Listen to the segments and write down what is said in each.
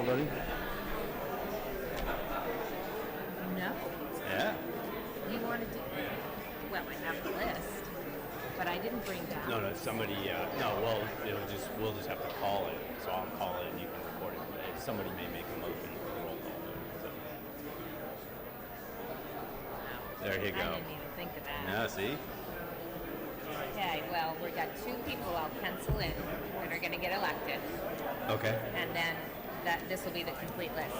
already? No. Yeah. You wanted to, well, I have the list, but I didn't bring that. No, somebody, no, well, we'll just have to call it. So I'll call it and you can record it. Somebody may make a motion for the roll call. So. There you go. I didn't even think of that. Yeah, see? Okay, well, we got 2 people I'll pencil in that are going to get elected. Okay. And then this will be the complete list.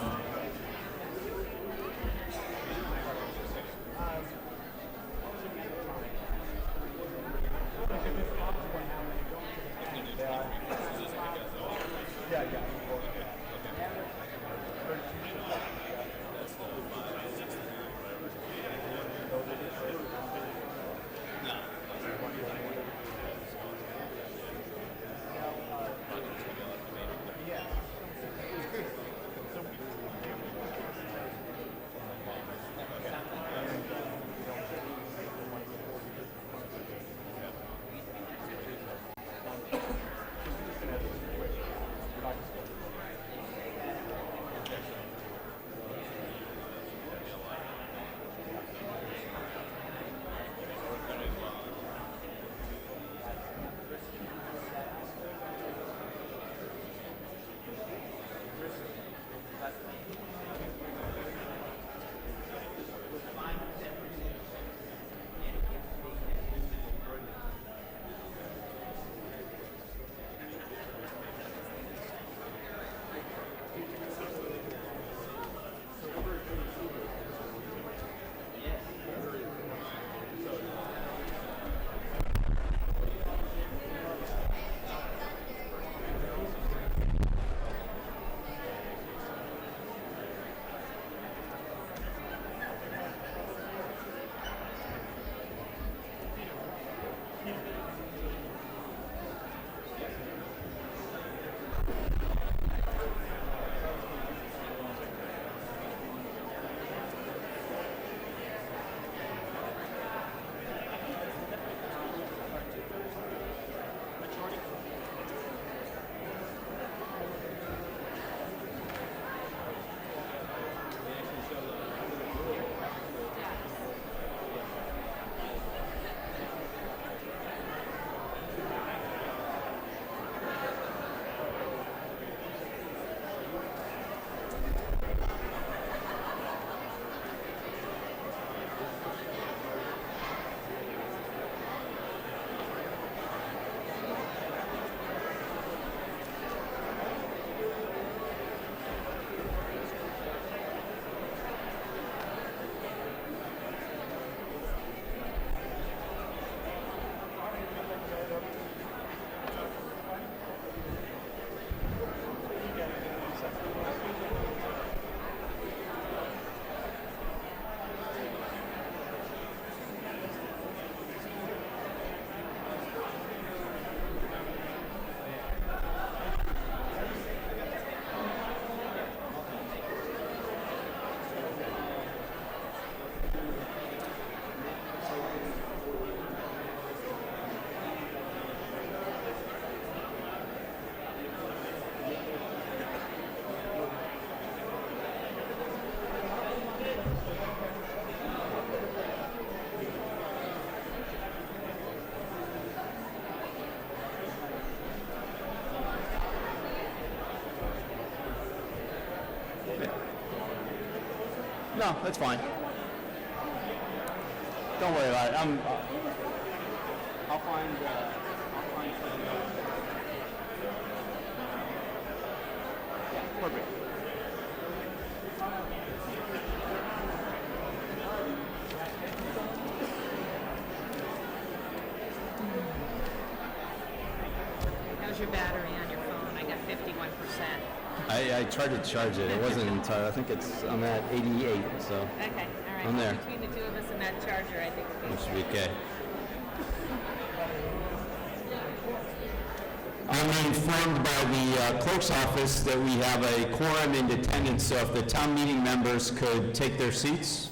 No, that's fine. Don't worry about it. I'll find something else. Yeah, perfect. How's your battery on your phone? I got 51%. I tried to charge it. It wasn't entirely. I think I'm at 88. So. Okay, all right. I'm there. Between the 2 of us and that charger, I think It should be okay. I'm informed by the clerk's office that we have a quorum in attendance, so if the town meeting members could take their seats.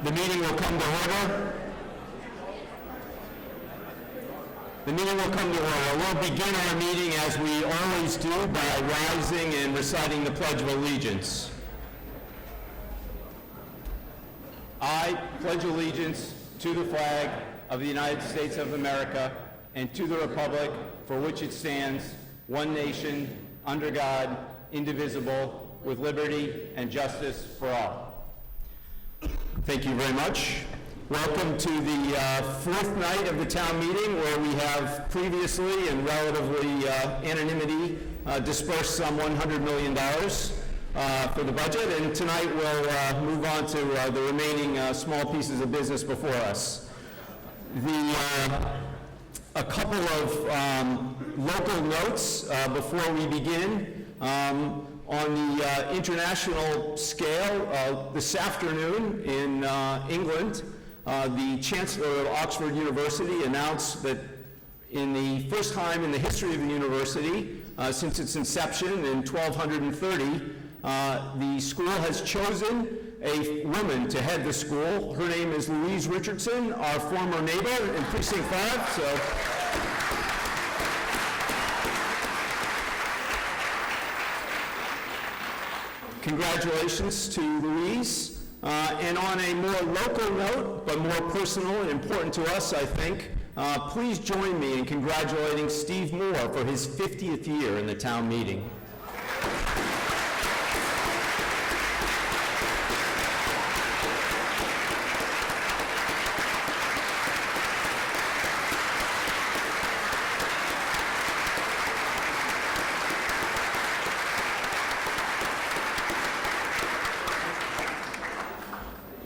The meeting will come to order. The meeting will come to order. We'll begin our meeting as we always do by rising and reciting the Pledge of Allegiance. I pledge allegiance to the flag of the United States of America and to the republic for which it stands, one nation, under God, indivisible, with liberty and justice for all. Thank you very much. Welcome to the fourth night of the town meeting, where we have previously, in relatively anonymity, dispersed some $100 million for the budget, and tonight we'll move on to the remaining small pieces of business before us. A couple of local notes before we begin. On the international scale, this afternoon in England, the Chancellor of Oxford University announced that in the first time in the history of the university, since its inception in 1230, the school has chosen a woman to head the school. Her name is Louise Richardson, our former neighbor in Precinct 5. So. Congratulations to Louise. And on a more local note, but more personal and important to us, I think, please join me in congratulating Steve Moore for his 50th year in the town meeting.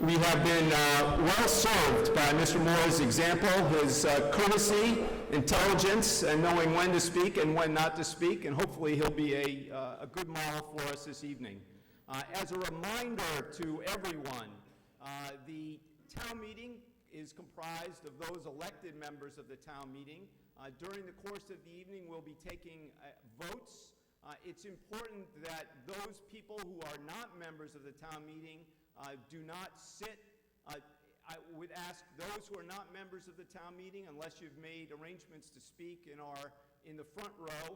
We have been well served by Mr. Moore's example, his courtesy, intelligence, and knowing when to speak and when not to speak, and hopefully he'll be a good model for us this evening. As a reminder to everyone, the town meeting is comprised of those elected members of the town meeting. During the course of the evening, we'll be taking votes. It's important that those people who are not members of the town meeting do not sit. I would ask those who are not members of the town meeting, unless you've made arrangements to speak in the front row,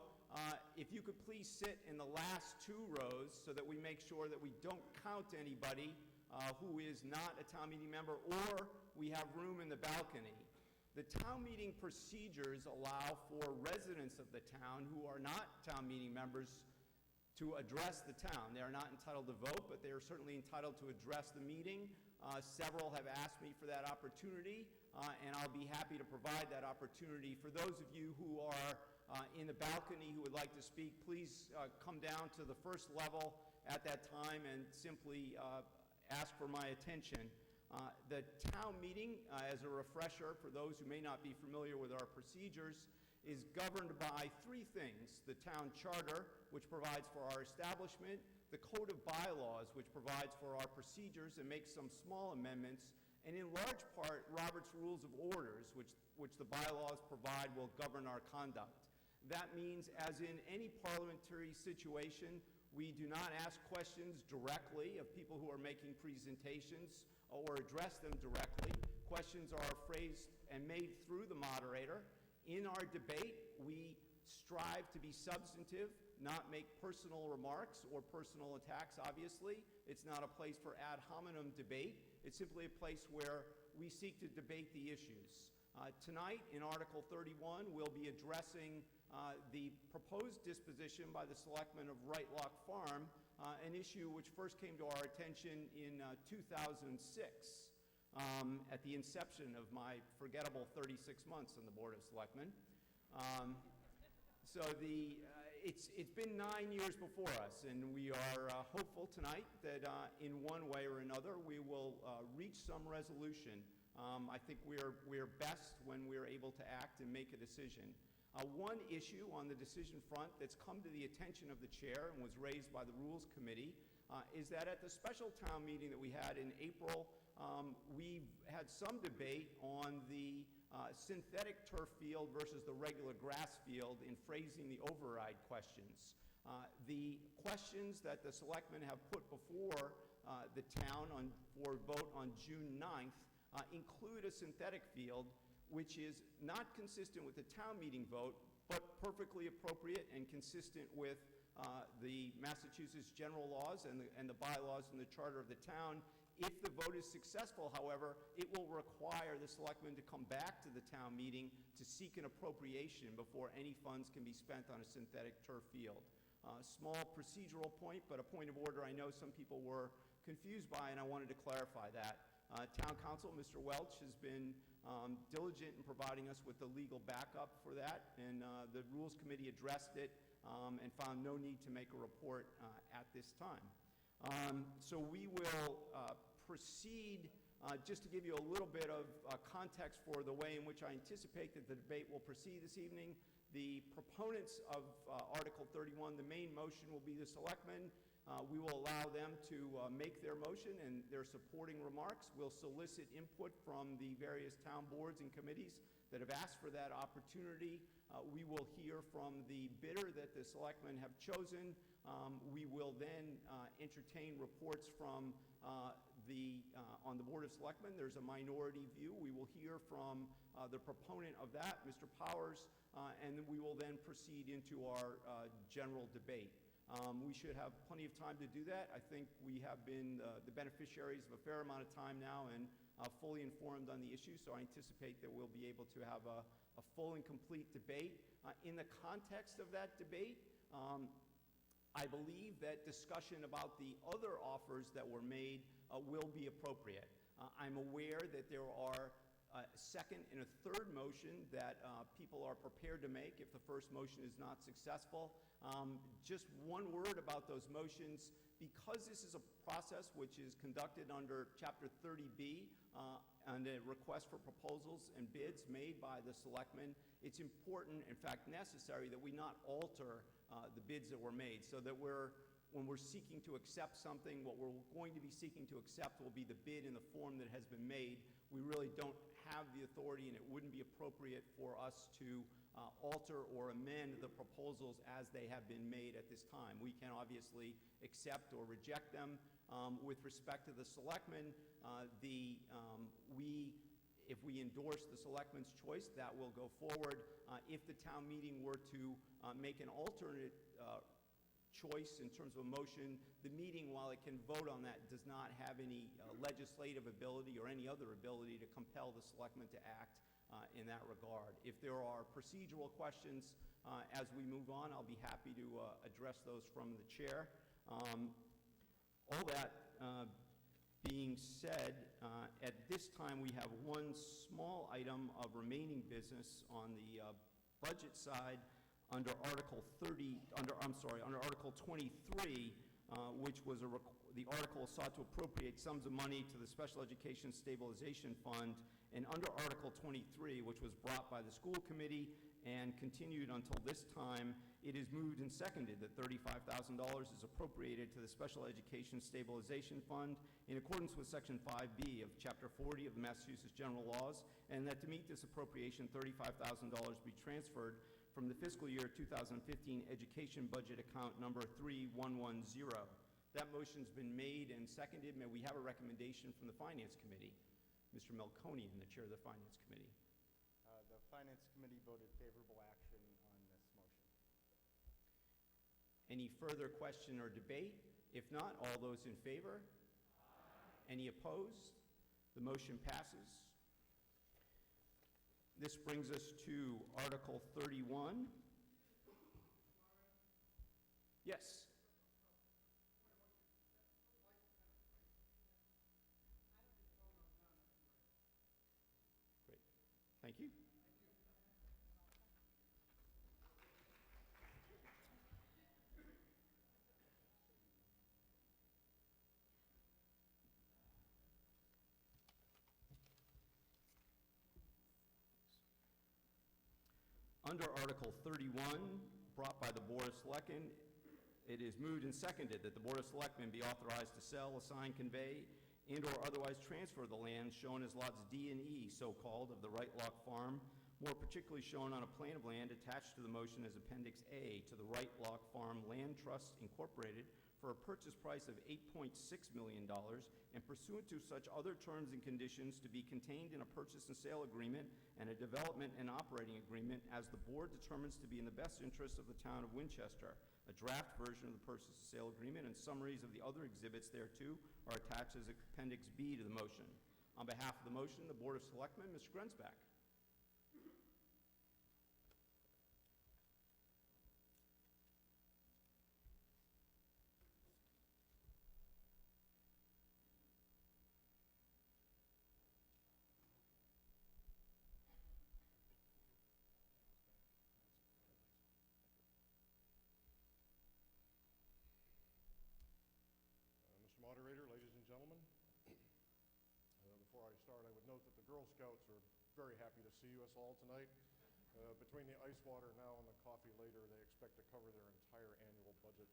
if you could please sit in the last two rows so that we make sure that we don't count anybody who is not a town meeting member, or we have room in the balcony. The town meeting procedures allow for residents of the town who are not town meeting members to address the town. They are not entitled to vote, but they are certainly entitled to address the meeting. Several have asked me for that opportunity, and I'll be happy to provide that opportunity. For those of you who are in the balcony who would like to speak, please come down to the first level at that time and simply ask for my attention. The town meeting, as a refresher for those who may not be familiar with our procedures, is governed by three things: the town charter, which provides for our establishment; the code of bylaws, which provides for our procedures and makes some small amendments; and in large part, Robert's Rules of Orders, which the bylaws provide will govern our conduct. That means, as in any parliamentary situation, we do not ask questions directly of people who are making presentations or address them directly. Questions are phrased and made through the moderator. In our debate, we strive to be substantive, not make personal remarks or personal attacks, obviously. It's not a place for ad hominem debate. It's simply a place where we seek to debate the issues. Tonight, in Article 31, we'll be addressing the proposed disposition by the selectmen of Right Lock Farm, an issue which first came to our attention in 2006. At the inception of my forgettable 36 months on the Board of Selectmen. It's been 9 years before us, and we are hopeful tonight that in one way or another we will reach some resolution. I think we're best when we're able to act and make a decision. One issue on the decision front that's come to the attention of the chair and was raised by the Rules Committee is that at the special town meeting that we had in April, we've had some debate on the synthetic turf field versus the regular grass field in phrasing the override questions. The questions that the selectmen have put before the town for vote on June 9th include a synthetic field, which is not consistent with the town meeting vote, but perfectly appropriate and consistent with the Massachusetts general laws and the bylaws and the charter of the town. If the vote is successful, however, it will require the selectmen to come back to the town meeting to seek an appropriation before any funds can be spent on a synthetic turf field. Small procedural point, but a point of order I know some people were confused by, and I wanted to clarify that. Town Council, Mr. Welch, has been diligent in providing us with the legal backup for that, and the Rules Committee addressed it and found no need to make a report at this time. So we will proceed, just to give you a little bit of context for the way in which I anticipate that the debate will proceed this evening. The proponents of Article 31, the main motion will be the selectmen. We will allow them to make their motion and their supporting remarks. We'll solicit input from the various town boards and committees that have asked for that opportunity. We will hear from the bidder that the selectmen have chosen. We will then entertain reports from on the Board of Selectmen. There's a minority view. We will hear from the proponent of that, Mr. Powers, and we will then proceed into our general debate. We should have plenty of time to do that. I think we have been the beneficiaries of a fair amount of time now and fully informed on the issue, so I anticipate that we'll be able to have a full and complete debate. In the context of that debate, I believe that discussion about the other offers that were made will be appropriate. I'm aware that there are a second and a third motion that people are prepared to make if the first motion is not successful. Just one word about those motions. Because this is a process which is conducted under Chapter 30B and a request for proposals and bids made by the selectmen, it's important, in fact necessary, that we not alter the bids that were made, so that when we're seeking to accept something, what we're going to be seeking to accept will be the bid in the form that has been made. We really don't have the authority, and it wouldn't be appropriate for us to alter or amend the proposals as they have been made at this time. We can obviously accept or reject them. With respect to the selectmen, if we endorse the selectmen's choice, that will go forward. If the town meeting were to make an alternate choice in terms of a motion, the meeting, while it can vote on that, does not have any legislative ability or any other ability to compel the selectmen to act in that regard. If there are procedural questions as we move on, I'll be happy to address those from the chair. All that being said, at this time we have one small item of remaining business on the budget side under Article 23, which was the article sought to appropriate sums of money to the Special Education Stabilization Fund, and under Article 23, which was brought by the school committee and continued until this time, it is moved and seconded that $35,000 is appropriated to the Special Education Stabilization Fund in accordance with Section 5B of Chapter 40 of the Massachusetts General Laws, and that to meet this appropriation, $35,000 be transferred from the fiscal year 2015 education budget account number 3110. That motion's been made and seconded. May we have a recommendation from the Finance Committee? Mr. Melkonian, the chair of the Finance Committee. The Finance Committee voted favorable action on this motion. Any further question or debate? If not, all those in favor? Aye. Any opposed? The motion passes. This brings us to Article 31. Yes. Great. Thank you. Under Article 31, brought by the Board of Selectmen, it is moved and seconded that the Board of Selectmen be authorized to sell, assign, convey, and/or otherwise transfer the land shown as lots D and E, so-called, of the Right Lock Farm, more particularly shown on a plan of land attached to the motion as Appendix A to the Right Lock Farm Land Trust Incorporated for a purchase price of $8.6 million, and pursuant to such other terms and conditions to be contained in a purchase and sale agreement and a development and operating agreement as the board determines to be in the best interest of the town of Winchester. A draft version of the purchase and sale agreement and summaries of the other exhibits thereto are attached as Appendix B to the motion. On behalf of the motion, the Board of Selectmen, Mr. Grensback. Mr. Moderator, ladies and gentlemen, before I start, I would note that the Girl Scouts are very happy to see us all tonight. Between the ice water now and the coffee later, they expect to cover their entire annual budget.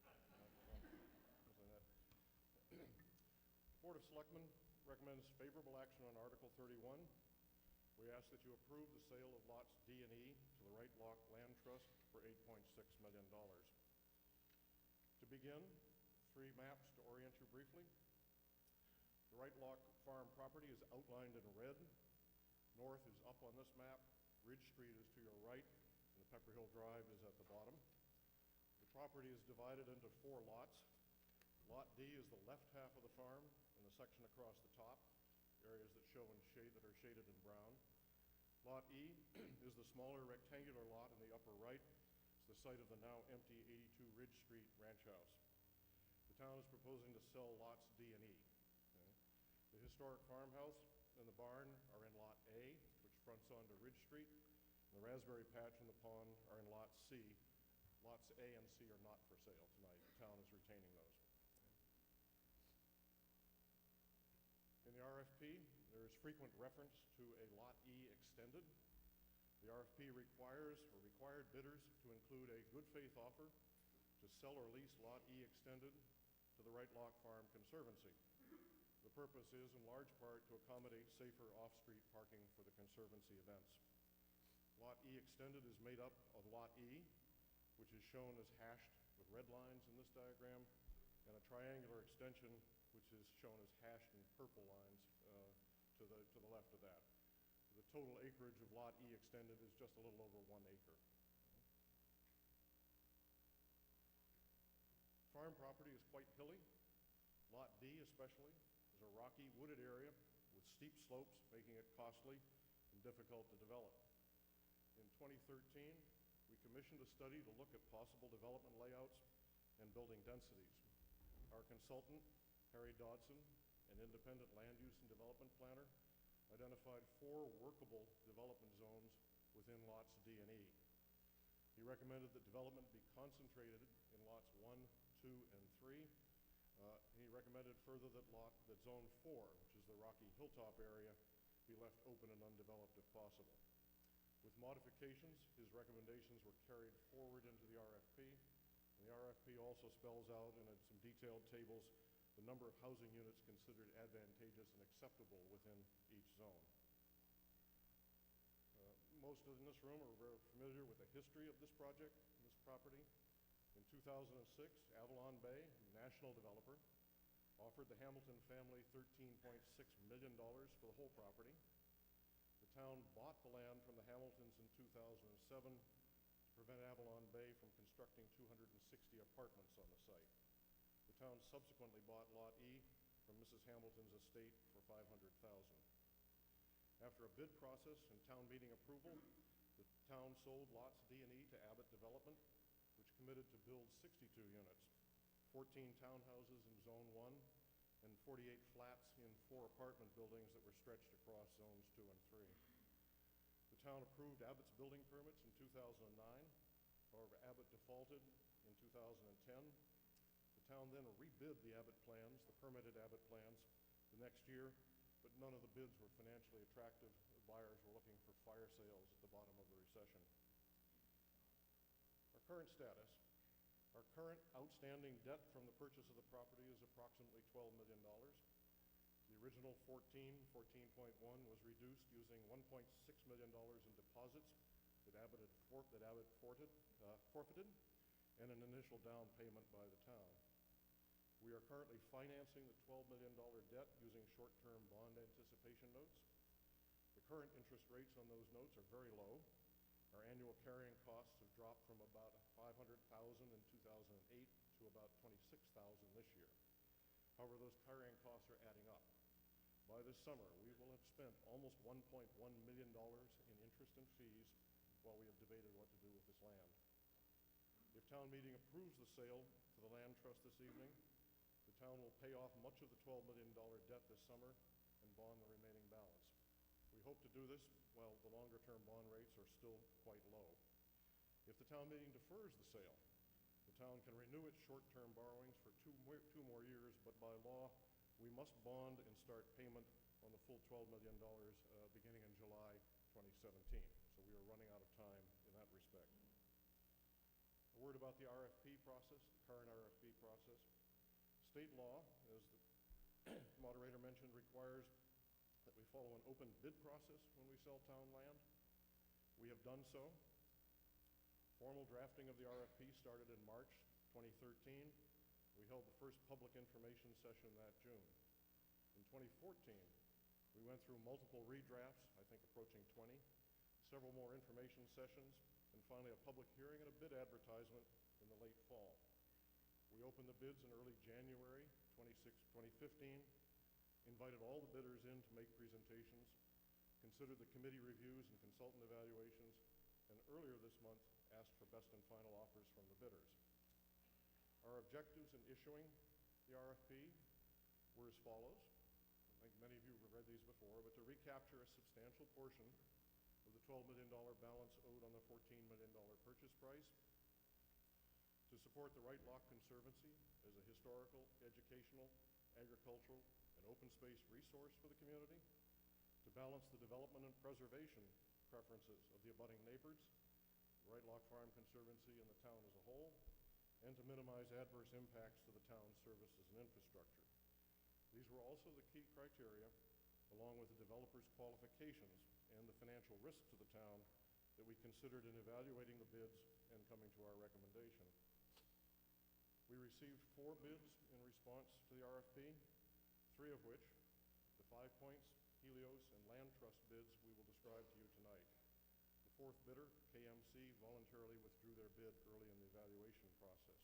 The Board of Selectmen recommends favorable action on Article 31. We ask that you approve the sale of lots D and E to the Right Lock Land Trust for $8.6 million. To begin, 3 maps to orient you briefly. The Right Lock Farm property is outlined in red. North is up on this map. Ridge Street is to your right, and the Pepper Hill Drive is at the bottom. The property is divided into 4 lots. Lot D is the left half of the farm and the section across the top, areas that are shaded in brown. Lot E is the smaller rectangular lot in the upper right. It's the site of the now empty 82 Ridge Street ranch house. The town is proposing to sell lots D and E. Okay. The historic farmhouse and the barn are in Lot A, which fronts onto Ridge Street. The raspberry patch and the pond are in Lot C. Lots A and C are not for sale tonight. The town is retaining those. In the RFP, there is frequent reference to a Lot E extended. The RFP required bidders to include a good faith offer to sell or lease Lot E extended to the Right Lock Farm Conservancy. The purpose is in large part to accommodate safer off-street parking for the Conservancy events. Lot E extended is made up of Lot E, which is shown as hashed with red lines in this diagram, and a triangular extension, which is shown as hashed in purple lines to the left of that. The total acreage of Lot E extended is just a little over 1 acre. Farm property is quite hilly. Lot D especially is a rocky wooded area with steep slopes, making it costly and difficult to develop. In 2013, we commissioned a study to look at possible development layouts and building densities. Our consultant, Harry Dodson, an independent land use and development planner, identified 4 workable development zones within lots D and E. He recommended that development be concentrated in lots 1, 2, and 3. He recommended further that zone 4, which is the rocky hilltop area, be left open and undeveloped if possible. With modifications, his recommendations were carried forward into the RFP, and the RFP also spells out in some detailed tables the number of housing units considered advantageous and acceptable within each zone. Most in this room are very familiar with the history of this project, this property. In 2006, Avalon Bay, a national developer, offered the Hamilton family $13.6 million for the whole property. The town bought the land from the Hamiltons in 2007 to prevent Avalon Bay from constructing 260 apartments on the site. The town subsequently bought Lot E from Mrs. Hamilton's estate for $500,000. After a bid process and town meeting approval, the town sold lots D and E to Abbott Development, which committed to build 62 units, 14 townhouses in Zone 1, and 48 flats in 4 apartment buildings that were stretched across Zones 2 and 3. The town approved Abbott's building permits in 2009. However, Abbott defaulted in 2010. The town then rebid the Abbott plans, the permitted Abbott plans, the next year, but none of the bids were financially attractive. The buyers were looking for fire sales at the bottom of the recession. Our current status. Our current outstanding debt from the purchase of the property is approximately $12 million. The original 14.1 was reduced using $1.6 million in deposits that Abbott forfeited, and an initial down payment by the town. We are currently financing the $12 million debt using short-term bond anticipation notes. The current interest rates on those notes are very low. Our annual carrying costs have dropped from about $500,000 in 2008 to about $26,000 this year. However, those carrying costs are adding up. By this summer, we will have spent almost $1.1 million in interest and fees while we have debated what to do with this land. If town meeting approves the sale to the land trust this evening, the town will pay off much of the $12 million debt this summer and bond the remaining balance. We hope to do this while the longer-term bond rates are still quite low. If the town meeting defers the sale, the town can renew its short-term borrowings for two more years, but by law, we must bond and start payment on the full $12 million beginning in July 2017. So we are running out of time in that respect. A word about the RFP process, the current RFP process. State law, as the moderator mentioned, requires that we follow an open bid process when we sell town land. We have done so. Formal drafting of the RFP started in March 2013. We held the first public information session that June. In 2014, we went through multiple redrafts, I think approaching 20, several more information sessions, and finally a public hearing and a bid advertisement in the late fall. We opened the bids in early January 2015, invited all the bidders in to make presentations, considered the committee reviews and consultant evaluations, and earlier this month asked for best and final offers from the bidders. Our objectives in issuing the RFP were as follows. I think many of you have read these before, but to recapture a substantial portion of the $12 million balance owed on the $14 million purchase price, to support the Right Loch Conservancy as a historical, educational, agricultural, and open space resource for the community, to balance the development and preservation preferences of the abutting neighbors, the Right Loch Farm Conservancy, and the town as a whole, and to minimize adverse impacts to the town's services and infrastructure. These were also the key criteria, along with the developer's qualifications and the financial risk to the town, that we considered in evaluating the bids and coming to our recommendation. We received 4 bids in response to the RFP, 3 of which, the 5 Points, Helios, and Land Trust bids, we will describe to you tonight. The 4th bidder, KMC, voluntarily withdrew their bid early in the evaluation process.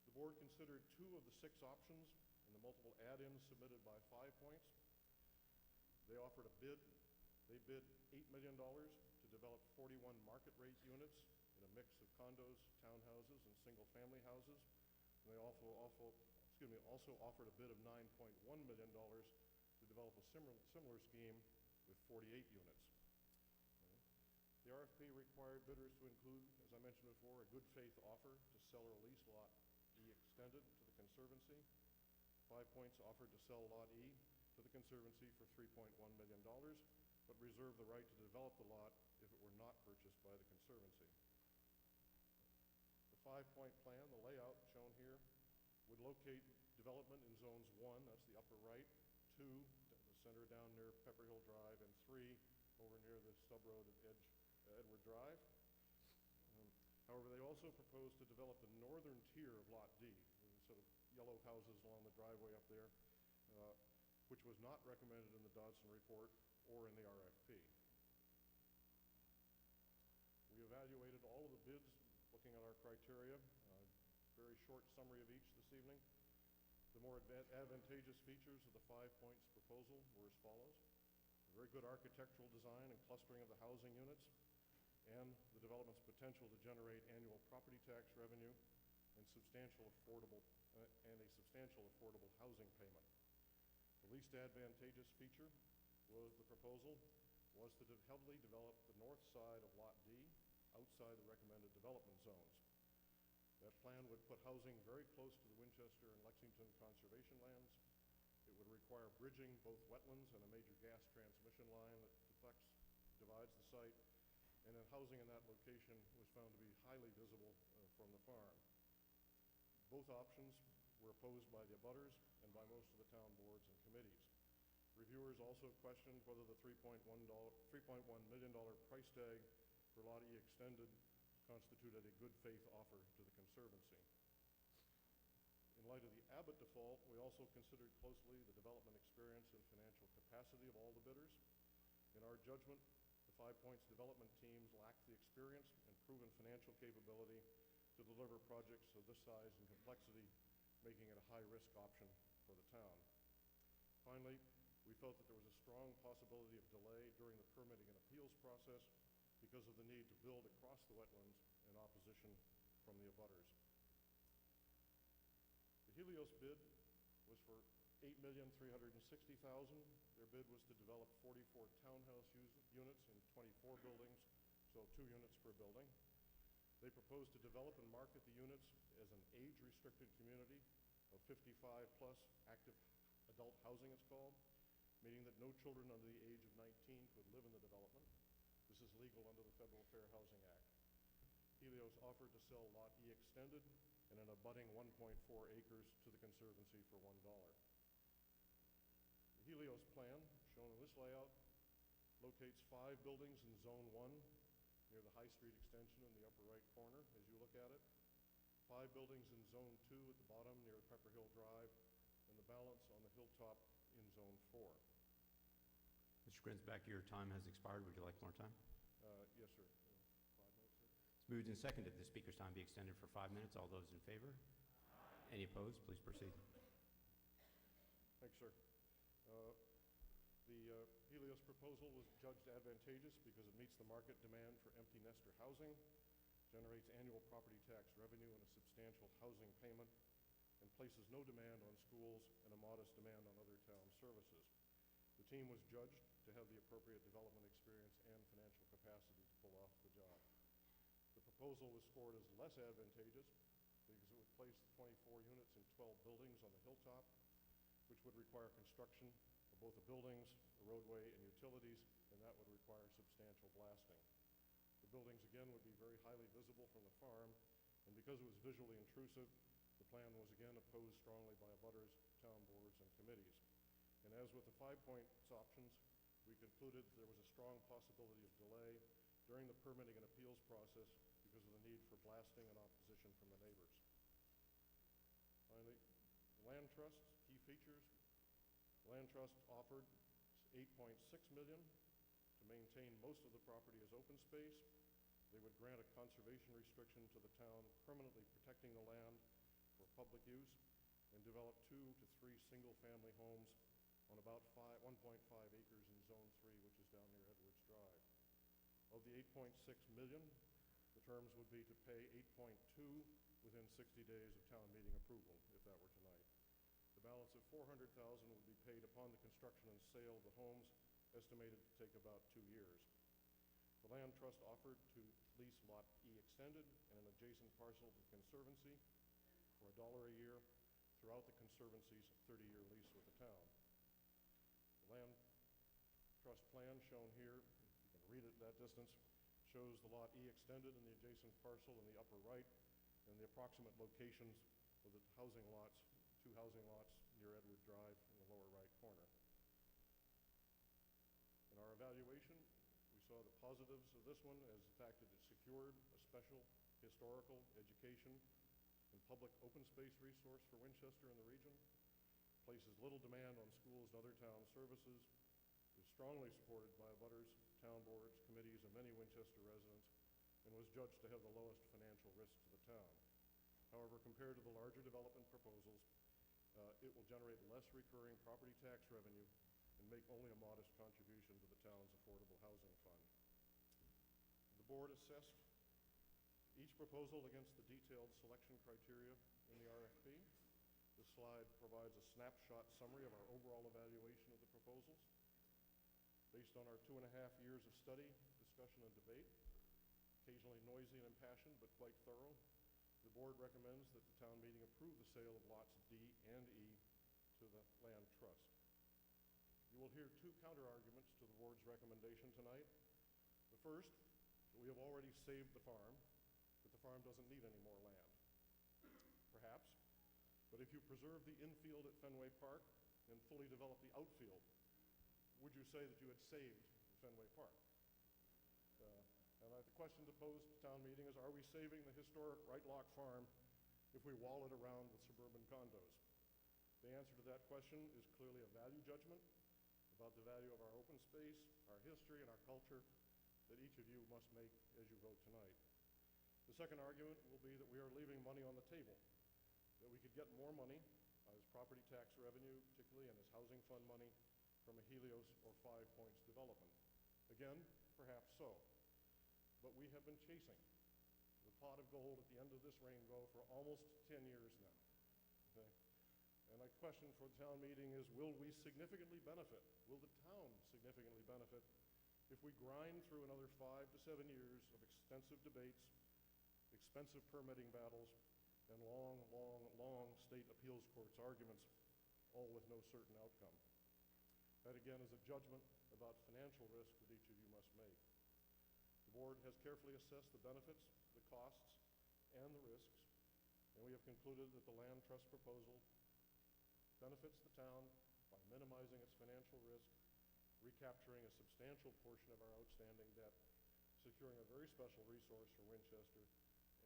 The board considered 2 of the 6 options in the multiple add-ins submitted by 5 Points. They offered a bid. They bid $8 million to develop 41 market rate units in a mix of condos, townhouses, and single-family houses. And they also offered a bid of $9.1 million to develop a similar scheme with 48 units. The RFP required bidders to include, as I mentioned before, a good faith offer to sell or lease Lot E extended to the Conservancy. 5 Points offered to sell Lot E to the Conservancy for $3.1 million, but reserved the right to develop the lot if it were not purchased by the Conservancy. The 5 Point plan, the layout shown here, would locate development in zones 1, that's the upper right, 2, the center down near Pepper Hill Drive, and 3 over near the stub road at Edward Drive. However, they also proposed to develop the northern tier of Lot D, the sort of yellow houses along the driveway up there, which was not recommended in the Dodson report or in the RFP. We evaluated all of the bids looking at our criteria. Very short summary of each this evening. The more advantageous features of the 5 Points proposal were as follows. A very good architectural design and clustering of the housing units, and the development's potential to generate annual property tax revenue and a substantial affordable housing payment. The least advantageous feature was the proposal was to heavily develop the north side of Lot D outside the recommended development zones. That plan would put housing very close to the Winchester and Lexington conservation lands. It would require bridging both wetlands and a major gas transmission line that divides the site, and then housing in that location was found to be highly visible from the farm. Both options were opposed by the abutters and by most of the town boards and committees. Reviewers also questioned whether the $3.1 million price tag for Lot E extended constituted a good faith offer to the Conservancy. In light of the Abbott default, we also considered closely the development experience and financial capacity of all the bidders. In our judgment, the Five Points development teams lacked the experience and proven financial capability to deliver projects of this size and complexity, making it a high-risk option for the town. Finally, we felt that there was a strong possibility of delay during the permitting and appeals process because of the need to build across the wetlands in opposition from the abutters. The Helios bid was for $8,360,000. Their bid was to develop 44 townhouse units in 24 buildings, so 2 units per building. They proposed to develop and market the units as an age-restricted community of 55-plus active adult housing, it's called, meaning that no children under the age of 19 could live in the development. This is legal under the Federal Fair Housing Act. Helios offered to sell Lot E extended and an abutting 1.4 acres to the Conservancy for $1. The Helios plan, shown in this layout, locates 5 buildings in Zone 1 near the High Street extension in the upper right corner as you look at it, 5 buildings in Zone 2 at the bottom near Pepper Hill Drive, and the balance on the hilltop in Zone 4. Mr. Grinsback, your time has expired. Would you like more time? Yes, sir. 5 minutes, sir. It's moved and seconded the speaker's time be extended for 5 minutes. All those in favor? Any opposed? Please proceed. Thanks, sir. The Helios proposal was judged advantageous because it meets the market demand for empty nester housing, generates annual property tax revenue and a substantial housing payment, and places no demand on schools and a modest demand on other town services. The team was judged to have the appropriate development experience and financial capacity to pull off the job. The proposal was scored as less advantageous because it would place the 24 units in 12 buildings on the hilltop, which would require construction of both the buildings, the roadway, and utilities, and that would require substantial blasting. The buildings, again, would be very highly visible from the farm, and because it was visually intrusive, the plan was again opposed strongly by abutters, town boards, and committees. And as with the 5 Points options, we concluded there was a strong possibility of delay during the permitting and appeals process because of the need for blasting and opposition from the neighbors. Finally, the Land Trust, key features. The Land Trust offered $8.6 million to maintain most of the property as open space. They would grant a conservation restriction to the town, permanently protecting the land for public use, and develop 2 to 3 single-family homes on about 1.5 acres in Zone 3, which is down near Edwards Drive. Of the $8.6 million, the terms would be to pay $8.2 within 60 days of town meeting approval, if that were tonight. The balance of $400,000 would be paid upon the construction and sale of the homes, estimated to take about 2 years. The Land Trust offered to lease Lot E extended and an adjacent parcel to the Conservancy for $1 a year throughout the Conservancy's 30-year lease with the town. The Land Trust plan shown here, you can read it at that distance, shows the Lot E extended and the adjacent parcel in the upper right and the approximate locations of the housing lots, 2 housing lots near Edward Drive in the lower right corner. In our evaluation, we saw the positives of this one as the fact that it secured a special historical, education, and public open space resource for Winchester and the region, places little demand on schools and other town services, is strongly supported by abutters, town boards, committees, and many Winchester residents, and was judged to have the lowest financial risk to the town. However, compared to the larger development proposals, it will generate less recurring property tax revenue and make only a modest contribution to the town's affordable housing fund. The board assessed each proposal against the detailed selection criteria in the RFP. This slide provides a snapshot summary of our overall evaluation of the proposals. Based on our 2.5 years of study, discussion, and debate, occasionally noisy and impassioned, but quite thorough, the board recommends that the town meeting approve the sale of lots D and E to the Land Trust. You will hear 2 counter-arguments to the board's recommendation tonight. The first, that we have already saved the farm, that the farm doesn't need any more land. Perhaps, but if you preserve the infield at Fenway Park and fully develop the outfield, would you say that you had saved Fenway Park? And I the question to pose to town meeting is, are we saving the historic Right Lock Farm if we wall it around with suburban condos? The answer to that question is clearly a value judgment about the value of our open space, our history, and our culture that each of you must make as you vote tonight. The second argument will be that we are leaving money on the table, that we could get more money as property tax revenue, particularly, and as housing fund money from a Helios or 5 Points development. Again, perhaps so, but we have been chasing the pot of gold at the end of this rainbow for almost 10 years now. Okay? And my question for the town meeting is, will we significantly benefit, will the town significantly benefit if we grind through another 5 to 7 years of extensive debates, expensive permitting battles, and long, long, long state appeals courts arguments, all with no certain outcome? That, again, is a judgment about financial risk that each of you must make. The board has carefully assessed the benefits, the costs, and the risks, and we have concluded that the land trust proposal benefits the town by minimizing its financial risk, recapturing a substantial portion of our outstanding debt, securing a very special resource for Winchester,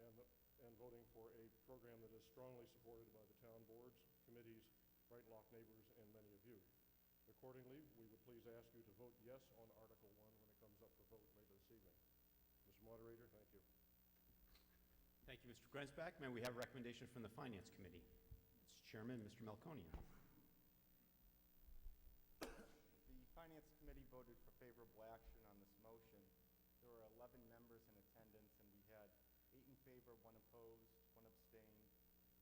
and voting for a program that is strongly supported by the town boards, committees, Right Lock neighbors, and many of you. Accordingly, we would please ask you to vote yes on Article 1 when it comes up for vote later this evening. Mr. Moderator, thank you. Thank you, Mr. Grensback. May we have a recommendation from the Finance Committee? Its Chairman, Mr. Melkonian. The Finance Committee voted for favorable action on this motion. There were 11 members in attendance, and we had 8 in favor, 1 opposed, 1 abstained,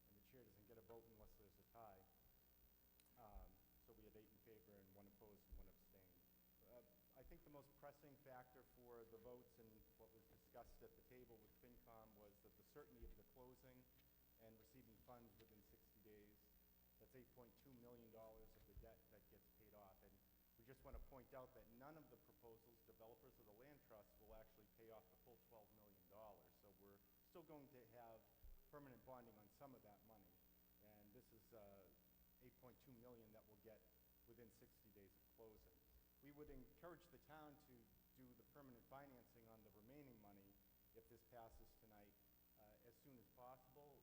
and the chair doesn't get a vote unless there's a tie. So we had 8 in favor and 1 opposed and 1 abstained. I think the most pressing factor for the votes and what was discussed at the table with FinCom was that the certainty of the closing and receiving funds within 60 days. That's $8.2 million of the debt that gets paid off. And we just want to point out that none of the proposals, developers of the land trust, will actually pay off the full $12 million. So we're still going to have permanent bonding on some of that money. And this is $8.2 million that we'll get within 60 days of closing. We would encourage the town to do the permanent financing on the remaining money if this passes tonight as soon as possible.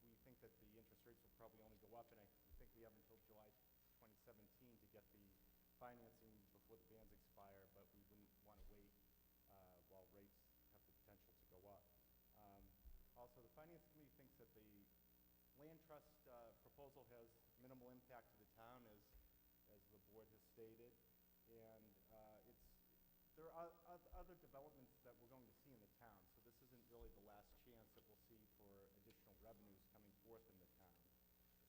We think that the interest rates will probably only go up, and I think we have until July 2017 to get the financing before the bans expire, but we wouldn't want to wait while rates have the potential to go up. Also, the Finance Committee thinks that the land trust proposal has minimal impact to the town, as the board has stated, and there are other developments that we're going to see in the town, so this isn't really the last chance that we'll see for additional revenues coming forth in the town.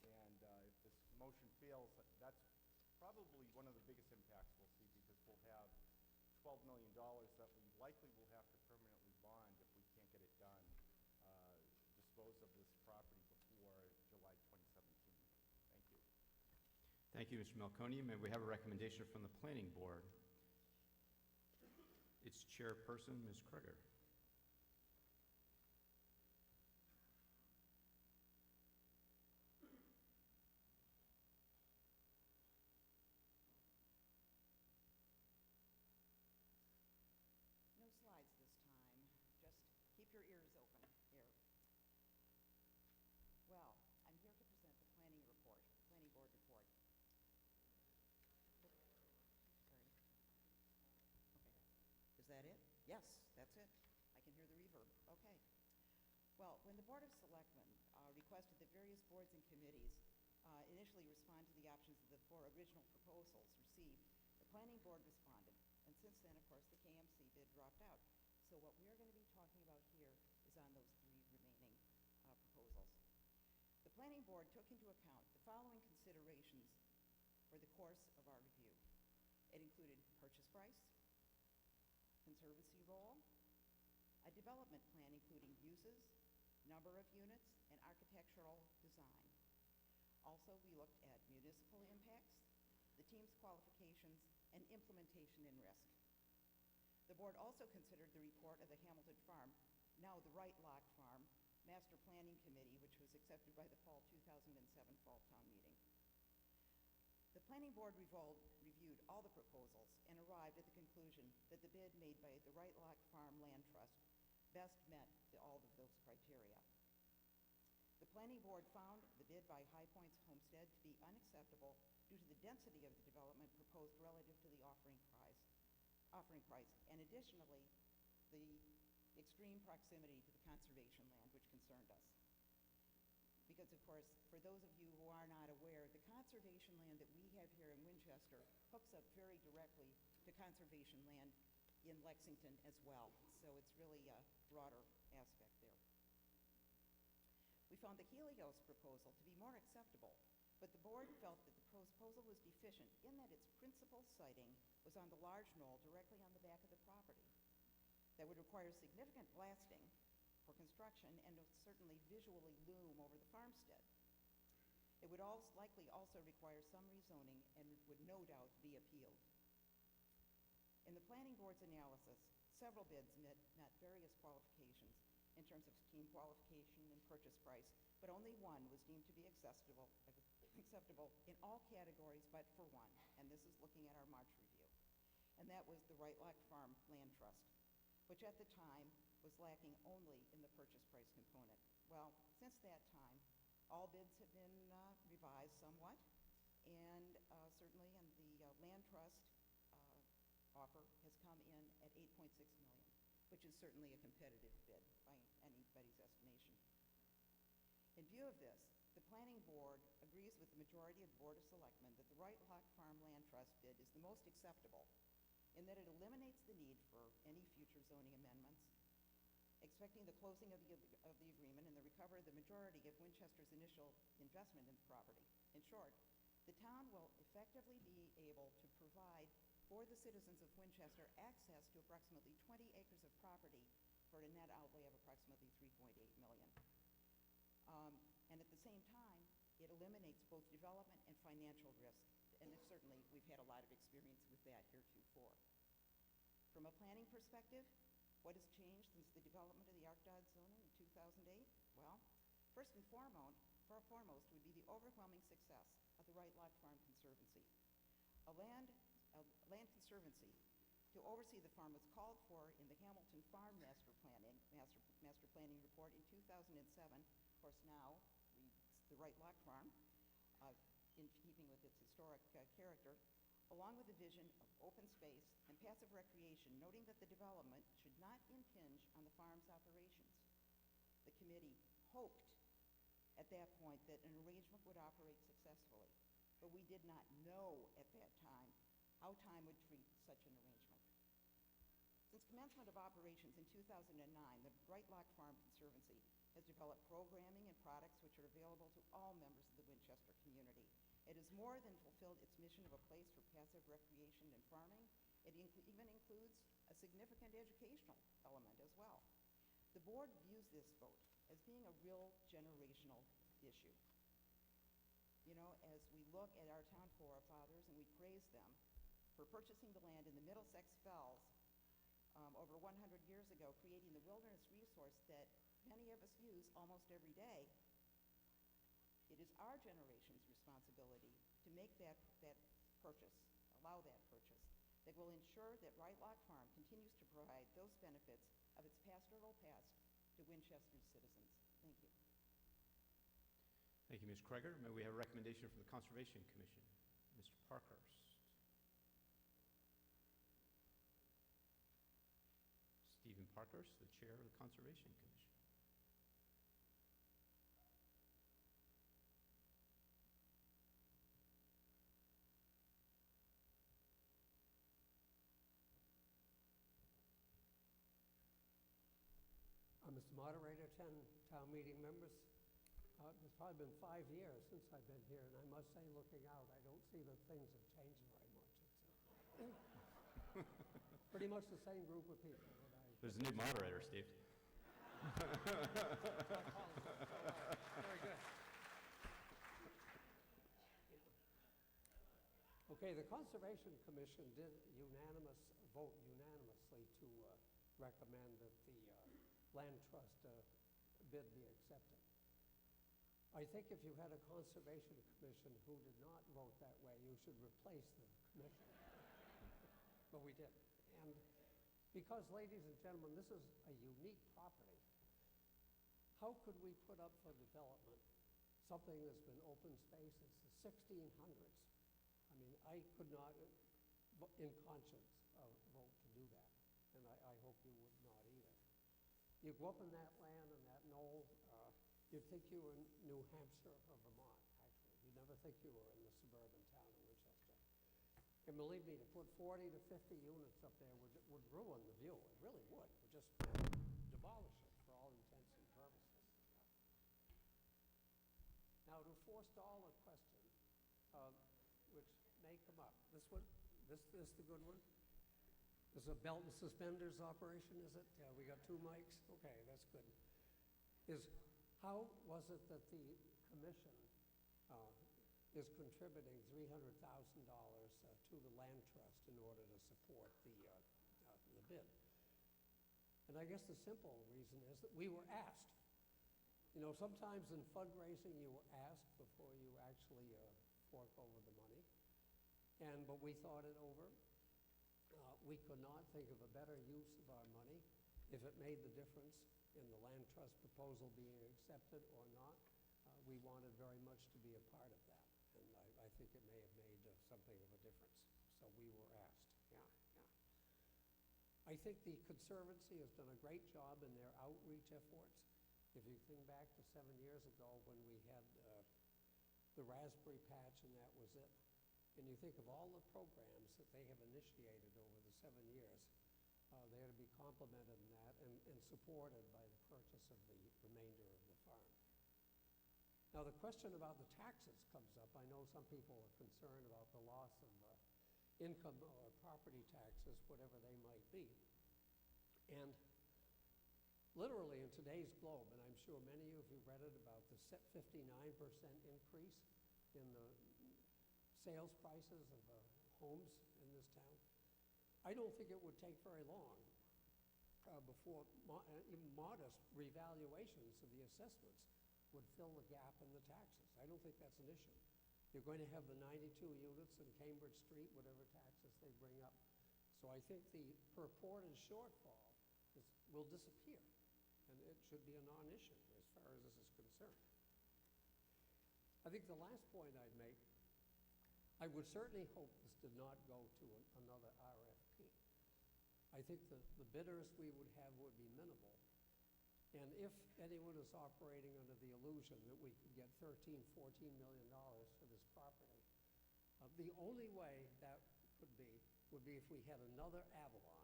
And if this motion fails, that's probably one of the biggest impacts we'll see, because we'll have $12 million that we likely will have to permanently bond if we can't get it done, dispose of this property before July 2017. Thank you. Thank you, Mr. Melkonian. May we have a recommendation from the Planning Board? Its chairperson, Ms. Kruger. No slides this time. Just keep your ears open here. Well, I'm here to present the planning board report. Sorry. Okay. Is that it? Yes, that's it. I can hear the reverb. Okay. Well, when the Board of Selectmen requested that various boards and committees initially respond to the options of the 4 original proposals received, the planning board responded. And since then, of course, the KMC bid dropped out. So what we're going to be talking about here is on those 3 remaining proposals. The planning board took into account the following considerations for the course of our review. It included purchase price, conservancy role, a development plan including uses, number of units, and architectural design. Also, we looked at municipal impacts, the team's qualifications, and implementation and risk. The board also considered the report of the Hamilton Farm, now the Right Lock Farm, Master Planning Committee, which was accepted by the fall 2007 Fall Town Meeting. The Planning Board reviewed all the proposals and arrived at the conclusion that the bid made by the Right Lock Farm Land Trust best met all of those criteria. The planning board found the bid by High Points Homestead to be unacceptable due to the density of the development proposed relative to the offering price, and additionally, the extreme proximity to the conservation land, which concerned us. Because, of course, for those of you who are not aware, the conservation land that we have here in Winchester hooks up very directly to conservation land in Lexington as well. So it's really a broader aspect there. We found the Helios proposal to be more acceptable, but the board felt that the proposal was deficient in that its principal siting was on the large knoll directly on the back of the property. That would require significant blasting for construction and would certainly visually loom over the farmstead. It would likely also require some rezoning and would no doubt be appealed. In the planning board's analysis, several bids met various qualifications in terms of team qualification and purchase price, but only one was deemed to be acceptable in all categories but for one, and this is looking at our March review. And that was the Right Lock Farm Land Trust, which at the time was lacking only in the purchase price component. Well, since that time, all bids have been revised somewhat, and certainly in the land trust offer has come in at $8.6 million, which is certainly a competitive bid by anybody's estimation. In view of this, the planning board agrees with the majority of the Board of Selectmen that the Right Lock Farm Land Trust bid is the most acceptable in that it eliminates the need for any future zoning amendments, expecting the closing of the agreement and the recovery of the majority of Winchester's initial investment in the property. In short, the town will effectively be able to provide for the citizens of Winchester access to approximately 20 acres of property for a net outlay of approximately $3.8 million. And at the same time, it eliminates both development and financial risk. And certainly, we've had a lot of experience with that heretofore. From a planning perspective, what has changed since the development of the ARCDOD zoning in 2008? Well, first and foremost would be the overwhelming success of the Right Lock Farm Conservancy. A land conservancy to oversee the farm was called for in the Hamilton Farm Master Planning Report in 2007. Of course, now the Right Lock Farm, in keeping with its historic character, along with a vision of open space and passive recreation, noting that the development should not impinge on the farm's operations. The committee hoped at that point that an arrangement would operate successfully, but we did not know at that time how time would treat such an arrangement. Since commencement of operations in 2009, the Right Lock Farm Conservancy has developed programming and products which are available to all members of the Winchester community. It has more than fulfilled its mission of a place for passive recreation and farming. It even includes a significant educational element as well. The board views this vote as being a real generational issue. You know, as we look at our town forefathers and we praise them for purchasing the land in the Middlesex Fells over 100 years ago, creating the wilderness resource that many of us use almost every day, it is our generation's responsibility to make that purchase, allow that purchase, that will ensure that Right Lock Farm continues to provide those benefits of its pastoral past to Winchester's citizens. Thank you. Thank you, Ms. Kreger. May we have a recommendation from the Conservation Commission? Mr. Parkhurst. Stephen Parkhurst, the Chair of the Conservation Commission. Mr. Moderator, 10 town meeting members, it's probably been 5 years since I've been here, and I must say, looking out, I don't see that things have changed very much. It's pretty much the same group of people that I... There's a new moderator, Steve. Very good. Okay, the Conservation Commission did vote unanimously to recommend that the land trust bid be accepted. I think if you had a Conservation Commission who did not vote that way, you should replace the commission. But we did. And Because, ladies and gentlemen, this is a unique property. How could we put up for development something that's been open space since the 1600s? I mean, I could not, in conscience, vote to do that, and I hope you would not either. You go up in that land and that knoll, you'd think you were in New Hampshire or Vermont, actually. You'd never think you were in the suburban town of Winchester. And believe me, to put 40 to 50 units up there would ruin the view. It really would. It would just demolish it for all intents and purposes. Now, to forestall a question, which may come up. This one? This the good one? This is a belt and suspenders operation, is it? Yeah, we got 2 mics? Okay, that's good. How was it that the commission is contributing $300,000 to the land trust in order to support the bid? And I guess the simple reason is that we were asked. You know, sometimes in fundraising you were asked before you actually fork over the money. But we thought it over. We could not think of a better use of our money if it made the difference in the land trust proposal being accepted or not. We wanted very much to be a part of that, and I think it may have made something of a difference. So we were asked, yeah. I think the Conservancy has done a great job in their outreach efforts. If you think back to 7 years ago when we had the raspberry patch and that was it, and you think of all the programs that they have initiated over the 7 years, they are to be complimented in that and supported by the purchase of the remainder of the farm. Now, the question about the taxes comes up. I know some people are concerned about the loss of income or property taxes, whatever they might be. And literally in today's Globe, and I'm sure many of you read it about the 59% increase in the sales prices of homes in this town. I don't think it would take very long before even modest revaluations of the assessments would fill the gap in the taxes. I don't think that's an issue. You're going to have the 92 units in Cambridge Street, whatever taxes they bring up. So I think the purported shortfall will disappear, and it should be a non-issue as far as this is concerned. I think the last point I'd make, I would certainly hope this did not go to another RFP. I think the bidders we would have would be minimal. And if anyone is operating under the illusion that we could get $13, $14 million for this property, the only way that would be if we had another Avalon.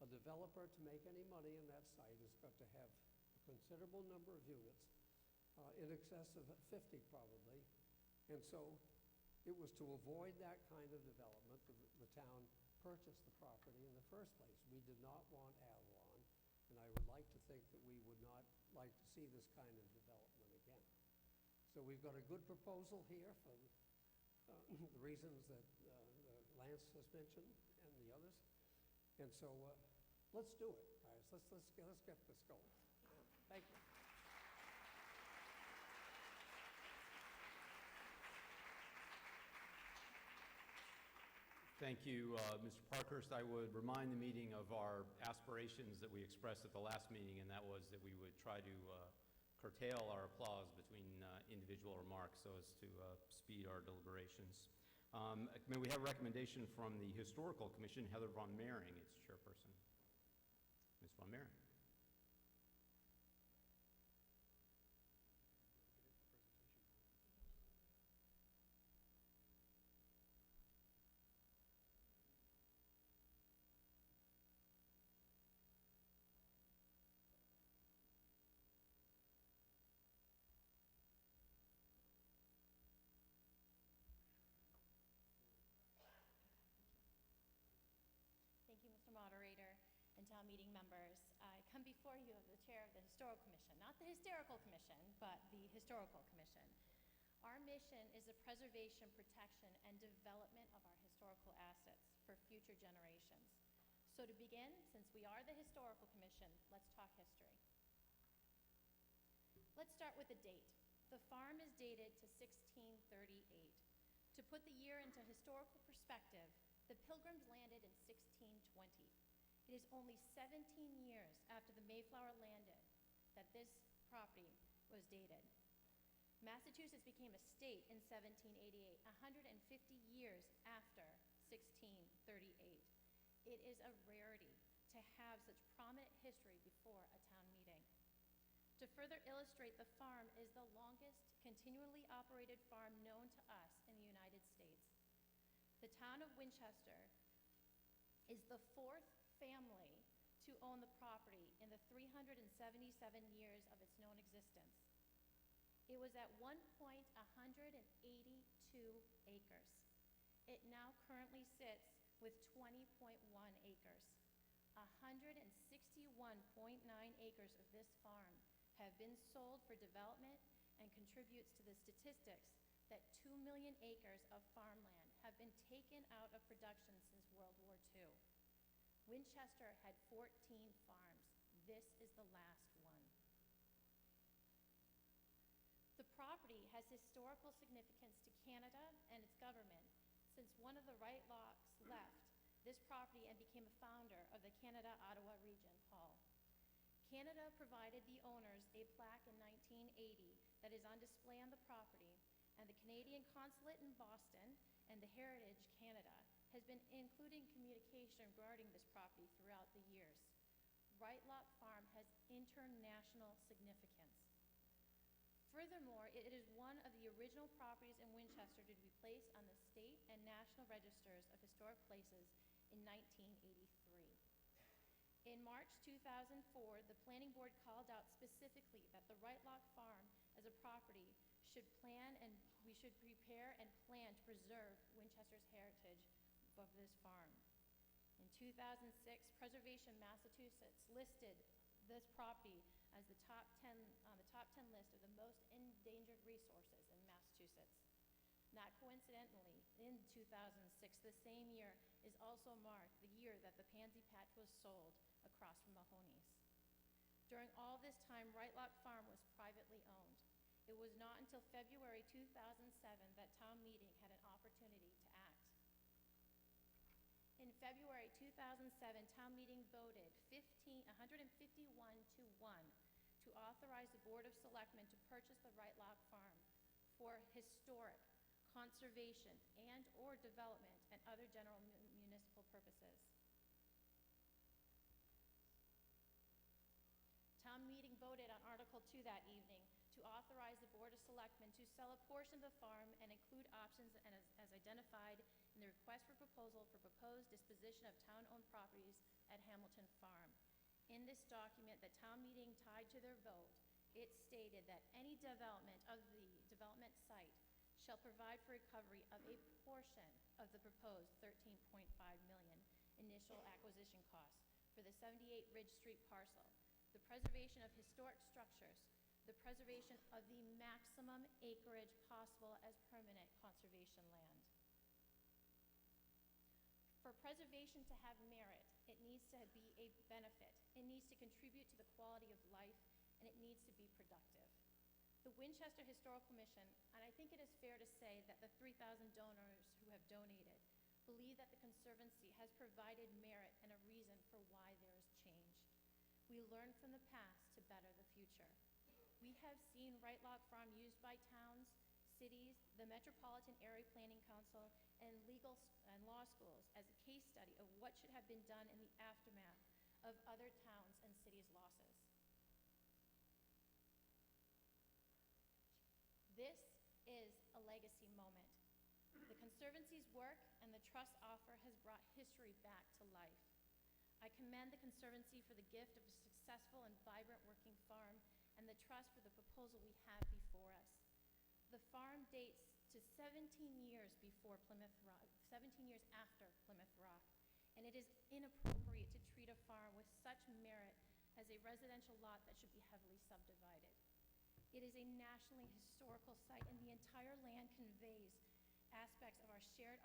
A developer, to make any money in that site, has got to have a considerable number of units, in excess of 50 probably. And so it was to avoid that kind of development that the town purchased the property in the first place. We did not want Avalon, and I would like to think that we would not like to see this kind of development again. So we've got a good proposal here for the reasons that Lance has mentioned and the others. And so let's do it, guys. Let's get this going. Thank you. Thank you, Mr. Parkhurst. I would remind the meeting of our aspirations that we expressed at the last meeting, and that was that we would try to curtail our applause between individual remarks so as to speed our deliberations. May we have a recommendation from the Historical Commission, Heather Von Mering, its chairperson. Ms. Von Mering. Thank you, Mr. Moderator, and town meeting members. I come before you as the chair of the Historical Commission, not the Hysterical Commission, but the Historical Commission. Our mission is the preservation, protection, and development of our historical assets for future generations. So to begin, since we are the Historical Commission, let's talk history. Let's start with the date. The farm is dated to 1638. To put the year into historical perspective, the Pilgrims landed in 1620. It It is only 17 years after the Mayflower landed that this property was dated. Massachusetts became a state in 1788, 150 years after 1638. It is a rarity to have such prominent history before a town meeting. To further illustrate, the farm is the longest continually operated farm known to us in the United States. The town of Winchester is the fourth family to own the property in the 377 years of its known existence. It was at one point 182 acres. It now currently sits with 20.1 acres. 161.9 acres of this farm have been sold for development and contributes to the statistics that 2 million acres of farmland have been taken out of production since World War II. Winchester had 14 farms. This is the last one. The property has historical significance to Canada and its government, since one of the Wright-Locks left this property and became a founder of the Canada-Ottawa region, Paul. Canada provided the owners a plaque in 1980 that is on display on the property, and the Canadian Consulate in Boston and the Heritage Canada has been including communication regarding this property throughout the years. Wright-Lock Farm has international significance. Furthermore, it is one of the original properties in Winchester to be placed on the state and national registers of historic places in 1983. In March 2004, the Planning Board called out specifically that the Wright-Lock Farm as a property should plan and we should prepare and plan to preserve Winchester's heritage of this farm. In 2006, Preservation Massachusetts listed this property as the on the top 10 list of the most endangered resources in Massachusetts. Not coincidentally, in 2006, the same year is also marked the year that the Pansy Patch was sold across from Mahoney's. During all this time, Wright-Lock Farm was privately owned. It was not until February 2007 that town meeting had an opportunity to act. In February 2007, town meeting voted 151 to 1 to authorize the Board of Selectmen to purchase the Wright-Lock Farm for historic, conservation, and/or development and other general municipal purposes. Town meeting voted on Article 2 that evening to authorize the Board of Selectmen to sell a portion of the farm and include options and as identified in the request for proposal for proposed disposition of town-owned properties at Hamilton Farm. In this document that town meeting tied to their vote, it stated that any development of the development site shall provide for recovery of a portion of the proposed $13.5 million initial acquisition cost for the 78 Ridge Street parcel, the preservation of historic structures, the preservation of the maximum acreage possible as permanent conservation land. For preservation to have merit, it needs to be a benefit, it needs to contribute to the quality of life, and it needs to be productive. The Winchester Historical Commission, and I think it is fair to say that the 3,000 donors who have donated, believe that the Conservancy has provided merit and a reason for why there is change. We learn from the past to better the future. We have seen Wright-Lock Farm used by towns, cities, the Metropolitan Area Planning Council, and legal and law schools as a case study of what should have been done in the aftermath of other towns and cities' losses. This is a legacy moment. The Conservancy's work and the Trust offer has brought history back to life. I commend the Conservancy for the gift of a successful and vibrant working farm and the Trust for the proposal we have before us. The farm dates to 17 years before Plymouth Rock, 17 years after Plymouth Rock, and it is inappropriate to treat a farm with such merit as a residential lot that should be heavily subdivided. It is a nationally historical site, and the entire land conveys aspects of our shared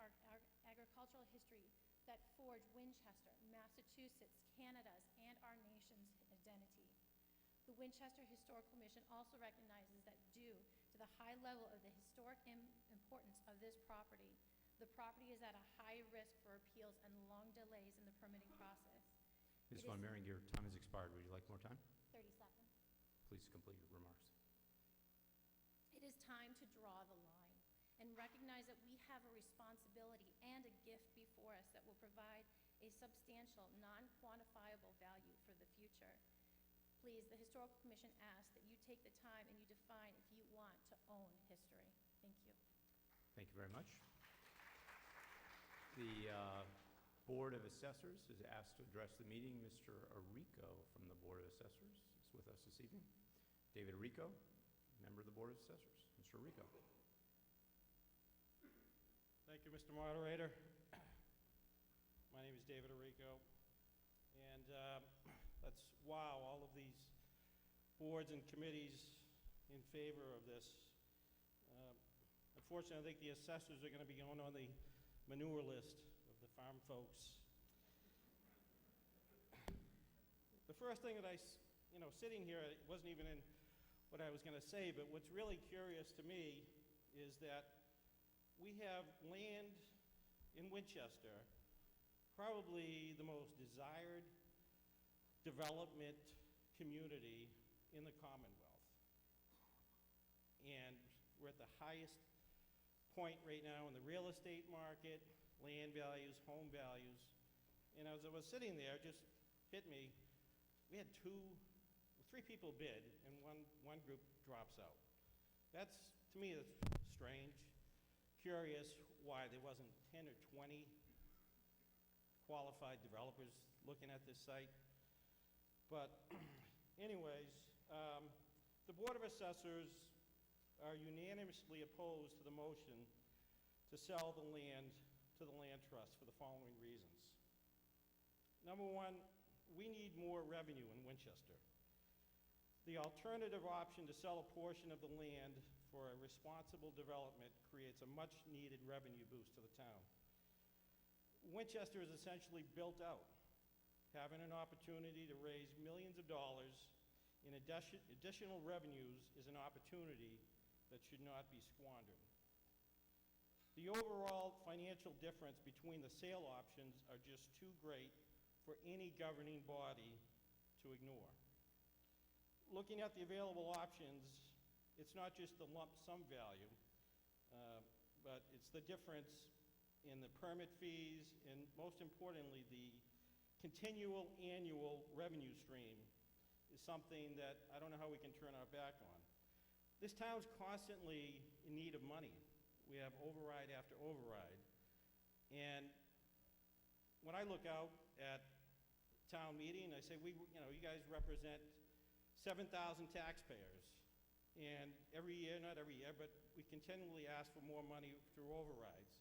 agricultural history that forge Winchester, Massachusetts, Canada's, and our nation's identity. The Winchester Historical Commission also recognizes that due to the high level of the historic importance of this property, the property is at a high risk for appeals and long delays in the permitting process. Ms. It Von is- Mering, your time has expired. Would you like more time? 30 seconds. Please complete your remarks. It is time to draw the line and recognize that we have a responsibility and a gift before us that will provide a substantial, non-quantifiable value for the future. Please, the Historical Commission asks that you take the time and you define if you want to own history. Thank you. Thank you very much. The Board of Assessors is asked to address the meeting. Mr. Arrico from the Board of Assessors is with us this evening. David Arrico, member of the Board of Assessors. Mr. Arrico. Thank you, Mr. Moderator. My name is David Arrico, and wow, all of these boards and committees in favor of this. Unfortunately, I think the assessors are going to be going on the manure list of the farm folks. The first thing that sitting here, it wasn't even in what I was going to say, but what's really curious to me is that we have land in Winchester, probably the most desired development community in the Commonwealth. And we're at the highest point right now in the real estate market, land values, home values. And as I was sitting there, it just hit me, we had three people bid, and one group drops out. That's, to me, that's strange. Curious why there wasn't 10 or 20 qualified developers looking at this site. But anyways, the Board of Assessors are unanimously opposed to the motion to sell the land to the Land Trust for the following reasons. Number one, we need more revenue in Winchester. The alternative option to sell a portion of the land for a responsible development creates a much-needed revenue boost to the town. Winchester is essentially built out. Having an opportunity to raise millions of dollars in additional revenues is an opportunity that should not be squandered. The overall financial difference between the sale options are just too great for any governing body to ignore. Looking at the available options, it's not just the lump sum value, but it's the difference in the permit fees and, most importantly, the continual annual revenue stream is something that I don't know how we can turn our back on. This town's constantly in need of money. We have override after override. And when I look out at town meeting, I say, you guys represent 7,000 taxpayers. And every year, not every year, but we continually ask for more money through overrides.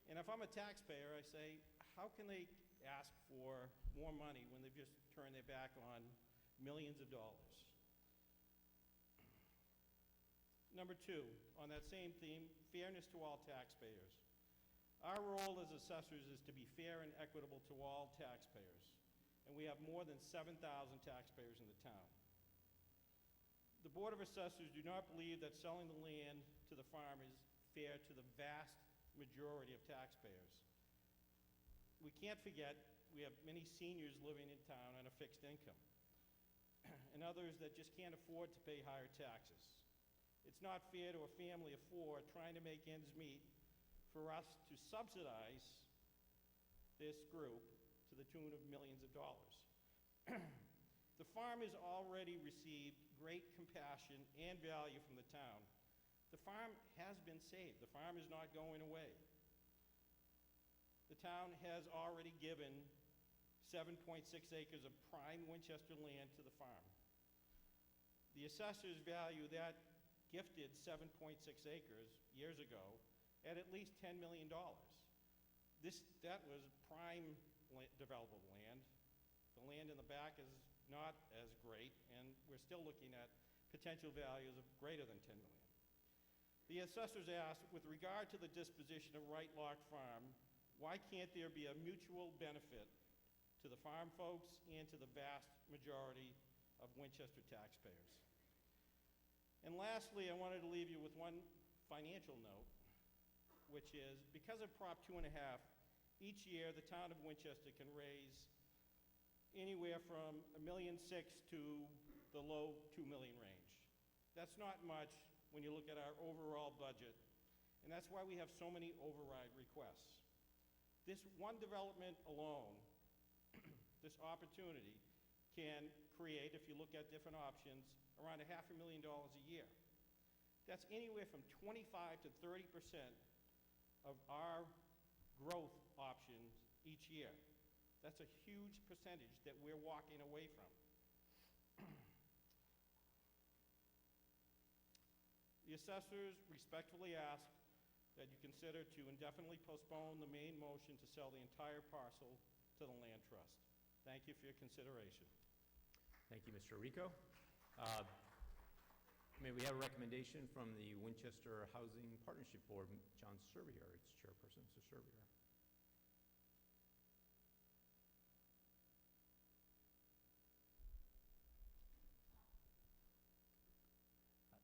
And if I'm a taxpayer, I say, how can they ask for more money when they've just turned their back on millions of dollars? Number two, on that same theme, fairness to all taxpayers. Our role as assessors is to be fair and equitable to all taxpayers. And we have more than 7,000 taxpayers in the town. The Board of Assessors do not believe that selling the land to the farm is fair to the vast majority of taxpayers. We can't forget we have many seniors living in town on a fixed income and others that just can't afford to pay higher taxes. It's not fair to a family of four trying to make ends meet for us to subsidize this group to the tune of millions of dollars. The farm has already received great compassion and value from the town. The farm has been saved. The farm is not going away. The town has already given 7.6 acres of prime Winchester land to the farm. The assessors value that gifted 7.6 acres years ago at least $10 million. That was prime developable land. The land in the back is not as great, and we're still looking at potential values of greater than $10 million. The assessors asked, with regard to the disposition of Wright Lock Farm, why can't there be a mutual benefit to the farm folks and to the vast majority of Winchester taxpayers? And lastly, I wanted to leave you with one financial note, which is, because of Prop 2.5, each year the town of Winchester can raise anywhere from $1.6 million to the low $2 million range. That's not much when you look at our overall budget, and that's why we have so many override requests. This one development alone, this opportunity, can create, if you look at different options, around $500,000 a year. That's anywhere from 25 to 30% of our growth options each year. That's a huge percentage that we're walking away from. The assessors respectfully ask that you consider to indefinitely postpone the main motion to sell the entire parcel to the Land Trust. Thank you for your consideration. Thank you, Mr. Rico. May we have a recommendation from the Winchester Housing Partnership Board, John Serbier, its chairperson, Mr. Serbier.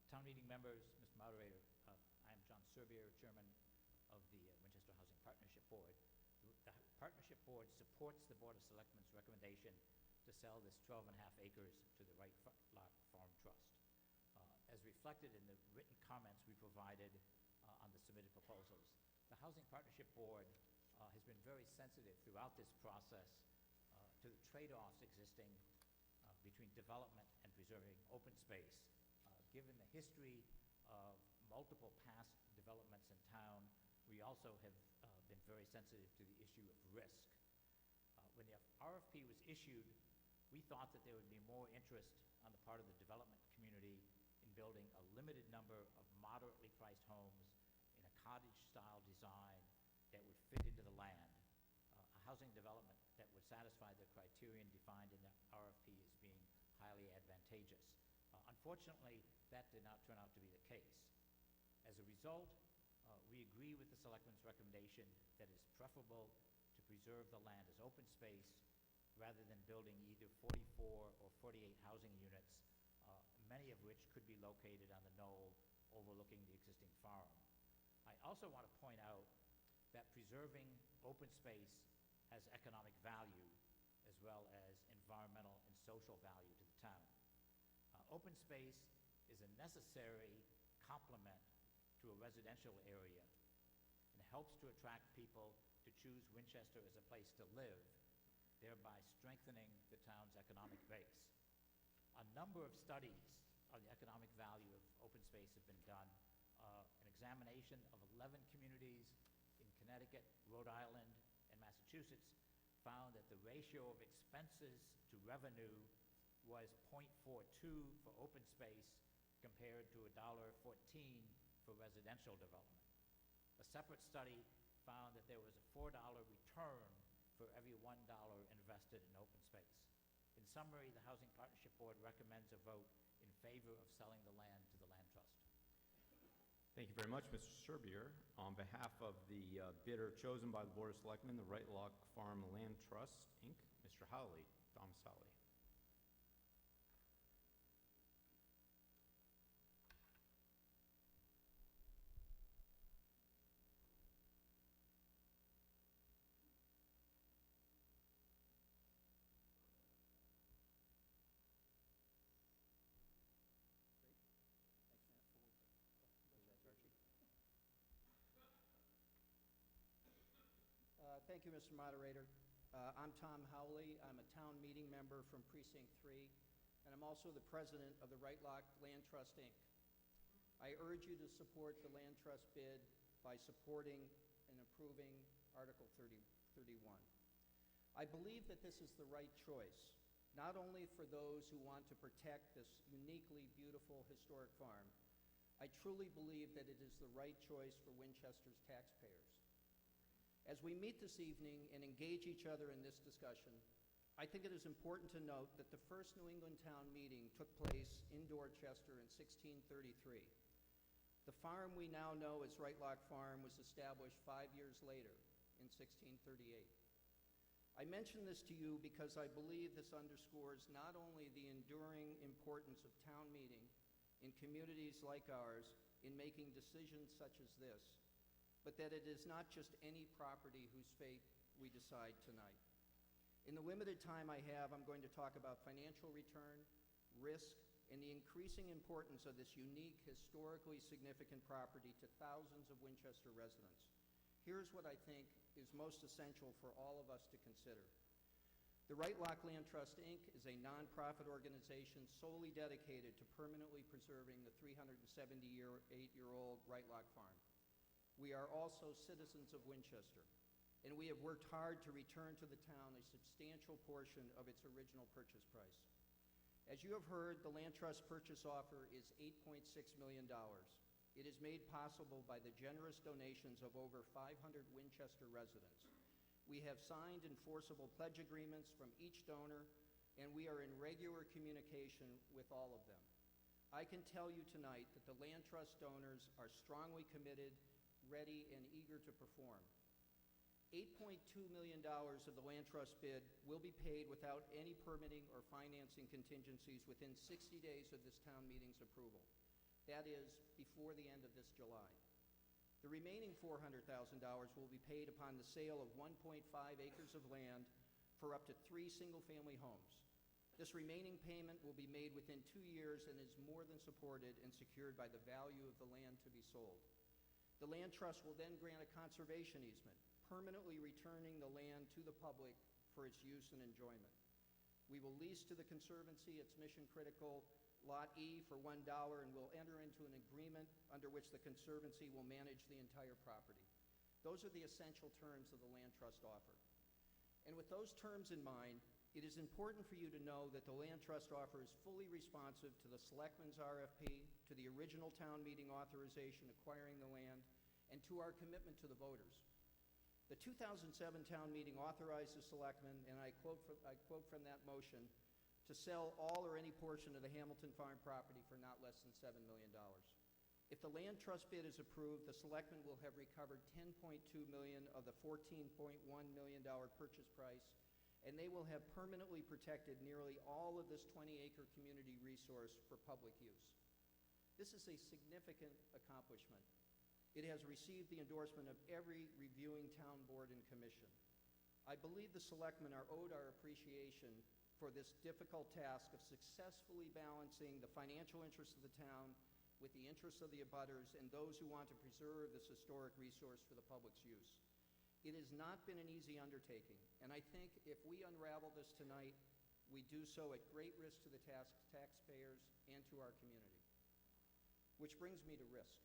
Town meeting members, Mr. Moderator, I am John Serbier, Chairman of the Winchester Housing Partnership Board. The Partnership Board supports the Board of Selectmen's recommendation to sell this 12.5 acres to the Right Lock Farm Trust. As reflected in the written comments we provided on the submitted proposals, the Housing Partnership Board has been very sensitive throughout this process to the trade-offs existing between development and preserving open space. Given the history of multiple past developments in town, we also have been very sensitive to the issue of risk. When the RFP was issued, we thought that there would be more interest on the part of the development community in building a limited number of moderately priced homes in a cottage-style design that would fit into the land. A housing development that would satisfy the criterion defined in the RFP as being highly advantageous. Unfortunately, that did not turn out to be the case. As a result, we agree with the Selectmen's recommendation that it is preferable to preserve the land as open space rather than building either 44 or 48 housing units, many of which could be located on the knoll overlooking the existing farm. I also want to point out that preserving open space has economic value as well as environmental and social value to the town. Open space is a necessary complement to a residential area and helps to attract people to choose Winchester as a place to live, thereby strengthening the town's economic base. A number of studies on the economic value of open space have been done. An examination of 11 communities in Connecticut, Rhode Island, and Massachusetts found that the ratio of expenses to revenue was 0.42 for open space compared to $1.14 for residential development. A separate study found that there was a $4 return for every $1 invested in open space. In summary, the Housing Partnership Board recommends a vote in favor of selling the land to the Land Trust. Thank you very much, Mr. Serbier. On behalf of the bidder chosen by the Board of Selectmen, the Right Lock Farm Land Trust, Inc., Mr. Howley, Thomas Howley. Thank you, Mr. Moderator. I'm Tom Howley. I'm a town meeting member from Precinct 3, and I'm also the president of the Right Lock Land Trust, Inc. I urge you to support the Land Trust bid by supporting and approving Article 31. I believe that this is the right choice, not only for those who want to protect this uniquely beautiful historic farm. I truly believe that it is the right choice for Winchester's taxpayers. As we meet this evening and engage each other in this discussion, I think it is important to note that the first New England town meeting took place in Dorchester in 1633. The farm we now know as Right Lock Farm was established 5 years later in 1638. I mention this to you because I believe this underscores not only the enduring importance of town meeting in communities like ours in making decisions such as this, but that it is not just any property whose fate we decide tonight. In the limited time I have, I'm going to talk about financial return, risk, and the increasing importance of this unique, historically significant property to thousands of Winchester residents. Here's what I think is most essential for all of us to consider. The Right Lock Land Trust, Inc. is a nonprofit organization solely dedicated to permanently preserving the 378-year-old Right Lock Farm. We are also citizens of Winchester, and we have worked hard to return to the town a substantial portion of its original purchase price. As you have heard, the Land Trust purchase offer is $8.6 million. It is made possible by the generous donations of over 500 Winchester residents. We have signed enforceable pledge agreements from each donor, and we are in regular communication with all of them. I can tell you tonight that the Land Trust donors are strongly committed, ready, and eager to perform. $8.2 million of the Land Trust bid will be paid without any permitting or financing contingencies within 60 days of this town meeting's approval. That is, before the end of this July. The remaining $400,000 will be paid upon the sale of 1.5 acres of land for up to 3 single-family homes. This remaining payment will be made within 2 years and is more than supported and secured by the value of the land to be sold. The Land Trust will then grant a conservation easement, permanently returning the land to the public for its use and enjoyment. We will lease to the Conservancy its mission-critical Lot E for $1 and will enter into an agreement under which the Conservancy will manage the entire property. Those are the essential terms of the Land Trust offer. And with those terms in mind, it is important for you to know that the Land Trust offer is fully responsive to the Selectmen's RFP, to the original town meeting authorization acquiring the land, and to our commitment to the voters. The 2007 town meeting authorized the Selectmen, and I quote from that motion, to sell all or any portion of the Hamilton Farm property for not less than $7 million. If the Land Trust bid is approved, the Selectmen will have recovered $10.2 million of the $14.1 million purchase price, and they will have permanently protected nearly all of this 20-acre community resource for public use. This is a significant accomplishment. It has received the endorsement of every reviewing town board and commission. I believe the Selectmen are owed our appreciation for this difficult task of successfully balancing the financial interests of the town with the interests of the abutters and those who want to preserve this historic resource for the public's use. It has not been an easy undertaking, and I think if we unravel this tonight, we do so at great risk to the taxpayers and to our community. Which brings me to risk.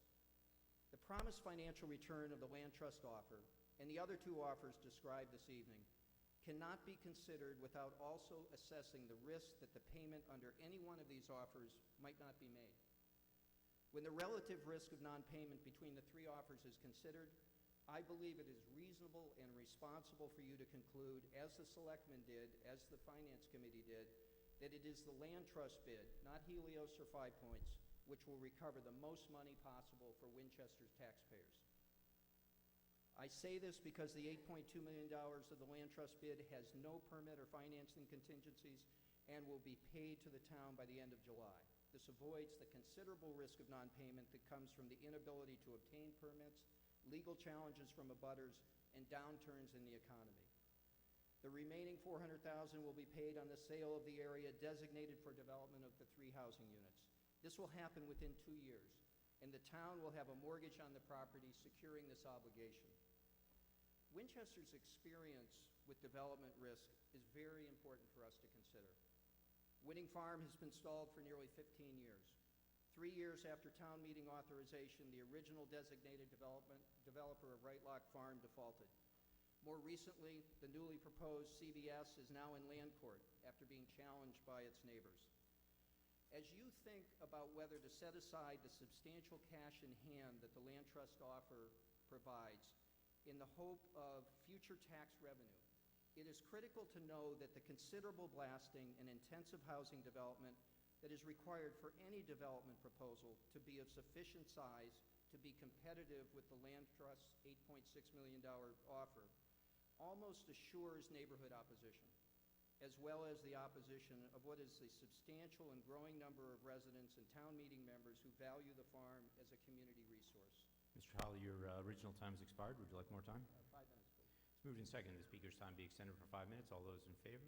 The promised financial return of the Land Trust offer and the other 2 offers described this evening cannot be considered without also assessing the risk that the payment under any one of these offers might not be made. When the relative risk of non-payment between the 3 offers is considered, I believe it is reasonable and responsible for you to conclude, as the Selectmen did, as the Finance Committee did, that it is the Land Trust bid, not Helios or 5 Points, which will recover the most money possible for Winchester's taxpayers. I say this because the $8.2 million of the Land Trust bid has no permit or financing contingencies and will be paid to the town by the end of July. This avoids the considerable risk of non-payment that comes from the inability to obtain permits, legal challenges from abutters, and downturns in the economy. The remaining $400,000 will be paid on the sale of the area designated for development of the 3 housing units. This will happen within 2 years, and the town will have a mortgage on the property securing this obligation. Winchester's experience with development risk is very important for us to consider. Winning Farm has been stalled for nearly 15 years. 3 years after town meeting authorization, the original designated developer of Right Lock Farm defaulted. More recently, the newly proposed CVS is now in land court after being challenged by its neighbors. As you think about whether to set aside the substantial cash in hand that the Land Trust offer provides in the hope of future tax revenue, it is critical to know that the considerable blasting and intensive housing development that is required for any development proposal to be of sufficient size to be competitive with the Land Trust's $8.6 million offer almost assures neighborhood opposition, as well as the opposition of what is a substantial and growing number of residents and town meeting members who value the farm as a community resource. Mr. Howley, your original time's expired. Would you like more time? 5 minutes, please. Moved and seconded, the speaker's time be extended for 5 minutes. All those in favor?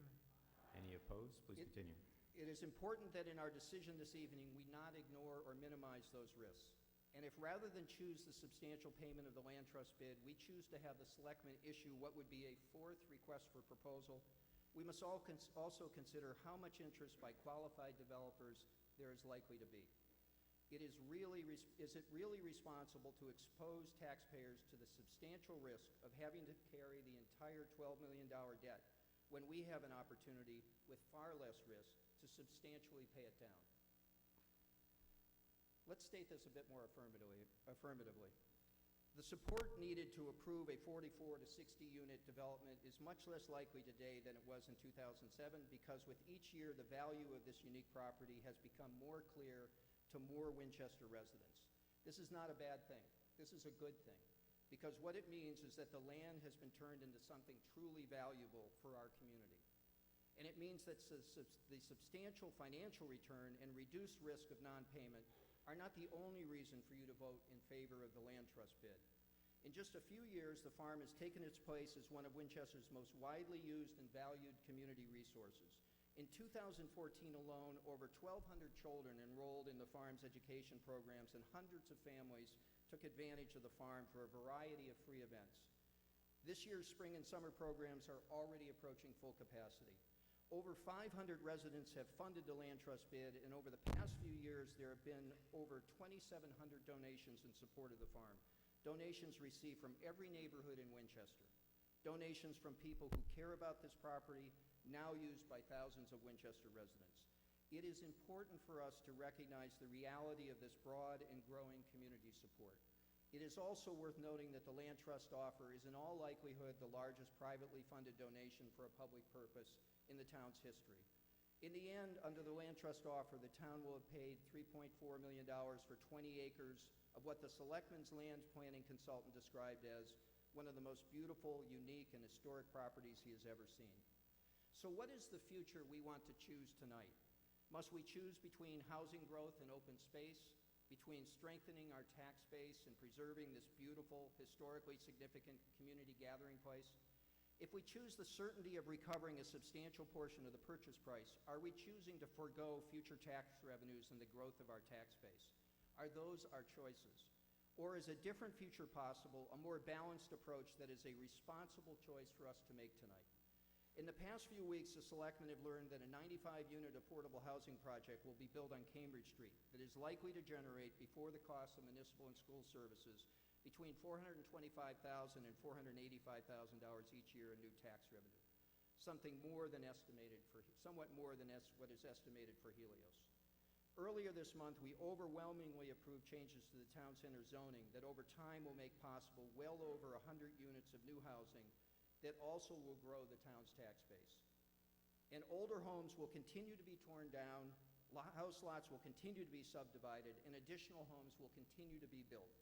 Any opposed? Please continue. It is important that in our decision this evening, we not ignore or minimize those risks. And if rather than choose the substantial payment of the land trust bid, we choose to have the selectmen issue what would be a fourth request for proposal, we must also consider how much interest by qualified developers there is likely to be. Is it really responsible to expose taxpayers to the substantial risk of having to carry the entire $12 million debt when we have an opportunity with far less risk to substantially pay it down? Let's state this a bit more affirmatively. The support needed to approve a 44 to 60 unit development is much less likely today than it was in 2007 because with each year the value of this unique property has become more clear to more Winchester residents. This is not a bad thing. This is a good thing because what it means is that the land has been turned into something truly valuable for our community. And it means that the substantial financial return and reduced risk of non-payment are not the only reason for you to vote in favor of the land trust bid. In just a few years, the farm has taken its place as one of Winchester's most widely used and valued community resources. In 2014 alone, over 1,200 children enrolled in the farm's education programs and hundreds of families took advantage of the farm for a variety of free events. This year's spring and summer programs are already approaching full capacity. Over 500 residents have funded the land trust bid, and over the past few years, there have been over 2,700 donations in support of the farm. Donations received from every neighborhood in Winchester. Donations from people who care about this property, now used by thousands of Winchester residents. It is important for us to recognize the reality of this broad and growing community support. It is also worth noting that the land trust offer is in all likelihood the largest privately funded donation for a public purpose in the town's history. In the end, under the land trust offer, the town will have paid $3.4 million for 20 acres of what the Selectmen's land planning consultant described as one of the most beautiful, unique, and historic properties he has ever seen. So what is the future we want to choose tonight? Must we choose between housing growth and open space, between strengthening our tax base and preserving this beautiful, historically significant community gathering place? If we choose the certainty of recovering a substantial portion of the purchase price, are we choosing to forego future tax revenues and the growth of our tax base? Are those our choices? Or is a different future possible, a more balanced approach that is a responsible choice for us to make tonight? In the past few weeks, the Selectmen have learned that a 95-unit affordable housing project will be built on Cambridge Street that is likely to generate, before the cost of municipal and school services, between $425,000 and $485,000 each year in new tax revenue, somewhat more than what is estimated for Helios. Earlier this month, we overwhelmingly approved changes to the town center zoning that over time will make possible well over 100 units of new housing that also will grow the town's tax base. And older homes will continue to be torn down, house lots will continue to be subdivided, and additional homes will continue to be built.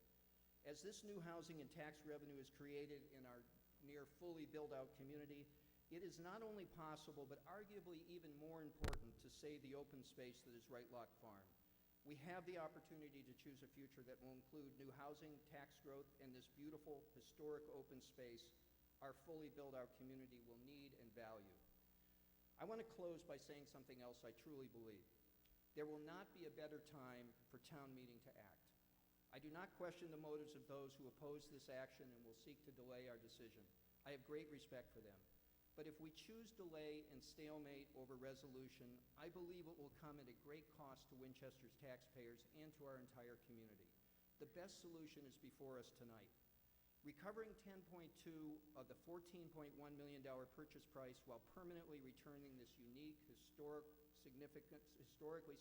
As this new housing and tax revenue is created in our near fully built-out community, it is not only possible, but arguably even more important to save the open space that is Right Lock Farm. We have the opportunity to choose a future that will include new housing, tax growth, and this beautiful, historic open space our fully built-out community will need and value. I want to close by saying something else I truly believe. There will not be a better time for town meeting to act. I do not question the motives of those who oppose this action and will seek to delay our decision. I have great respect for them. But if we choose delay and stalemate over resolution, I believe it will come at a great cost to Winchester's taxpayers and to our entire community. The best solution is before us tonight. Recovering 10.2 of the $14.1 million purchase price while permanently returning this unique, historically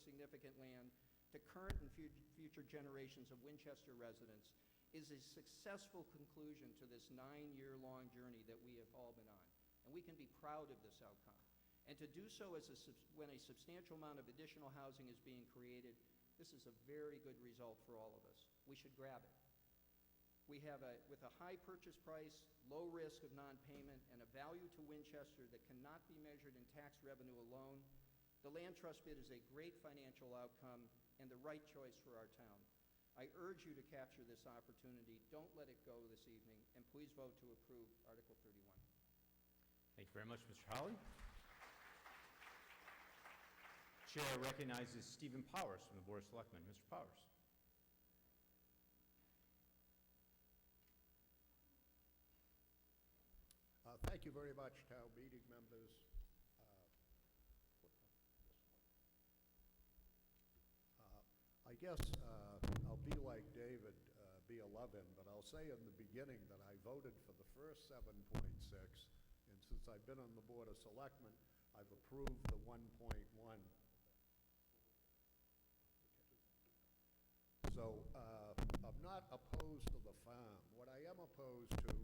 significant land to current and future generations of Winchester residents is a successful conclusion to this 9-year-long journey that we have all been on. And we can be proud of this outcome. And to do so when a substantial amount of additional housing is being created, this is a very good result for all of us. We should grab it. We have, with a high purchase price, low risk of non-payment, and a value to Winchester that cannot be measured in tax revenue alone, the land trust bid is a great financial outcome and the right choice for our town. I urge you to capture this opportunity. Don't let it go this evening, and please vote to approve Article 31. Thank you very much, Mr. Hawley. Chair recognizes Stephen Powers from the Board of Selectmen. Mr. Powers. Thank you very much, town meeting members. I guess I'll be like David, B11, but I'll say in the beginning that I voted for the first 7.6, and since I've been on the Board of Selectmen, I've approved the 1.1. So I'm not opposed to the farm. What I am opposed to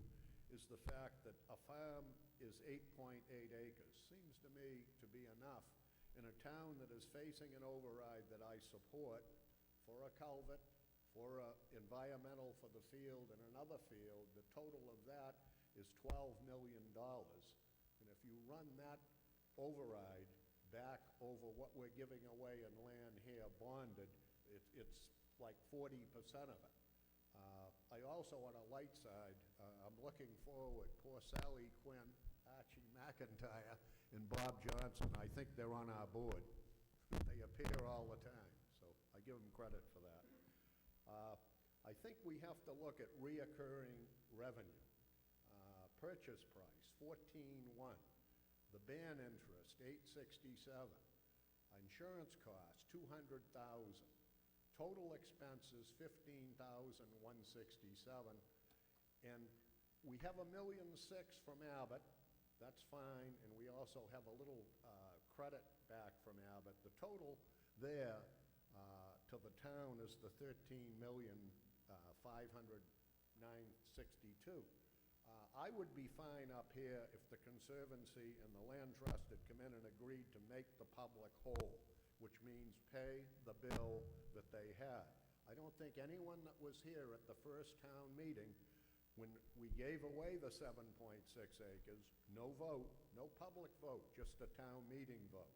is the fact that a farm is 8.8 acres. Seems to me to be enough in a town that is facing an override that I support for a culvert, for environmental for the field and another field. The total of that is $12 million. And if you run that override back over what we're giving away in land here bonded, it's like 40% of it. I also, on a light side, I'm looking forward, poor Sally Quinn, Archie McIntyre, and Bob Johnson, I think they're on our board. They appear all the time, so I give them credit for that. I think we have to look at reoccurring revenue. Purchase price, 14.1. The ban interest, 867. Insurance costs, 200,000. Total expenses, 15,167, and we have $1.6 million from Abbott. That's fine, and we also have a little credit back from Abbott. The total there to the town is the $13,509,662. I would be fine up here if the Conservancy and the Land Trust had come in and agreed to make the public whole, which means pay the bill that they had. I don't think anyone that was here at the first town meeting, when we gave away the 7.6 acres, no vote, no public vote, just a town meeting vote,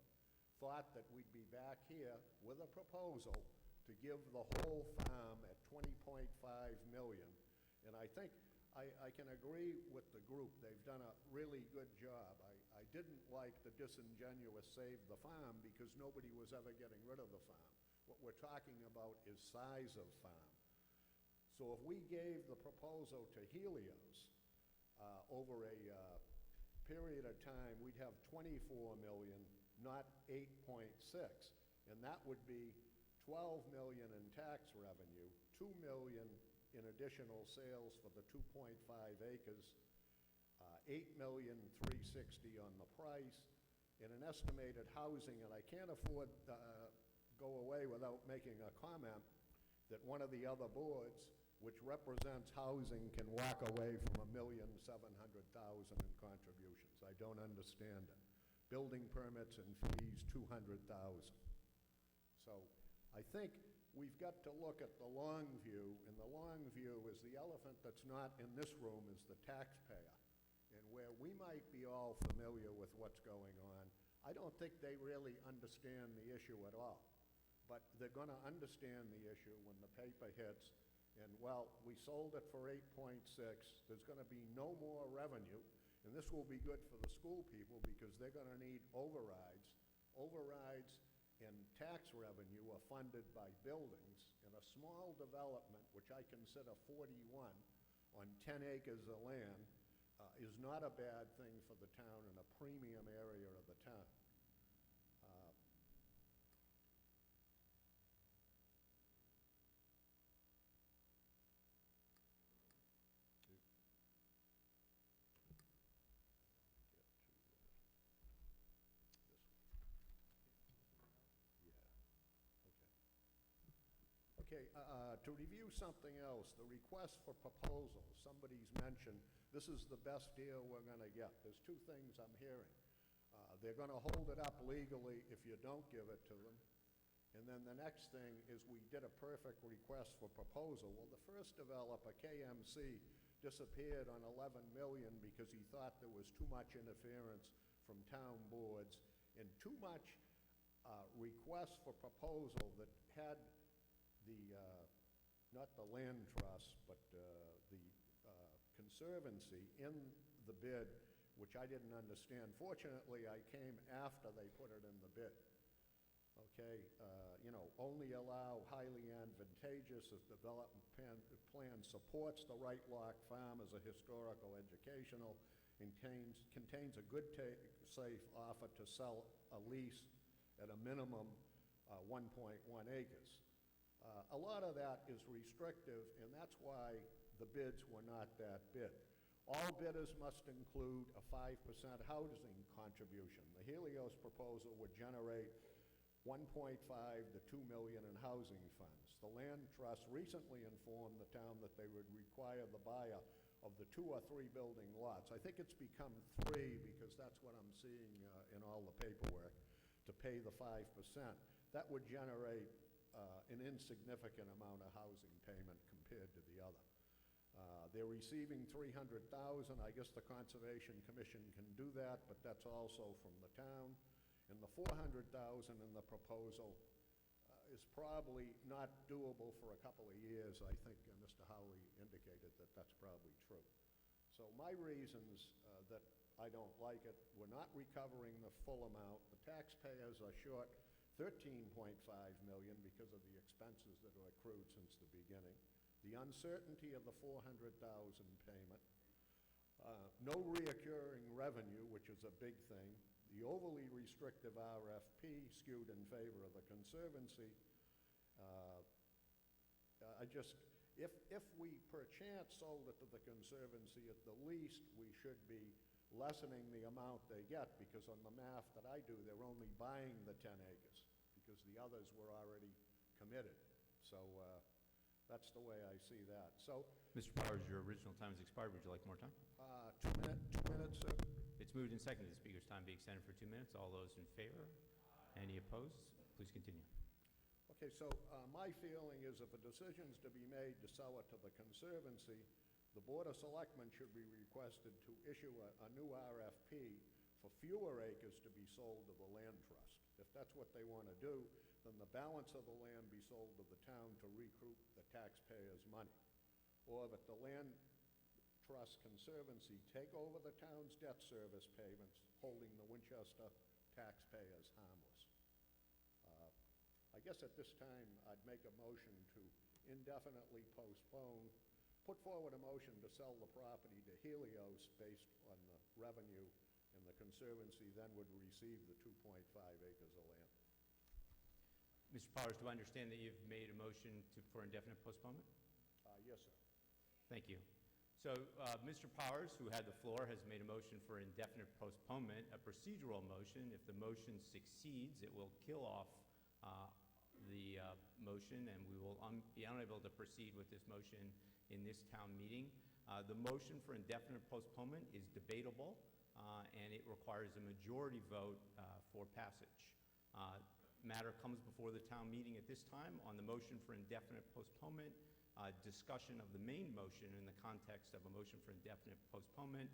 thought that we'd be back here with a proposal to give the whole farm at $20.5 million. And I think I can agree with the group. They've done a really good job. I didn't like the disingenuous save the farm because nobody was ever getting rid of the farm. What we're talking about is size of farm. So if we gave the proposal to Helios over a period of time, we'd have 24 million, not 8.6. And that would be 12 million in tax revenue, 2 million in additional sales for the 2.5 acres, $8,360,000 on the price, and an estimated housing, and I can't afford to go away without making a comment that one of the other boards, which represents housing, can walk away from $1,700,000 in contributions. I don't understand it. Building permits and fees, $200,000. So I think we've got to look at the long view, and the long view is the elephant that's not in this room is the taxpayer. And where we might be all familiar with what's going on, I don't think they really understand the issue at all. But they're going to understand the issue when the paper hits. And, well, we sold it for 8.6. There's going to be no more revenue. And this will be good for the school people because they're going to need overrides. Overrides and tax revenue are funded by buildings, and a small development, which I consider 41, on 10 acres of land, is not a bad thing for the town in a premium area of the town. Okay, to review something else, the request for proposals. Somebody's mentioned this is the best deal we're going to get. There's two things I'm hearing. They're going to hold it up legally if you don't give it to them. And then the next thing is we did a perfect request for proposal. Well, the first developer, KMC, disappeared on 11 million because he thought there was too much interference from town boards and too much request for proposal that had the, not the land trust, but the Conservancy in the bid which I didn't understand. Fortunately, I came after they put it in the bid. Okay, only allow highly advantageous if development plan supports the Right Lock Farm as a historical, educational, and contains a good safe offer to sell a lease at a minimum 1.1 acres. A lot of that is restrictive, and that's why the bids were not that bid. All bidders must include a 5% housing contribution. The Helios proposal would generate 1.5 to 2 million in housing funds. The Land Trust recently informed the town that they would require the buyer of the 2 or 3 building lots. I think it's become 3 because that's what I'm seeing in all the paperwork, to pay the 5%. That would generate an insignificant amount of housing payment compared to the other. They're receiving $300,000. I guess the Conservation Commission can do that, but that's also from the town. And the $400,000 in the proposal is probably not doable for a couple of years. I think Mr. Howley indicated that that's probably true. So my reasons that I don't like it, we're not recovering the full amount. The taxpayers are short $13.5 million because of the expenses that are accrued since the beginning. The uncertainty of the $400,000 payment, no reoccurring revenue, which is a big thing, the overly restrictive RFP skewed in favor of the Conservancy. If we perchance sold it to the Conservancy, at the least we should be lessening the amount they get, because on the math that I do, they're only buying the 10 acres because the others were already committed. So that's the way I see that. So, Mr. Powers, your original time has expired. Would you like more time? 2 minutes, sir. It's moved and seconded. The speaker's time be extended for 2 minutes. All those in favor? Any opposed? Please continue. Okay, so my feeling is if a decision's to be made to sell it to the Conservancy, the Board of Selectmen should be requested to issue a new RFP for fewer acres to be sold to the Land Trust. If that's what they want to do, then the balance of the land be sold to the town to recoup the taxpayers' money. Or that the Land Trust Conservancy take over the town's debt service payments, holding the Winchester taxpayers harmless. I guess at this time, I'd make a motion to indefinitely postpone, put forward a motion to sell the property to Helios based on the revenue, and the Conservancy then would receive the 2.5 acres of land. Mr. Powers, do I understand that you've made a motion for indefinite postponement? Yes, sir. Thank you. So Mr. Powers, who had the floor, has made a motion for indefinite postponement, a procedural motion. If the motion succeeds, it will kill off the motion, and we will be unable to proceed with this motion in this town meeting. The motion for indefinite postponement is debatable, and it requires a majority vote for passage. Matter comes before the town meeting at this time on the motion for indefinite postponement. Discussion of the main motion in the context of a motion for indefinite postponement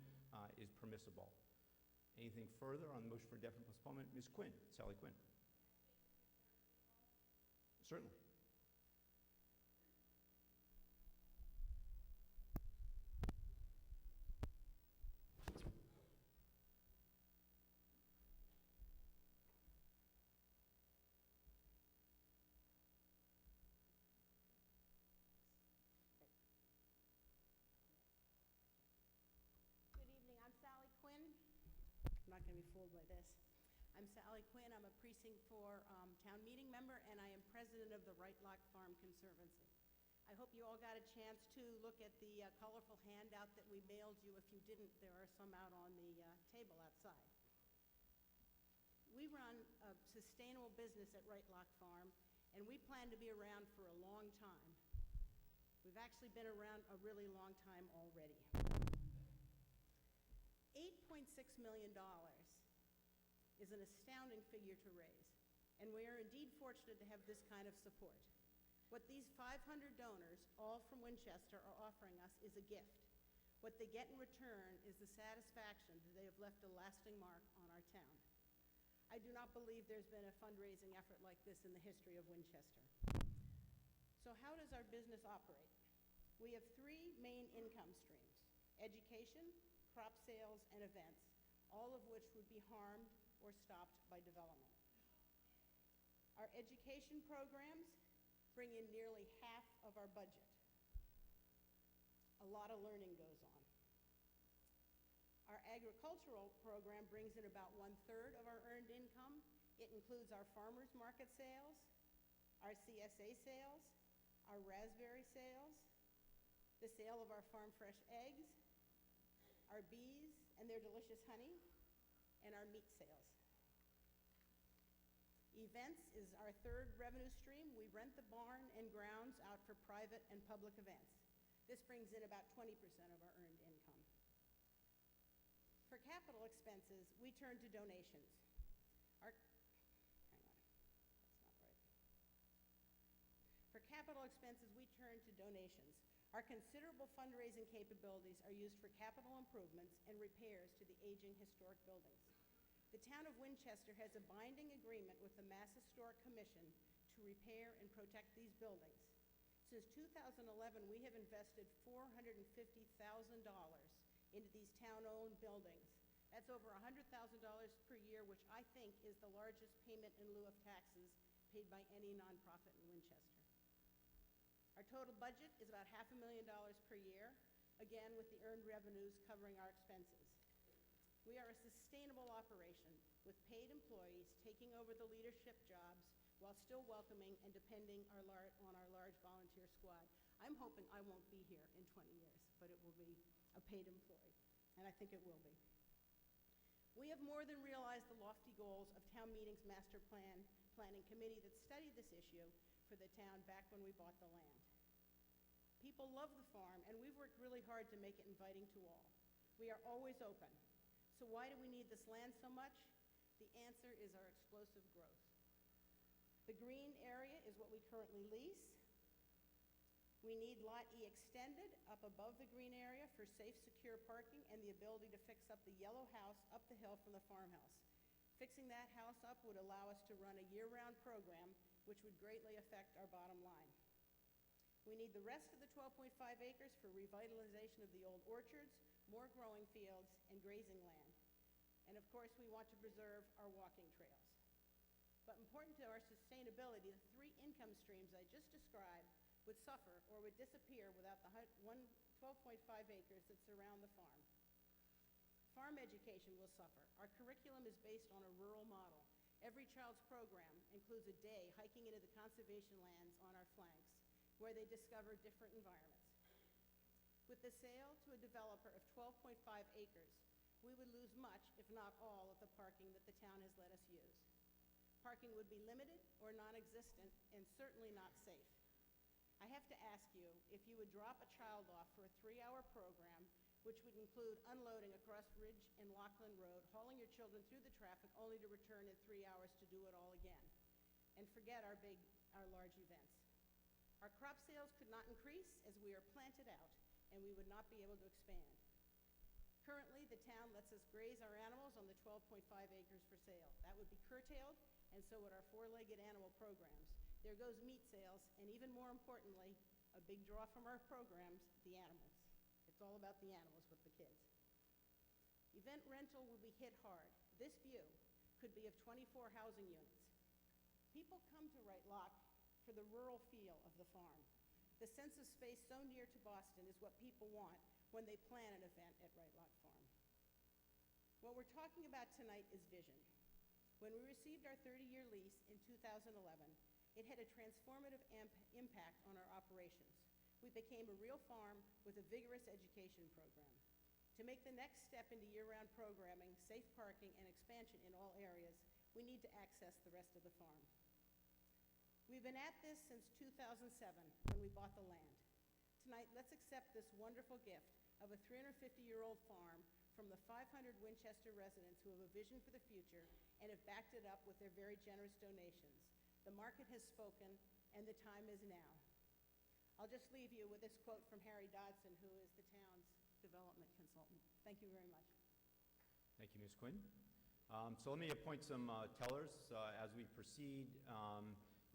is permissible. Anything further on the motion for indefinite postponement? Ms. Quinn, Sally Quinn. Certainly. Good evening, I'm Sally Quinn. I'm not going to be fooled by this. I'm Sally Quinn. I'm a Precinct 4 town meeting member, and I am president of the Right Lock Farm Conservancy. I hope you all got a chance to look at the colorful handout that we mailed you. If you didn't, there are some out on the table outside. We run a sustainable business at Right Lock Farm, and we plan to be around for a long time. We've actually been around a really long time already. $8.6 million is an astounding figure to raise, and we are indeed fortunate to have this kind of support. What these 500 donors, all from Winchester, are offering us is a gift. What they get in return is the satisfaction that they have left a lasting mark on our town. I do not believe there's been a fundraising effort like this in the history of Winchester. So how does our business operate? We have 3 main income streams: education, crop sales, and events. all of which would be harmed or stopped by development. Our education programs bring in nearly half of our budget. A lot of learning goes on. Our agricultural program brings in about 1/3 of our earned income. It includes our farmers market sales, our CSA sales, our raspberry sales, the sale of our farm fresh eggs, our bees and their delicious honey, and our meat sales. Events is our third revenue stream. We rent the barn and grounds out for private and public events. This brings in about 20% of our earned income. For capital expenses, we turn to donations. For capital expenses, we turn to donations. Our considerable fundraising capabilities are used for capital improvements and repairs to the aging historic buildings. The town of Winchester has a binding agreement with the Mass Historic Commission to repair and protect these buildings. Since 2011, we have invested $450,000 into these town-owned buildings. That's over $100,000 per year, which I think is the largest payment in lieu of taxes paid by any nonprofit in Winchester. Our total budget is about $500,000 per year, again with the earned revenues covering our expenses. We are a sustainable operation with paid employees taking over the leadership jobs while still welcoming and depending on our large volunteer squad. I'm hoping I won't be here in 20 years, but it will be a paid employee, and I think it will be. We have more than realized the lofty goals of town meeting's master planning committee that studied this issue for the town back when we bought the land. People love the farm, and we've worked really hard to make it inviting to all. We are always open. So why do we need this land so much? The answer is our explosive growth. The green area is what we currently lease. We need Lot E extended up above the green area for safe, secure parking and the ability to fix up the yellow house up the hill from the farmhouse. Fixing that house up would allow us to run a year-round program, which would greatly affect our bottom line. We need the rest of the 12.5 acres for revitalization of the old orchards, more growing fields, and grazing land. And of course, we want to preserve our walking trails. But important to our sustainability, the three income streams I just described would suffer or would disappear without the 12.5 acres that surround the farm. Farm education will suffer. Our curriculum is based on a rural model. Every child's program includes a day hiking into the conservation lands on our flanks, where they discover different environments. With the sale to a developer of 12.5 acres, we would lose much, if not all, of the parking that the town has let us use. Parking would be limited or non-existent and certainly not safe. I have to ask you if you would drop a child off for a 3-hour program, which would include unloading across Ridge and Lockland Road, hauling your children through the traffic only to return in 3 hours to do it all again. And forget our large events. Our crop sales could not increase as we are planted out, and we would not be able to expand. Currently, the town lets us graze our animals on the 12.5 acres for sale. That would be curtailed, and so would our 4-legged animal programs. There goes meat sales, and even more importantly, a big draw from our programs, the animals. It's all about the animals with the kids. Event rental will be hit hard. This view could be of 24 housing units. People come to Wright Lock for the rural feel of the farm. The sense of space so near to Boston is what people want when they plan an event at Wright Lock Farm. What we're talking about tonight is vision. When we received our 30-year lease in 2011, it had a transformative impact on our operations. We became a real farm with a vigorous education program. To make the next step into year-round programming, safe parking, and expansion in all areas, we need to access the rest of the farm. We've been at this since 2007 when we bought the land. Tonight, let's accept this wonderful gift of a 350-year-old farm from the 500 Winchester residents who have a vision for the future and have backed it up with their very generous donations. The market has spoken, and the time is now. I'll just leave you with this quote from Harry Dodson, who is the town's development consultant. Thank you very much. Thank you, Ms. Quinn. So let me appoint some tellers as we proceed.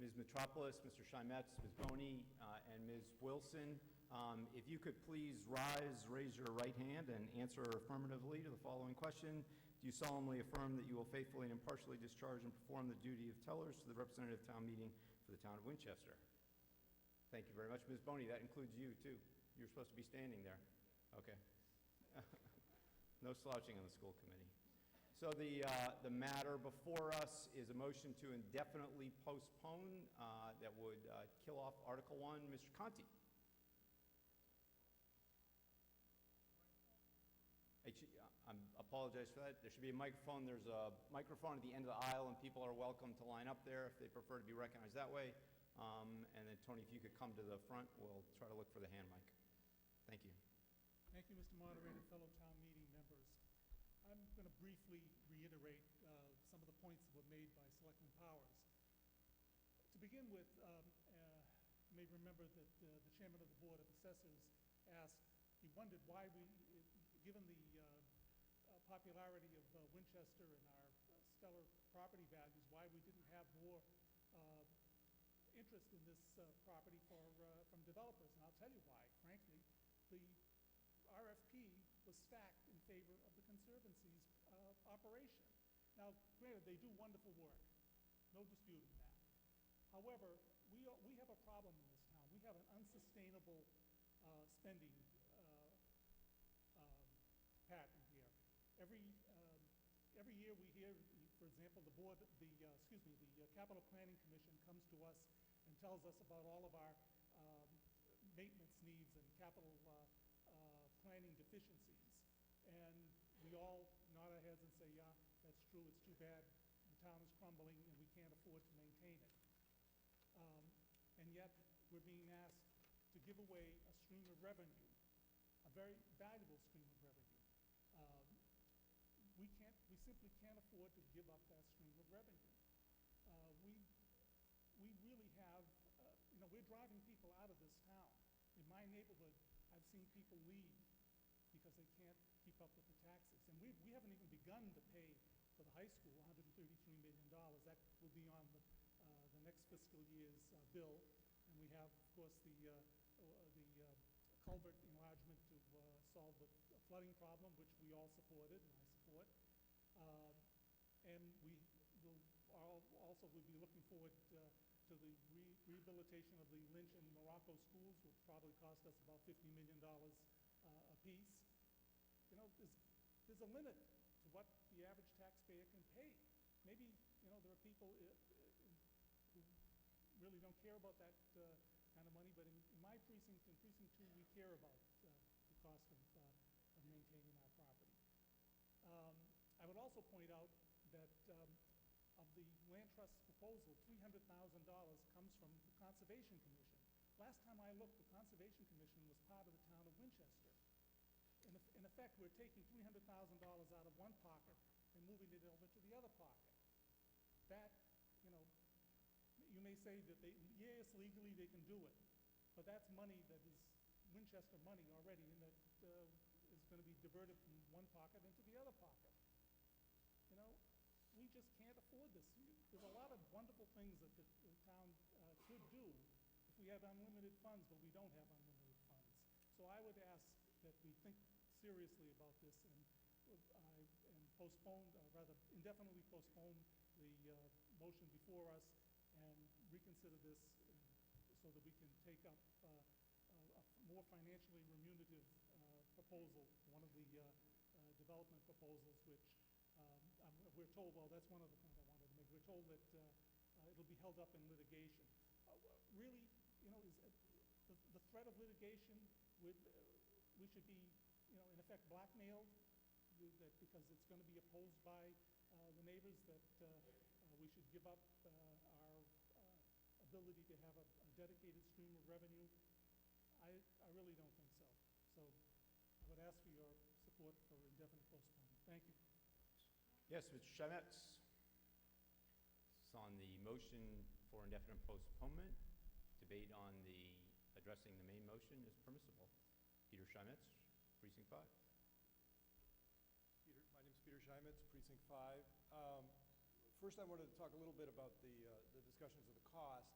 Ms. Metropolis, Mr. Chimetz, Ms. Boney, and Ms. Wilson, if you could please raise your right hand and answer affirmatively to the following question. do you solemnly affirm that you will faithfully and impartially discharge and perform the duty of tellers to the representative town meeting for the town of Winchester? Thank you very much. Ms. Boney, that includes you, too. You're supposed to be standing there. Okay. No slouching on the school committee. So the matter before us is a motion to indefinitely postpone that would kill off Article 1. Mr. Conti. I apologize for that. There should be a microphone. There's a microphone at the end of the aisle, and people are welcome to line up there if they prefer to be recognized that way. And then, Tony, if you could come to the front, we'll try to look for the hand mic. Thank you. Thank you, Mr. Moderator, fellow town meeting members. I'm going to briefly reiterate some of the points that were made by Selectman Powers. To begin with, you may remember that the chairman of the Board of Assessors asked, he wondered why we, given the popularity of Winchester and our stellar property values, why we didn't have more interest in this property from developers. And I'll tell you why. Frankly, the RFP was stacked in favor of the Conservancy's operation. Now, granted, they do wonderful work. No disputing that. However, we have a problem in this town. We have an unsustainable spending pattern here. Every year we hear, for example, the Capital Planning Commission comes to us and tells us about all of our maintenance needs and capital planning deficiencies. And we all nod our heads and say, yeah, that's true, it's too bad, the town is crumbling and we can't afford to maintain it. And yet, we're being asked to give away a stream of revenue, a very valuable stream of revenue. We simply can't afford to give up that stream of revenue. We really have, we're driving people out of this town. In my neighborhood, I've seen people leave because they can't keep up with the taxes. And we haven't even begun to pay for the high school, $133 million. That will be on the next fiscal year's bill. And we have, of course, the culvert enlargement to solve the flooding problem, which we all supported, and I support. And we will also will be looking forward to the rehabilitation of the Lynch and Morocco schools, will probably cost us about $50 million apiece. There's a limit to what the average taxpayer can pay. Maybe, there are people who really don't care about that kind of money, but in my precinct, in Precinct 2, we care about the cost of maintaining our property. I would also point out that of the Land Trust proposal, $300,000 comes from the Conservation Commission. Last time I looked, the Conservation Commission was part of the town of Winchester. In effect, we're taking $300,000 out of one pocket and moving it over to the other pocket. That, you may say that yes, legally they can do it, but that's money that is Winchester money already, and that is going to be diverted from one pocket into the other pocket. We just can't afford this. There's a lot of wonderful things that the town could do if we had unlimited funds, but we don't have unlimited funds. So I would ask that we think seriously about this and postpone, rather indefinitely postpone the motion before us and reconsider this so that we can take up a more financially remunerative proposal, one of the development proposals, which we're told, well, that's one of the points I wanted to make. We're told that it'll be held up in litigation. Really, the threat of litigation, we should be, in effect, blackmailed that because it's going to be opposed by the neighbors, that we should give up our ability to have a dedicated stream of revenue. I really don't think so. So I would ask for your support for indefinite postponement. Thank you. Yes, Mr. Shimetz. It's on the motion for indefinite postponement. Debate on addressing the main motion is permissible. Peter Shimetz, Precinct 5. My name's Peter Shimetz, Precinct 5. First, I wanted to talk a little bit about the discussions of the cost.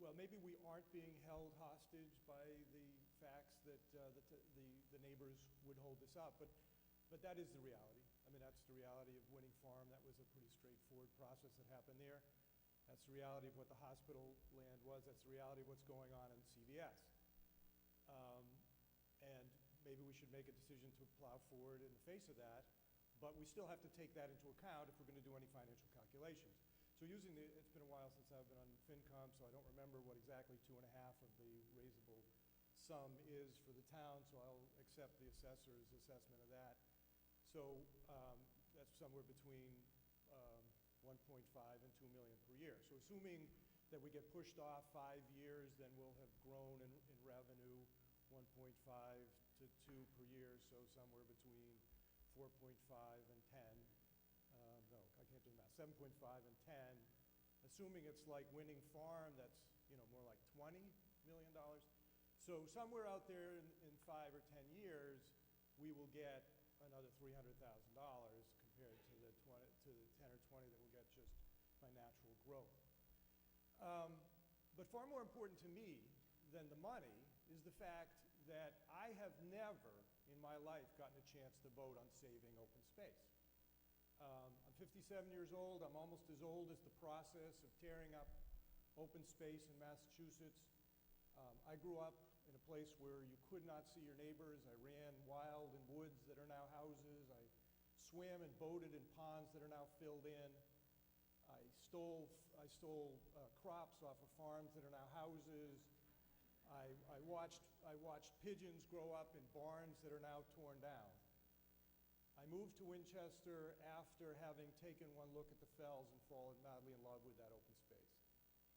Well, maybe we aren't being held hostage by the facts that the neighbors would hold this up, but that is the reality. I mean, that's the reality of Winning Farm. That was a pretty straightforward process that happened there. That's the reality of what the hospital land was. That's the reality of what's going on in CVS. And maybe we should make a decision to plow forward in the face of that, but we still have to take that into account if we're going to do any financial calculations. So it's been a while since I've been on FinCom, so I don't remember what exactly 2.5 of the raisable sum is for the town, so I'll accept the assessor's assessment of that. So that's somewhere between 1.5 and 2 million per year. So assuming that we get pushed off 5 years, then we'll have grown in revenue 1.5 to 2 per year, so somewhere between 4.5 and 10. No, I can't do the math. 7.5 and 10. Assuming it's like Winning Farm, that's more like $20 million. So somewhere out there in 5 or 10 years, we will get another $300,000 compared to the 10 or 20 that we'll get just by natural growth. But far more important to me than the money is the fact that I have never in my life gotten a chance to vote on saving open space. I'm 57 years old. I'm almost as old as the process of tearing up open space in Massachusetts. I grew up in a place where you could not see your neighbors. I ran wild in woods that are now houses. I swam and boated in ponds that are now filled in. I stole crops off of farms that are now houses. I watched pigeons grow up in barns that are now torn down. I moved to Winchester after having taken one look at the fells and fallen madly in love with that open space.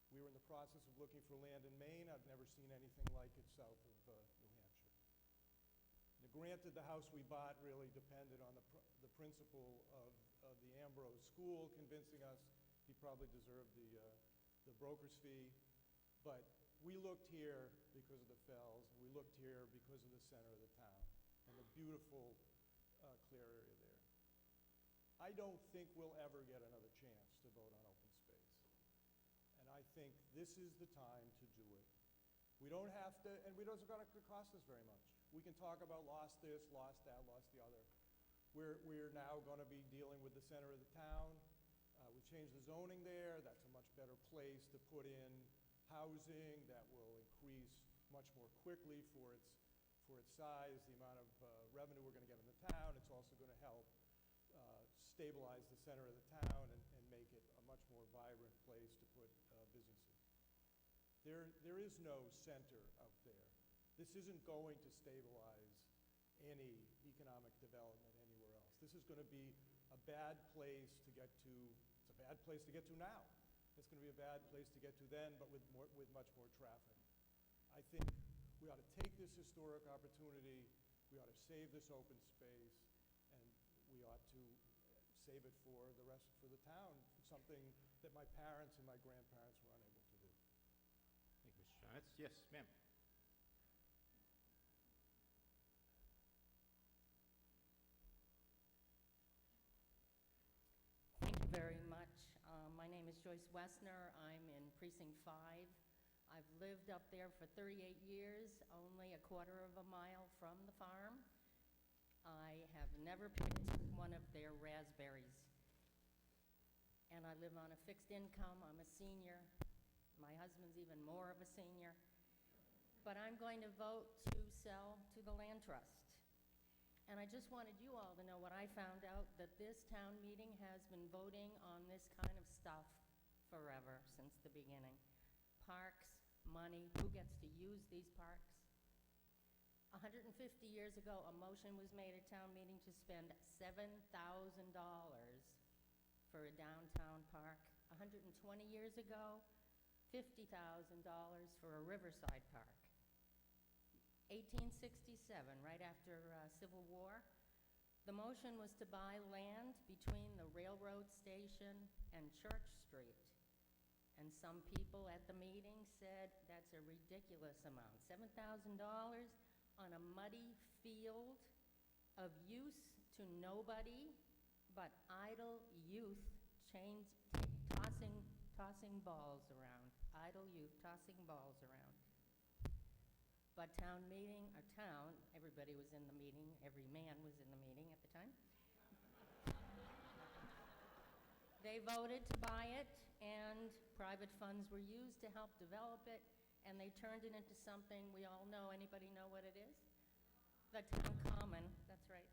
We were in the process of looking for land in Maine. I've never seen anything like it south of New Hampshire. Now, granted, the house we bought really depended on the principal of the Ambrose School convincing us he probably deserved the broker's fee. But we looked here because of the fells. We looked here because of the center of the town and the beautiful clear area there. I don't think we'll ever get another chance to vote on open space. And I think this is the time to do it. We don't have to, and it doesn't going to cost us very much. We can talk about lost this, lost that, lost the other. We're now going to be dealing with the center of the town. We've changed the zoning there. That's a much better place to put in housing that will increase much more quickly for its size, the amount of revenue we're going to get in the town. It's also going to help stabilize the center of the town and make it a much more vibrant place to put businesses. There is no center out there. This isn't going to stabilize any economic development anywhere else. This is going to be a bad place to get to. It's a bad place to get to now. It's going to be a bad place to get to then, but with much more traffic. I think we ought to take this historic opportunity. We ought to save this open space, and we ought to save it for the town, something that my parents and my grandparents were unable to do. Thank you, Mr. Shonitz. Yes, ma'am. Thank you very much. My name is Joyce Wessner. I'm in Precinct 5. I've lived up there for 38 years, only a quarter of a mile from the farm. I have never picked one of their raspberries. And I live on a fixed income. I'm a senior. My husband's even more of a senior. But I'm going to vote to sell to the land trust. And I just wanted you all to know what I found out, that this town meeting has been voting on this kind of stuff forever, since the beginning. Parks, money, who gets to use these parks? 150 years ago, a motion was made at town meeting to spend $7,000 for a downtown park. 120 years ago, $50,000 for a riverside park. 1867, right after Civil War, the motion was to buy land between the railroad station and Church Street. And some people at the meeting said that's a ridiculous amount. $7,000 on a muddy field of use to nobody but idle youth tossing balls around. Idle youth tossing balls around. But town meeting, everybody was in the meeting, every man was in the meeting at the time. They voted to buy it, and private funds were used to help develop it, and they turned it into something we all know. Anybody know what it is? The town common, that's right.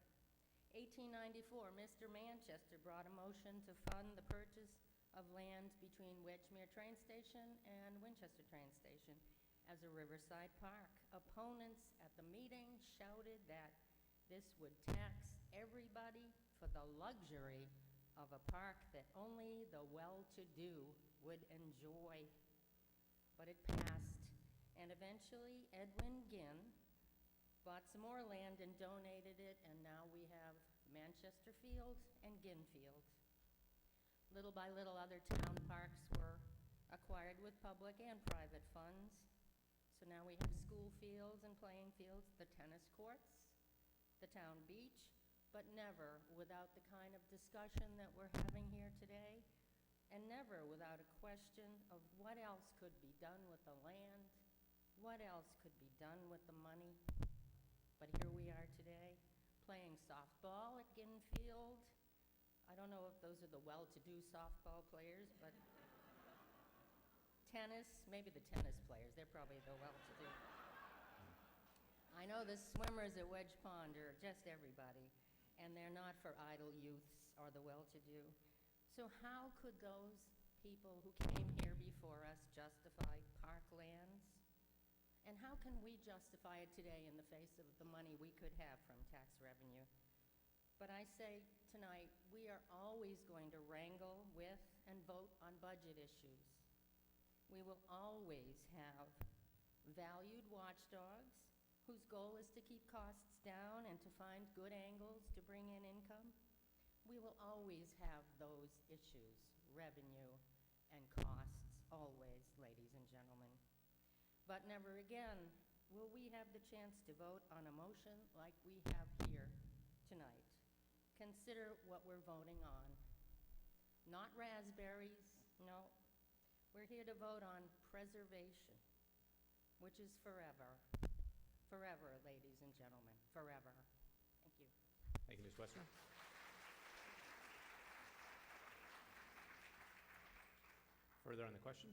1894, Mr. Manchester brought a motion to fund the purchase of land between Wedgmere train station and Winchester train station as a riverside park. Opponents at the meeting shouted that this would tax everybody for the luxury of a park that only the well-to-do would enjoy. But it passed, and eventually Edwin Ginn bought some more land and donated it, and now we have Manchester Field and Ginn Field. Little by little, other town parks were acquired with public and private funds. So now we have school fields and playing fields, the tennis courts, the town beach, but never without the kind of discussion that we're having here today, and never without a question of what else could be done with the land, what else could be done with the money. But here we are today, playing softball at Ginn Field. I don't know if those are the well-to-do softball players, but tennis, maybe the tennis players, they're probably the well-to-do. I know the swimmers at Wedge Pond are just everybody, and they're not for idle youths or the well-to-do. So how could those people who came here before us justify parklands? And how can we justify it today in the face of the money we could have from tax revenue? But I say tonight, we are always going to wrangle with and vote on budget issues. We will always have valued watchdogs whose goal is to keep costs down and to find good angles to bring in income. We will always have those issues, revenue and costs, always, ladies and gentlemen. But never again will we have the chance to vote on a motion like we have here tonight. Consider what we're voting on. Not raspberries, no. We're here to vote on preservation, which is forever. Forever, ladies and gentlemen, forever. Thank you. Thank you, Ms. Westner. Further on the question?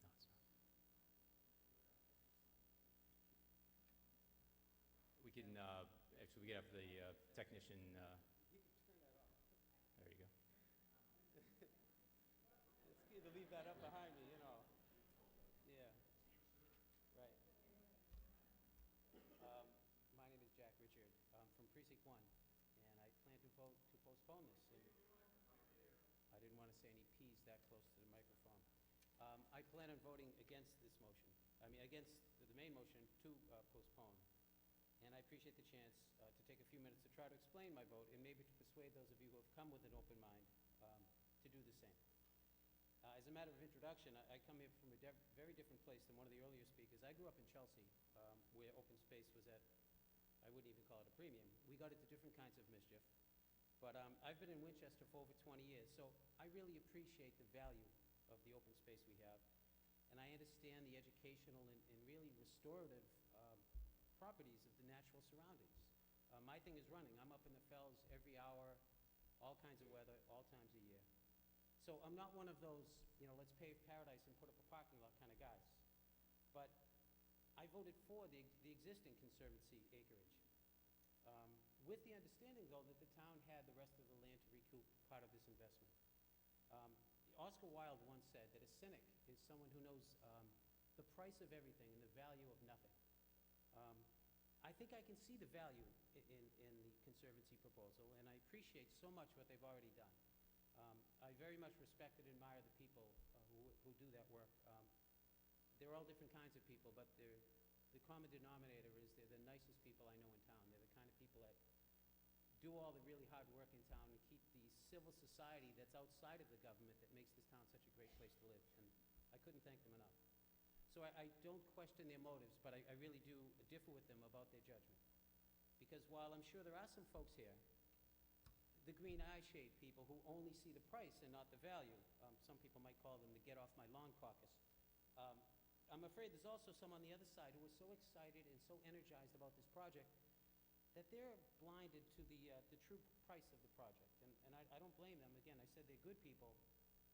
No, it's not. We can, actually, we get up the technician. You can turn that off. There you go. It's good to leave that up behind me, you know. Yeah. Right. My name is Jack Richard. I'm from Precinct 1, and I plan to vote to postpone this. And I didn't want to say any P's that close to the microphone. I plan on voting against this motion. Against the main motion to postpone. And I appreciate the chance to take a few minutes to try to explain my vote and maybe to persuade those of you who have come with an open mind to do the same. As a matter of introduction, I come here from a very different place than one of the earlier speakers. I grew up in Chelsea, where open space was at, I wouldn't even call it a premium. We got into different kinds of mischief. But I've been in Winchester for over 20 years, so I really appreciate the value of the open space we have. And I understand the educational and really restorative properties of the natural surroundings. My thing is running. I'm up in the fells every hour, all kinds of weather, all times of year. So I'm not one of those, let's pave paradise and put up a parking lot kind of guys. But I voted for the existing conservancy acreage, with the understanding, though, that the town had the rest of the land to recoup part of this investment. Oscar Wilde once said that a cynic is someone who knows the price of everything and the value of nothing. I think I can see the value in the conservancy proposal, and I appreciate so much what they've already done. I very much respect and admire the people who do that work. They're all different kinds of people, but the common denominator is they're the nicest people I know in town. They're the kind of people that do all the really hard work in town and keep the civil society that's outside of the government that makes this town such a great place to live, and I couldn't thank them enough. So I don't question their motives, but I really do differ with them about their judgment. Because while I'm sure there are some folks here the green eye shade people who only see the price and not the value. Some people might call them the get off my lawn caucus. I'm afraid there's also some on the other side who are so excited and so energized about this project that they're blinded to the true price of the project. And I don't blame them. Again, I said they're good people,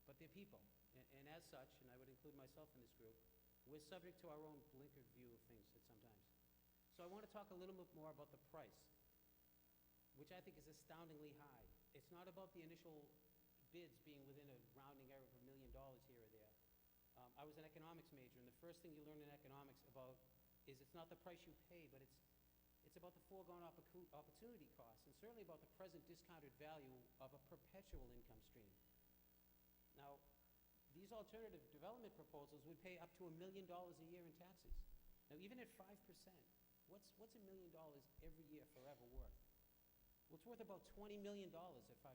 but they're people. And as such, and I would include myself in this group, we're subject to our own blinkered view of things at sometimes. So I want to talk a little bit more about the price, which I think is astoundingly high. It's not about the initial bids being within a rounding error of $1 million here or there. I was an economics major, and the first thing you learn in economics about is it's not the price you pay, but it's about the foregone opportunity cost, and certainly about the present discounted value of a perpetual income stream. Now, these alternative development proposals would pay up to $1 million a year in taxes. Now, even at 5%, what's $1 million every year forever worth? Well, it's worth about $20 million at 5%.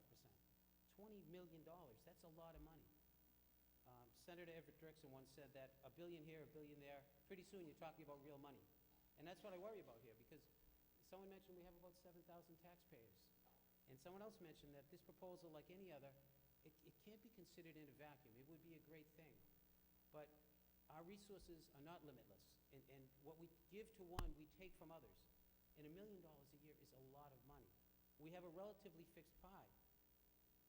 $20 million, that's a lot of money. Senator Everett Dirksen once said that $1 billion here, $1 billion there, pretty soon you're talking about real money. And that's what I worry about here, because someone mentioned we have about 7,000 taxpayers. And someone else mentioned that this proposal, like any other, it can't be considered in a vacuum. It would be a great thing. But our resources are not limitless. And what we give to one, we take from others. And $1 million a year is a lot of money. We have a relatively fixed pie.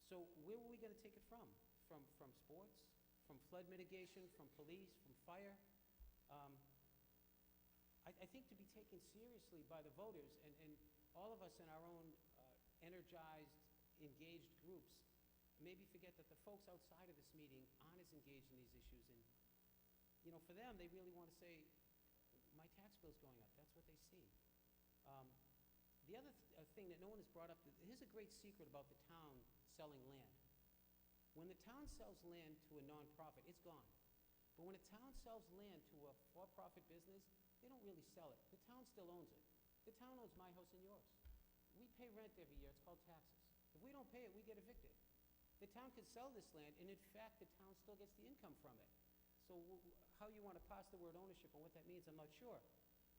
So where are we going to take it from? From sports? From flood mitigation? From police? From fire? I think to be taken seriously by the voters, and all of us in our own energized, engaged groups, maybe forget that the folks outside of this meeting aren't as engaged in these issues. And, you know, for them, they really want to say, my tax bill's going up. That's what they see. The other thing that no one has brought up, here's a great secret about the town selling land. When the town sells land to a nonprofit, it's gone. But when a town sells land to a for-profit business, they don't really sell it. The town still owns it. The town owns my house and yours. We pay rent every year. It's called taxes. If we don't pay it, we get evicted. The town can sell this land, and in fact, the town still gets the income from it. So how you want to pass the word ownership and what that means, I'm not sure.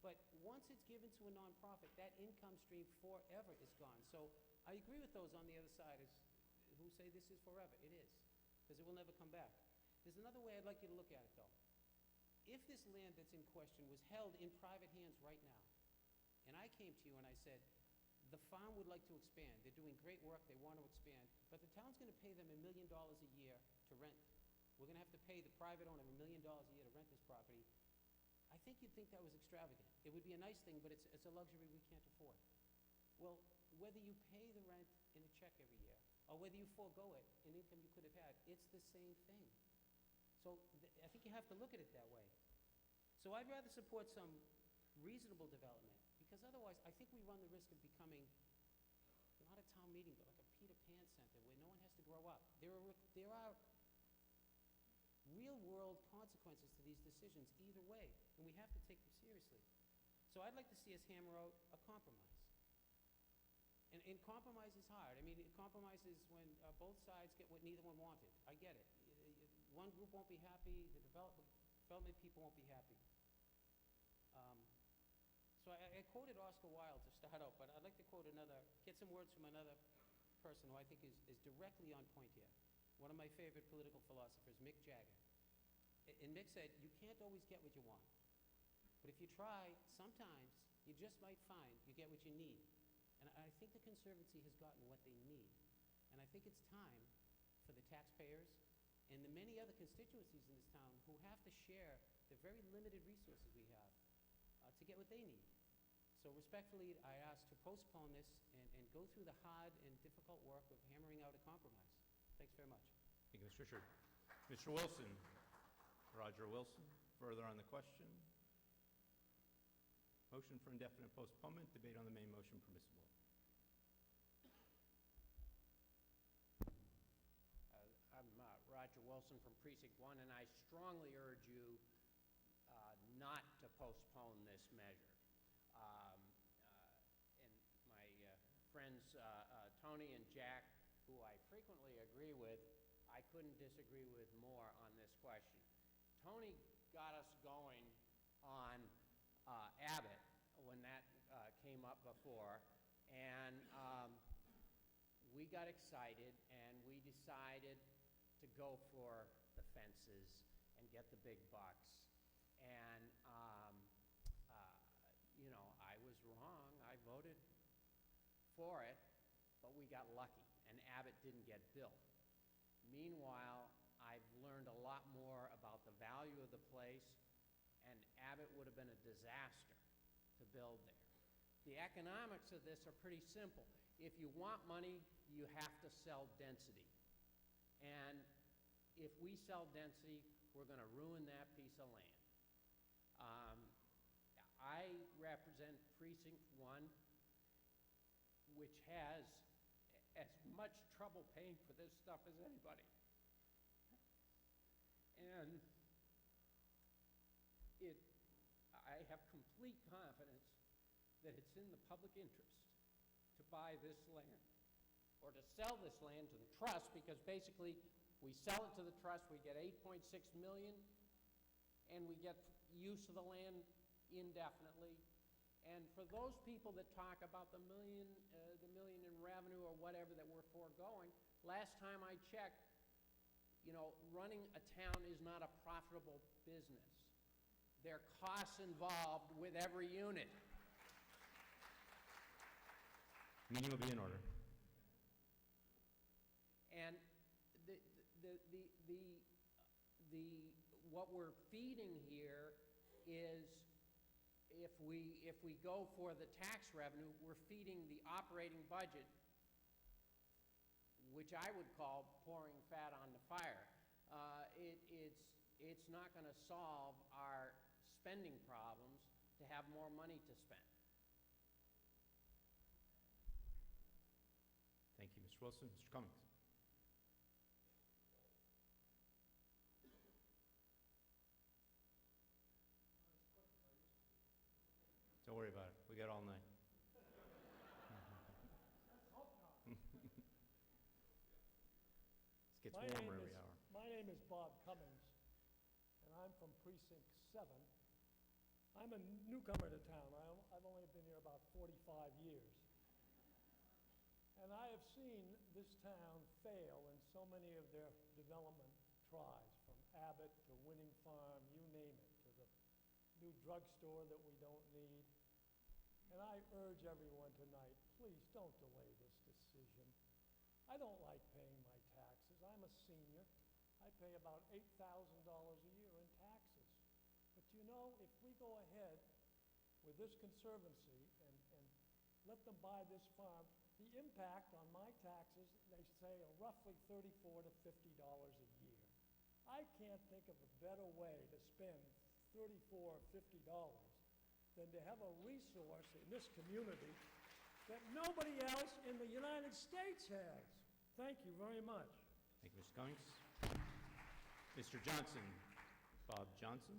But once it's given to a nonprofit, that income stream forever is gone. So I agree with those on the other side who say this is forever. It is, because it will never come back. There's another way I'd like you to look at it, though. If this land that's in question was held in private hands right now, and I came to you and I said, the farm would like to expand. They're doing great work. They want to expand. But the town's going to pay them $1 million a year to rent. We're going to have to pay the private owner $1 million a year to rent this property. I think you'd think that was extravagant. It would be a nice thing, but it's a luxury we can't afford. Well, whether you pay the rent in a check every year, or whether you forego it, an income you could have had, it's the same thing. So I think you have to look at it that way. So I'd rather support some reasonable development, because otherwise I think we run the risk of becoming not a town meeting, but like a Peter Pan Center where no one has to grow up. There are real-world consequences to these decisions either way, and we have to take them seriously. So I'd like to see us hammer out a compromise. And compromise is hard. I mean, compromise is when both sides get what neither one wanted. I get it. One group won't be happy, the development people won't be happy. So I quoted Oscar Wilde to start out, but I'd like to get some words from another person who I think is directly on point here. One of my favorite political philosophers, Mick Jagger. And Mick said, you can't always get what you want. But if you try, sometimes you just might find you get what you need. And I think the Conservancy has gotten what they need. And I think it's time for the taxpayers and the many other constituencies in this town who have to share the very limited resources we have to get what they need. So respectfully, I ask to postpone this and go through the hard and difficult work of hammering out a compromise. Thanks very much. Thank you, Mr. Richard. Mr. Wilson, Roger Wilson, further on the question. Motion for indefinite postponement, debate on the main motion permissible. I'm Roger Wilson from Precinct 1, and I strongly urge you not to postpone this measure. And my friends Tony and Jack, who I frequently agree with, I couldn't disagree with more on this question. Tony got us going on Abbott when that came up before, and we got excited and we decided to go for the fences and get the big bucks. And, I was wrong. I voted for it, but we got lucky, and Abbott didn't get built. Meanwhile, I've learned a lot more about the value of the place, and Abbott would have been a disaster to build there. The economics of this are pretty simple. If you want money, you have to sell density. And if we sell density, we're going to ruin that piece of land. I represent Precinct 1, which has as much trouble paying for this stuff as anybody. And I have complete confidence that it's in the public interest to buy this land, or to sell this land to the trust, because basically we sell it to the trust, we get $8.6 million, and we get use of the land indefinitely. And for those people that talk about the million in revenue or whatever that we're foregoing, last time I checked, running a town is not a profitable business. There are costs involved with every unit. Meeting will be in order. And what we're feeding here is, if we go for the tax revenue, we're feeding the operating budget, which I would call pouring fat on the fire. It's not going to solve our spending problems to have more money to spend. Thank you, Mr. Wilson. Mr. Cummings. Don't worry about it. We got all night. It gets warmer every hour. My name is Bob Cummings, and I'm from Precinct 7. I'm a newcomer to town. I've only been here about 45 years. And I have seen this town fail in so many of their development tries, from Abbott to Winning Farm, you name it, to the new drugstore that we don't need. And I urge everyone tonight, please don't delay this decision. I don't like paying my taxes. I'm a senior. I pay about $8,000 a year in taxes. But if we go ahead with this conservancy and let them buy this farm, the impact on my taxes, they say, are roughly $34 to $50 a year. I can't think of a better way to spend $34 or $50 than to have a resource in this community that nobody else in the United States has. Thank you very much. Thank you, Mr. Cummings. Mr. Johnson, Bob Johnson.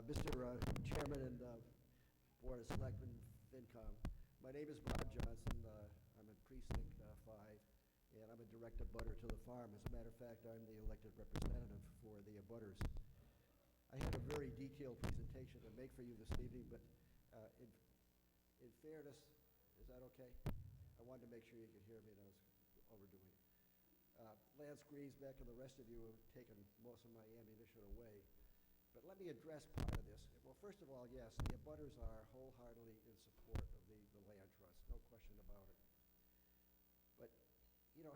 Mr. Chairman and Board of Selectmen, FinCom, my name is Bob Johnson. I'm in Precinct 5, and I'm a direct abutter to the farm. As a matter of fact, I'm the elected representative for the abutters. I had a very detailed presentation to make for you this evening, but in fairness, is that okay? I wanted to make sure you could hear me, and I was overdoing it. Lance Griesbeck and the rest of you have taken most of my ammunition away. But let me address part of this. Well, first of all, yes, the abutters are wholeheartedly in support of the land trust, no question about it. But,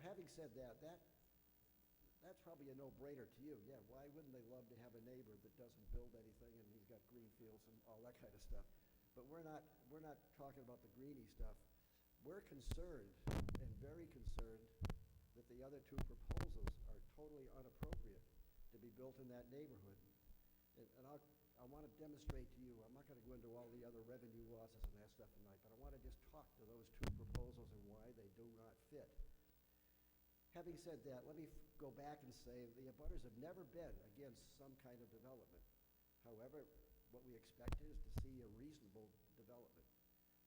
having said that, that's probably a no-brainer to you. Yeah, why wouldn't they love to have a neighbor that doesn't build anything and he's got green fields and all that kind of stuff? But we're not talking about the greeny stuff. We're concerned, and very concerned, that the other two proposals are totally inappropriate to be built in that neighborhood. And I want to demonstrate to you, I'm not going to go into all the other revenue losses and that stuff tonight, but I want to just talk to those two proposals and why they do not fit. Having said that, let me go back and say the abutters have never been against some kind of development. However, what we expected is to see a reasonable development.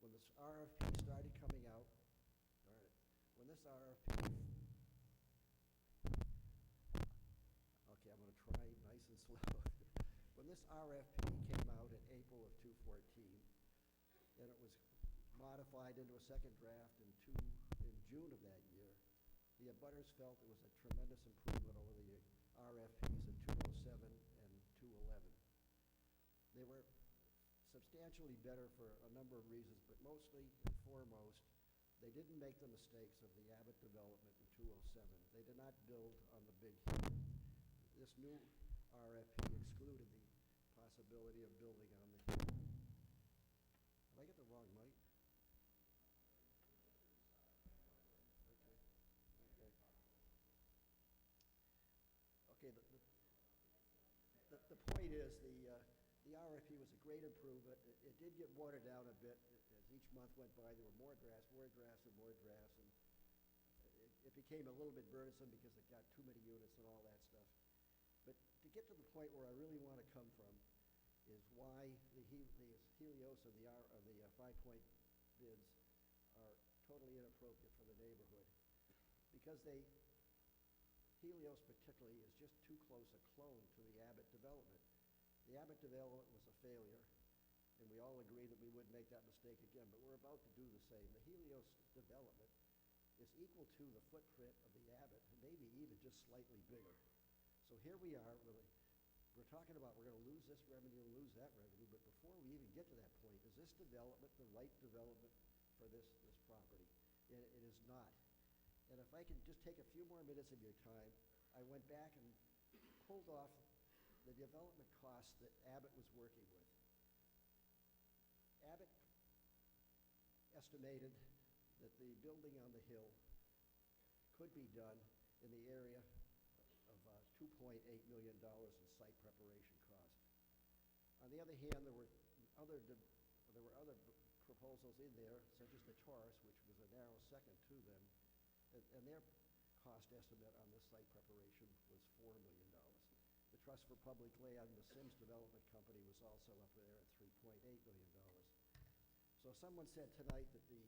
When this RFP started coming out, darn it, when this RFP, okay, I'm going to try nice and slow. When this RFP came out in April of 2014, and it was modified into a second draft in June of that year, the abutters felt it was a tremendous improvement over the RFPs in 207 and 211. They were substantially better for a number of reasons, but mostly and foremost, they didn't make the mistakes of the Abbott development in 207. They did not build on the big hill. This new RFP excluded the possibility of building on the hill. Have I got the wrong mic? Okay, the point is, the RFP was a great improvement. It did get watered down a bit. As each month went by, there were more drafts, and it became a little bit burdensome because it got too many units and all that stuff. But to get to the point where I really want to come from is why the Helios and the 5-point bids are totally inappropriate for the neighborhood. Because Helios particularly is just too close a clone to the Abbott development. The Abbott development was a failure, and we all agree that we wouldn't make that mistake again, but we're about to do the same. The Helios development is equal to the footprint of the Abbott, maybe even just slightly bigger. So here we are, we're talking about we're going to lose this revenue and lose that revenue, but before we even get to that point, is this development the right development for this property? And it is not. And if I can just take a few more minutes of your time, I went back and pulled off the development costs that Abbott was working with. Abbott estimated that the building on the hill could be done in the area of $2.8 million in site preparation cost. On the other hand, there were other proposals in there, such as the Taurus, which was a narrow second to them, and their cost estimate on this site preparation was $4 million. The Trust for Public Land, the Sims Development Company, was also up there at $3.8 million. So someone said tonight that the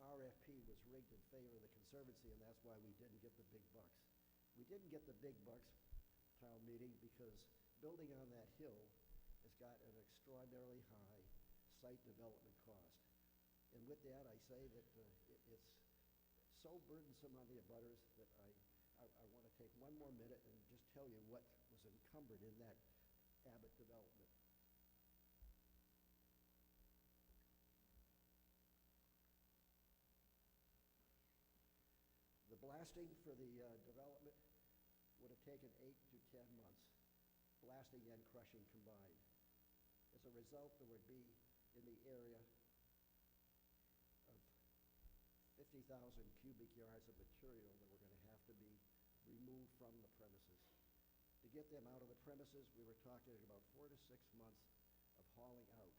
RFP was rigged in favor of the Conservancy, and that's why we didn't get the big bucks. We didn't get the big bucks, town meeting, because building on that hill has got an extraordinarily high site development cost. And with that, I say that it's so burdensome on the abutters that I want to take one more minute and just tell you what was encumbered in that Abbott development. The blasting for the development would have taken 8 to 10 months, blasting and crushing combined. As a result, there would be in the area of 50,000 cubic yards of material that were going to have to be removed from the premises. To get them out of the premises, we were talking about 4 to 6 months of hauling out.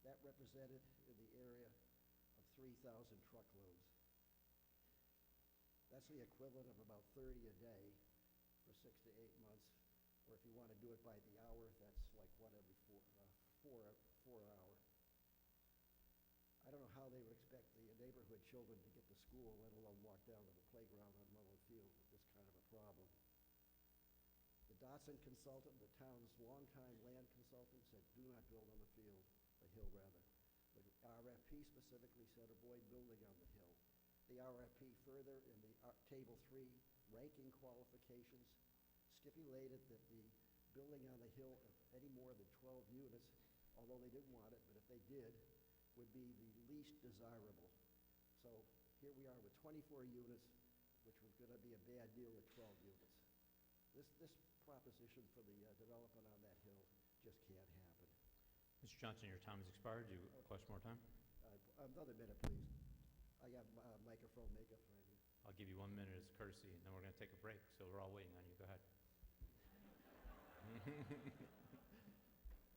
That represented in the area of 3,000 truckloads. That's the equivalent of about 30 a day for 6 to 8 months, or if you want to do it by the hour, that's like one every four hour. I don't know how they would expect the neighborhood children to get to school, let alone walk down to the playground on Mullen Field with this kind of a problem. The Dotson consultant, the town's longtime land consultant, said do not build on the field, the hill rather. The RFP specifically said avoid building on the hill. The RFP further in the Table 3 ranking qualifications stipulated that the building on the hill of any more than 12 units, although they didn't want it, but if they did, would be the least desirable. So here we are with 24 units, which was going to be a bad deal with 12 units. This proposition for the development on that hill just can't happen. Mr. Johnson, your time has expired. Do you request more time? Another minute, please. I got microphone makeup for you. I'll give you 1 minute as courtesy, and then we're going to take a break, so we're all waiting on you. Go ahead.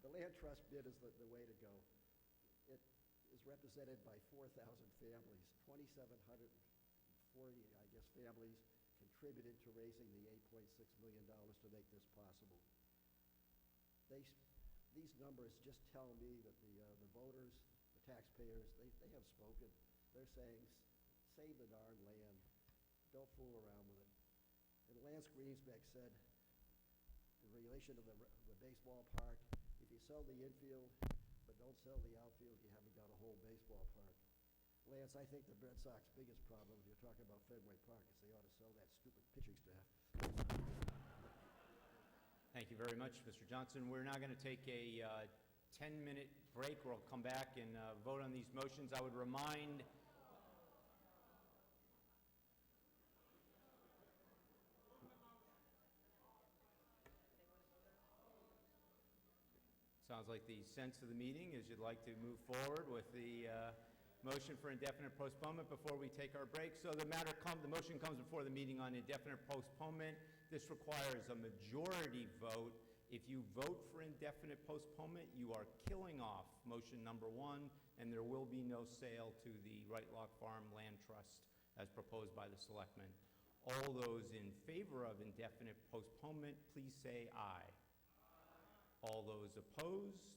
The land trust bid is the way to go. It is represented by 4,000 families. 2,740, I guess, families contributed to raising the $8.6 million to make this possible. These numbers just tell me that the voters, the taxpayers, they have spoken. They're saying, save the darn land. Don't fool around with it. And Lance Greensbeck said in in relation to the baseball park. If you sell the infield but don't sell the outfield, you haven't got a whole baseball park. Lance, I think the Red Sox biggest problem, if you're talking about Fenway Park, is they ought to sell that stupid pitching staff. Thank you very much, Mr. Johnson. We're now going to take a 10-minute break. We'll come back and vote on these motions. I would remind sounds like the sense of the meeting is you'd like to move forward with the motion for indefinite postponement before we take our break. So the motion comes before the meeting on indefinite postponement. This requires a majority vote. If you vote for indefinite postponement, you are killing off motion number 1, and there will be no sale to the Right Lock Farm Land Trust as proposed by the selectmen. All those in favor of indefinite postponement, please say aye. All those opposed?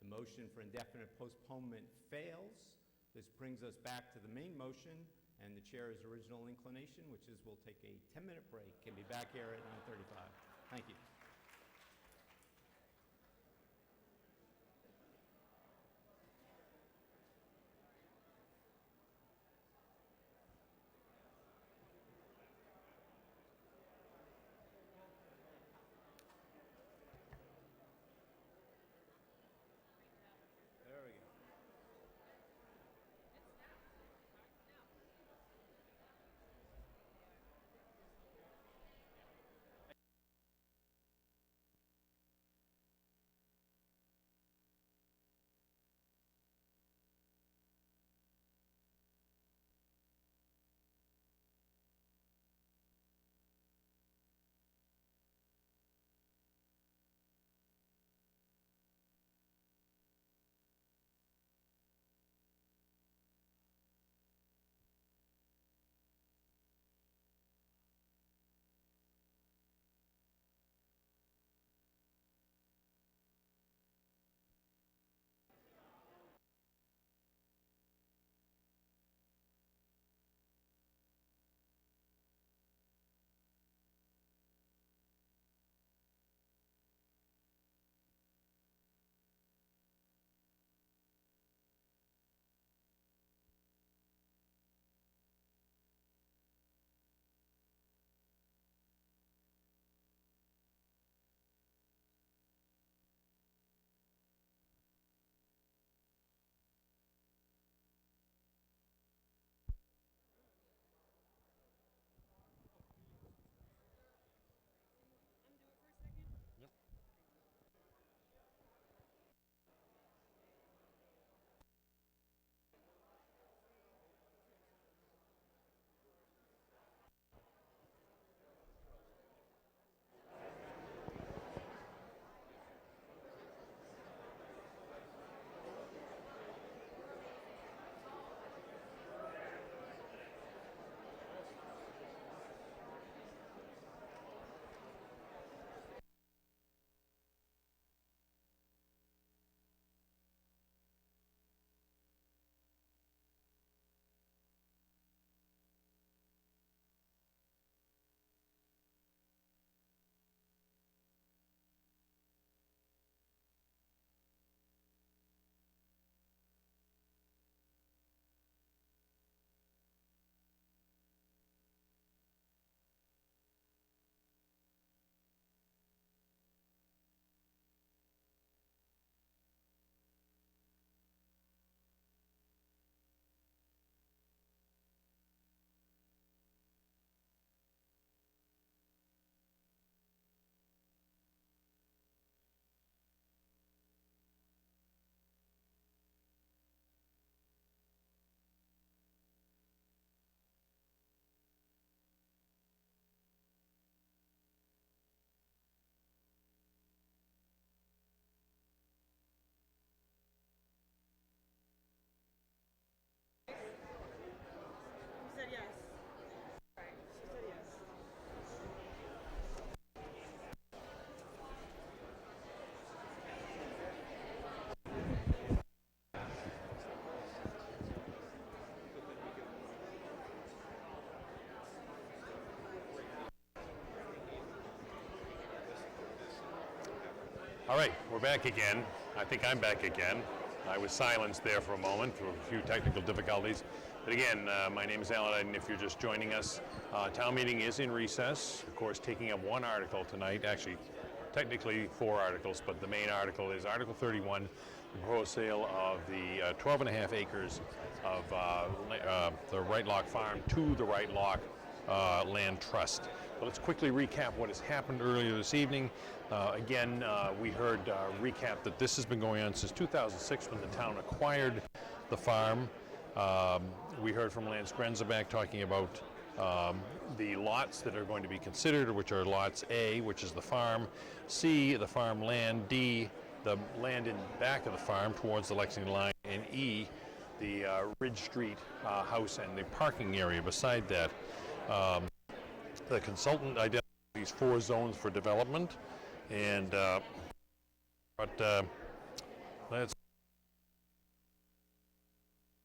The motion for indefinite postponement fails. This brings us back to the main motion and the chair's original inclination, which is we'll take a 10-minute break and be back here at 9:35. Thank you. All right, we're back again. I think I'm back again. I was silenced there for a moment through a few technical difficulties. But again, my name is Alan, and if you're just joining us, town meeting is in recess. Of course, taking up one article tonight, actually technically 4 articles, but the main article is Article 31, the proposed sale of the 12.5 acres of the Right Lock Farm to the Right Lock Land Trust. So let's quickly recap what has happened earlier this evening. Again, we heard recap that this has been going on since 2006 when the town acquired the farm. We heard from Lance Grenzebach talking about the lots that are going to be considered, which are lots A, which is the farm, C, the farm land, D, the land in back of the farm towards the Lexington line, and E, the Ridge Street house and the parking area beside that. The consultant identified these 4 zones for development, and let's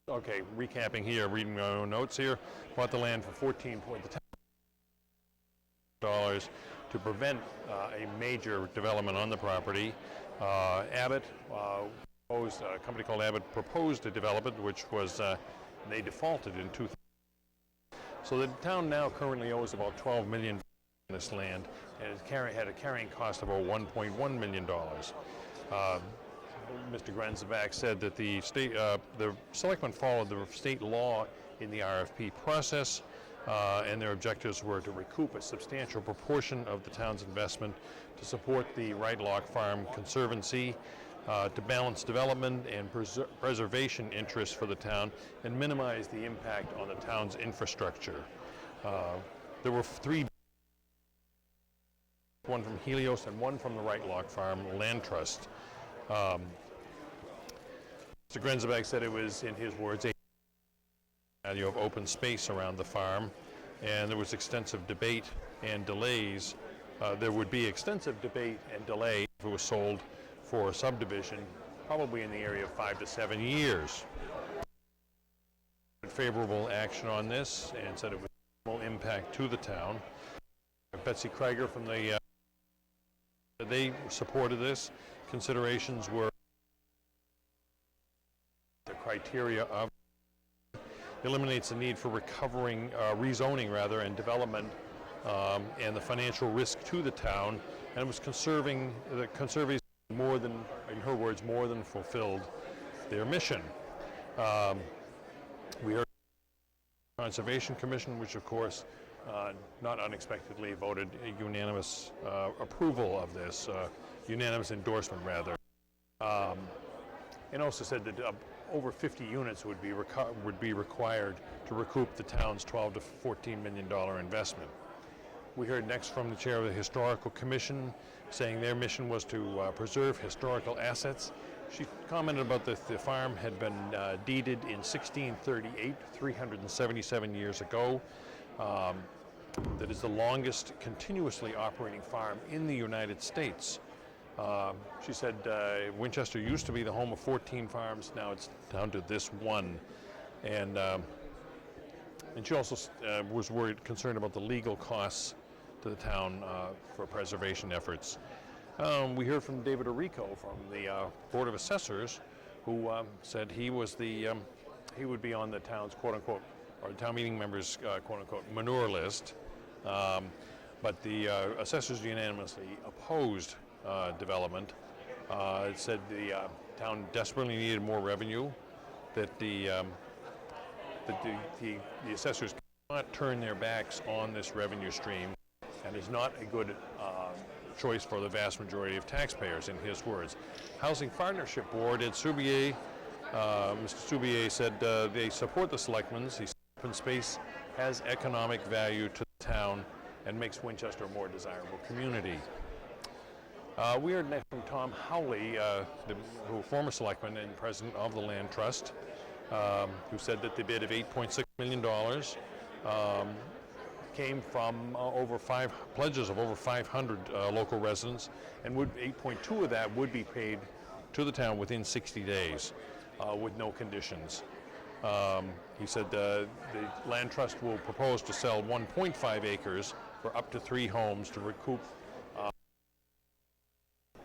okay, recapping here, reading my own notes here. Bought the land for $14.10 to prevent a major development on the property. Abbott proposed, a company called Abbott proposed a development, which was they defaulted in 2000. So the town now currently owes about $12 million on this land, and it had a carrying cost of about $1.1 million. Mr. Grenzebach said that the selectmen followed the state law in the RFP process, and their objectives were to recoup a substantial proportion of the town's investment to support the Right Lock Farm Conservancy, to balance development and preservation interests for the town and minimize the impact on the town's infrastructure. There were 3, one from Helios and one from the Right Lock Farm Land Trust. Mr. Grenzebach said it was, in his words, a value of open space around the farm, and there was extensive debate and delays. There would be extensive debate and delay if it was sold for a subdivision, probably in the area of 5 to 7 years. Favorable action on this and said it was minimal impact to the town. Betsy Krieger from the they supported this. Considerations were the criteria of eliminates the need for rezoning rather, and development, and the financial risk to the town, and it was conserving more than, in her words, more than fulfilled their mission. We heard the Conservation Commission, which of course, not unexpectedly voted a unanimous approval of this, unanimous endorsement rather, and also said that over 50 units would be required to recoup the town's $12 to $14 million investment. We heard next from the chair of the Historical Commission, saying their mission was to preserve historical assets. She commented about the farm had been deeded in 1638, 377 years ago. That is the longest continuously operating farm in the United States. She said Winchester used to be the home of 14 farms, now it's down to this one. And she also was concerned about the legal costs to the town for preservation efforts. We heard from David Arrico from the Board of Assessors, who said he would be on the town's quote-unquote, or the town meeting members' quote-unquote manure list. But the assessors unanimously opposed development. It said the town desperately needed more revenue, that the assessors cannot turn their backs on this revenue stream, and is not a good choice for the vast majority of taxpayers, in his words. Housing Partnership Board, Ed Soubier, Mr. Soubier said they support the selectmen's. He said open space has economic value to the town and makes Winchester a more desirable community. We heard next from Tom Howley, former selectman and president of the Land Trust, who said that the bid of $8.6 million came from pledges of over 500 local residents, and 8.2 of that would be paid to the town within 60 days with no conditions. He said the Land Trust will propose to sell 1.5 acres for up to 3 homes to recoup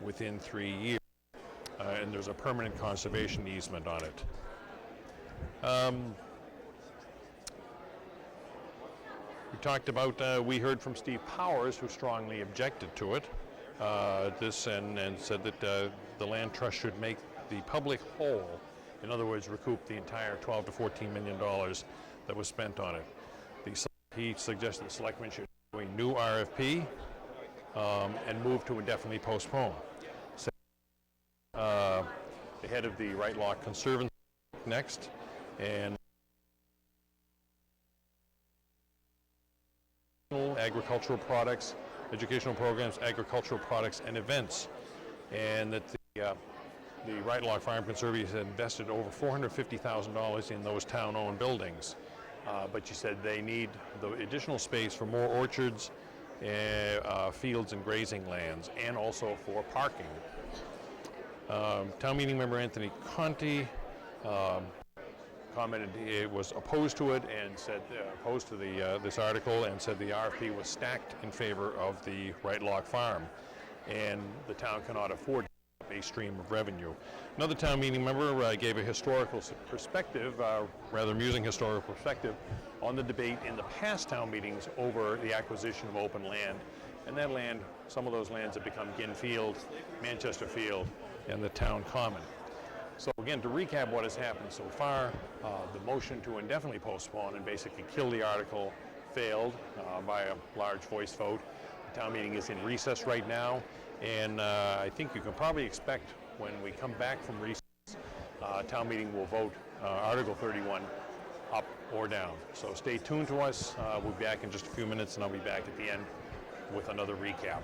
within 3 years, and there's a permanent conservation easement on it. We talked about, we heard from Steve Powers, who strongly objected to it, and said that the land trust should make the public whole. In other words, recoup the entire $12 to $14 million that was spent on it. He suggested the selectmen should do a new RFP and move to indefinitely postpone. The head of the Right Lock Conservancy next, and agricultural products, educational programs, agricultural products, and events, and that the Right Lock Farm Conservancy has invested over $450,000 in those town-owned buildings. But she said they need the additional space for more orchards, fields and grazing lands, and also for parking. Town meeting member Anthony Conti commented he was opposed to it and said, opposed to this article, and said the RFP was stacked in favor of the Right Lock Farm, and the town cannot afford a stream of revenue. Another town meeting member gave a historical perspective, rather amusing historical perspective, on the debate in the past town meetings over the acquisition of open land. And that land, some of those lands have become Ginn Field, Manchester Field, and the town common. So again, to recap what has happened so far, the motion to indefinitely postpone and basically kill the article failed by a large voice vote. The town meeting is in recess right now, and I think you can probably expect when we come back from recess, town meeting will vote Article 31 up or down. So stay tuned to us. We'll be back in just a few minutes, and I'll be back at the end with another recap.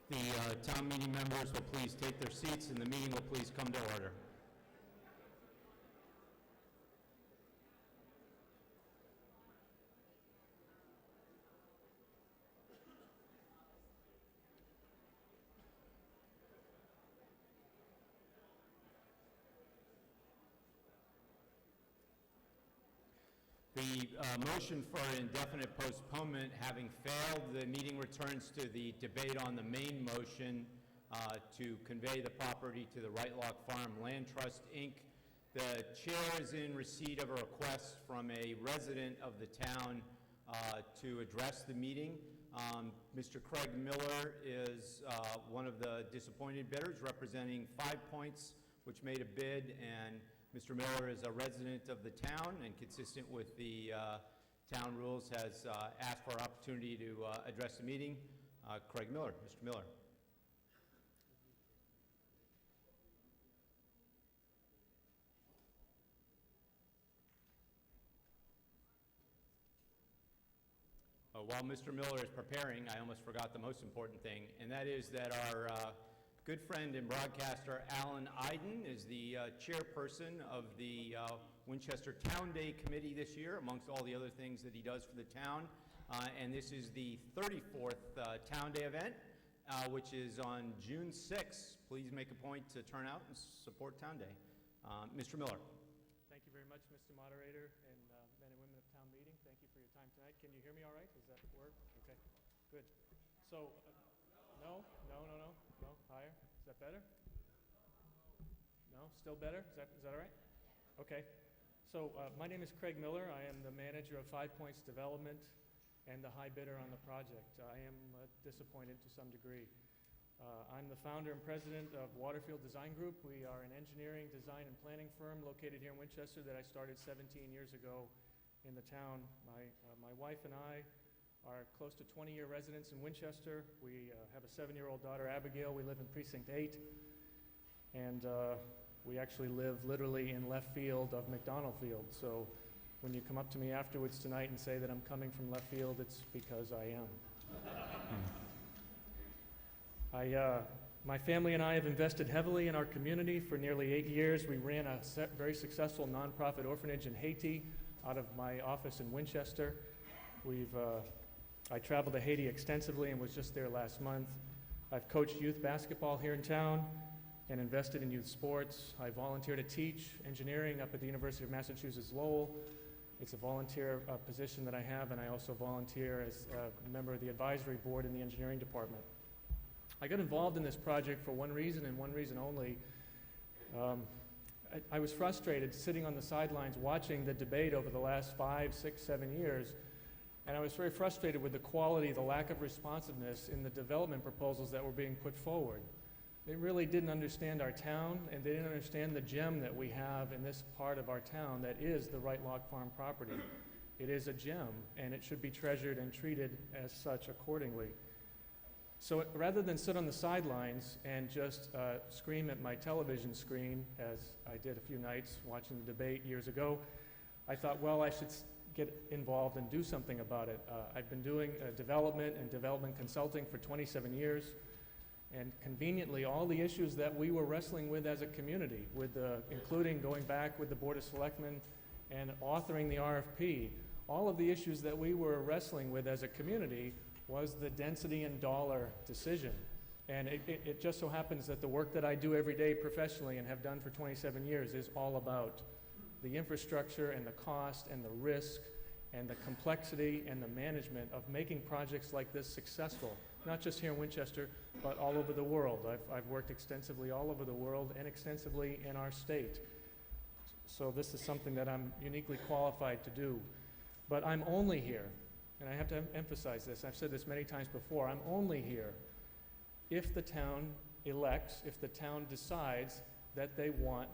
The town meeting members will please take their seats and the meeting will please come to order. The motion for indefinite postponement having failed, the meeting returns to the debate on the main motion to convey the property to the Right Lock Farm Land Trust, Inc. The chair is in receipt of a request from a resident of the town to address the meeting. Mr. Craig Miller is one of the disappointed bidders, representing 5 Points, which made a bid, and Mr. Miller is a resident of the town and consistent with the town rules has asked for an opportunity to address the meeting. Craig Miller. Mr. Miller. While Mr. Miller is preparing, I almost forgot the most important thing, and that is that our good friend and broadcaster Alan Iden is the chairperson of the Winchester Town Day Committee this year, amongst all the other things that he does for the town. And this is the 34th Town Day event, which is on June 6th. Please make a point to turn out and support Town Day. Mr. Miller. Thank you very much, Mr. Moderator, and men and women of town meeting. Thank you for your time tonight. Can you hear me all right? Does that work? Okay, good. So, no, higher. Is that better? No, still better? Is that all right? Okay. So, my name is Craig Miller. I am the manager of 5 Points Development and the high bidder on the project. I am disappointed to some degree. I'm the founder and president of Waterfield Design Group. We are an engineering, design, and planning firm located here in Winchester that I started 17 years ago in the town. My wife and I are close to 20-year residents in Winchester. We have a 7-year-old daughter, Abigail. We live in Precinct 8. And we actually live literally in left field of McDonald Field. So when you come up to me afterwards tonight and say that I'm coming from left field, it's because I am. My family and I have invested heavily in our community for nearly 8 years. We ran a very successful nonprofit orphanage in Haiti out of my office in Winchester. I traveled to Haiti extensively and was just there last month. I've coached youth basketball here in town and invested in youth sports. I volunteer to teach engineering up at the University of Massachusetts Lowell. It's a volunteer position that I have, and I also volunteer as a member of the advisory board in the engineering department. I got involved in this project for one reason and one reason only. I was frustrated sitting on the sidelines watching the debate over the last 5, 6, 7 years, and I was very frustrated with the quality, the lack of responsiveness in the development proposals that were being put forward. They really didn't understand our town, and they didn't understand the gem that we have in this part of our town that is the Right Lock Farm property. It is a gem, and it should be treasured and treated as such accordingly. So rather than sit on the sidelines and just scream at my television screen, as I did a few nights watching the debate years ago, I thought, well, I should get involved and do something about it. I've been doing development and development consulting for 27 years, and conveniently, all the issues that we were wrestling with as a community, including going back with the Board of Selectmen and authoring the RFP, all of the issues that we were wrestling with as a community was the density and dollar decision. And it just so happens that the work that I do every day professionally and have done for 27 years is all about the infrastructure and the cost and the risk and the complexity and the management of making projects like this successful, not just here in Winchester, but all over the world. I've worked extensively all over the world and extensively in our state. So this is something that I'm uniquely qualified to do. But I'm only here, and I have to emphasize this, I've said this many times before, I'm only here if the town elects, if the town decides that they want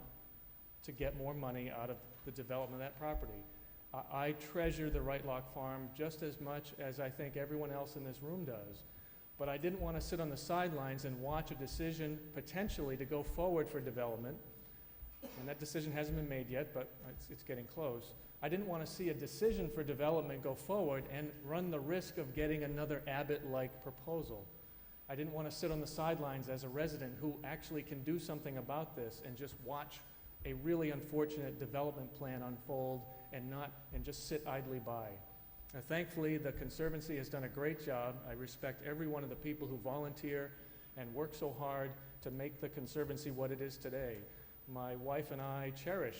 to get more money out of the development of that property. I treasure the Right Lock Farm just as much as I think everyone else in this room does. But I didn't want to sit on the sidelines and watch a decision potentially to go forward for development, and that decision hasn't been made yet, but it's getting close. I didn't want to see a decision for development go forward and run the risk of getting another Abbott-like proposal. I didn't want to sit on the sidelines as a resident who actually can do something about this and just watch a really unfortunate development plan unfold and just sit idly by. Thankfully, the Conservancy has done a great job. I respect every one of the people who volunteer and work so hard to make the Conservancy what it is today. My wife and I cherish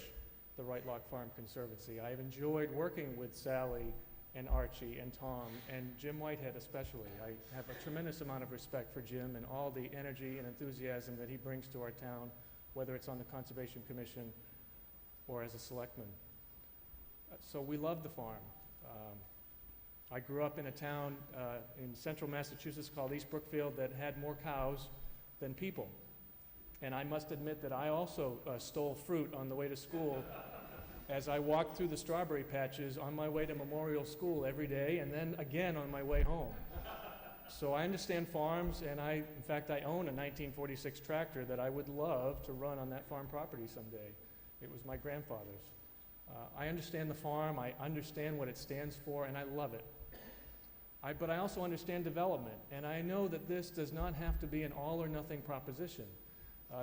the Right Lock Farm Conservancy. I've enjoyed working with Sally and Archie and Tom and Jim Whitehead especially. I have a tremendous amount of respect for Jim and all the energy and enthusiasm that he brings to our town, whether it's on the Conservation Commission or as a selectman. So we love the farm. I grew up in a town in central Massachusetts called East Brookfield that had more cows than people. And I must admit that I also stole fruit on the way to school as I walked through the strawberry patches on my way to Memorial School every day and then again on my way home. So I understand farms, and in fact, I own a 1946 tractor that I would love to run on that farm property someday. It was my grandfather's. I understand the farm, I understand what it stands for, and I love it. But I also understand development, and I know that this does not have to be an all-or-nothing proposition.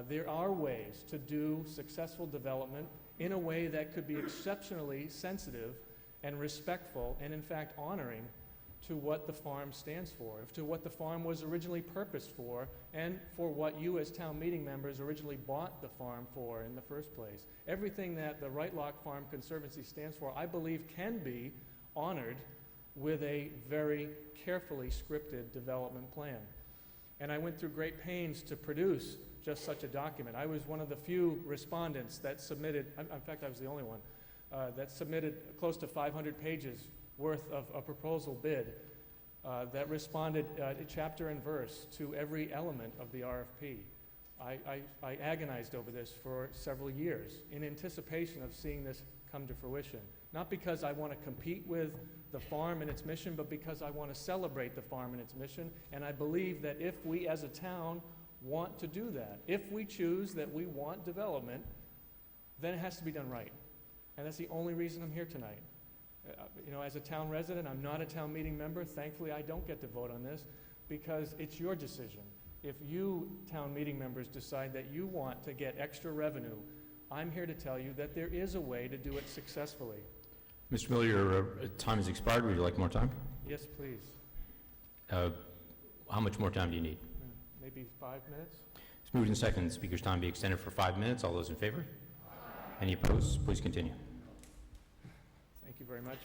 There are ways to do successful development in a way that could be exceptionally sensitive and respectful and, in fact, honoring to what the farm stands for, to what the farm was originally purposed for, and for what you as town meeting members originally bought the farm for in the first place. Everything that the Right Lock Farm Conservancy stands for, I believe, can be honored with a very carefully scripted development plan. And I went through great pains to produce just such a document. I was one of the few respondents that submitted, in fact, I was the only one, that submitted close to 500 pages worth of a proposal bid that responded chapter and verse to every element of the RFP. I agonized over this for several years in anticipation of seeing this come to fruition. Not because I want to compete with the farm and its mission, but because I want to celebrate the farm and its mission. And I believe that if we as a town want to do that, if we choose that we want development, then it has to be done right. And that's the only reason I'm here tonight. As a town resident, I'm not a town meeting member. Thankfully, I don't get to vote on this because it's your decision. If you, town meeting members, decide that you want to get extra revenue, I'm here to tell you that there is a way to do it successfully. Mr. Miller, your time has expired. Would you like more time? Yes, please. How much more time do you need? Maybe 5 minutes? It's moved and seconded. Speaker's time be extended for 5 minutes. All those in favor? Any opposed? Please continue. Thank you very much.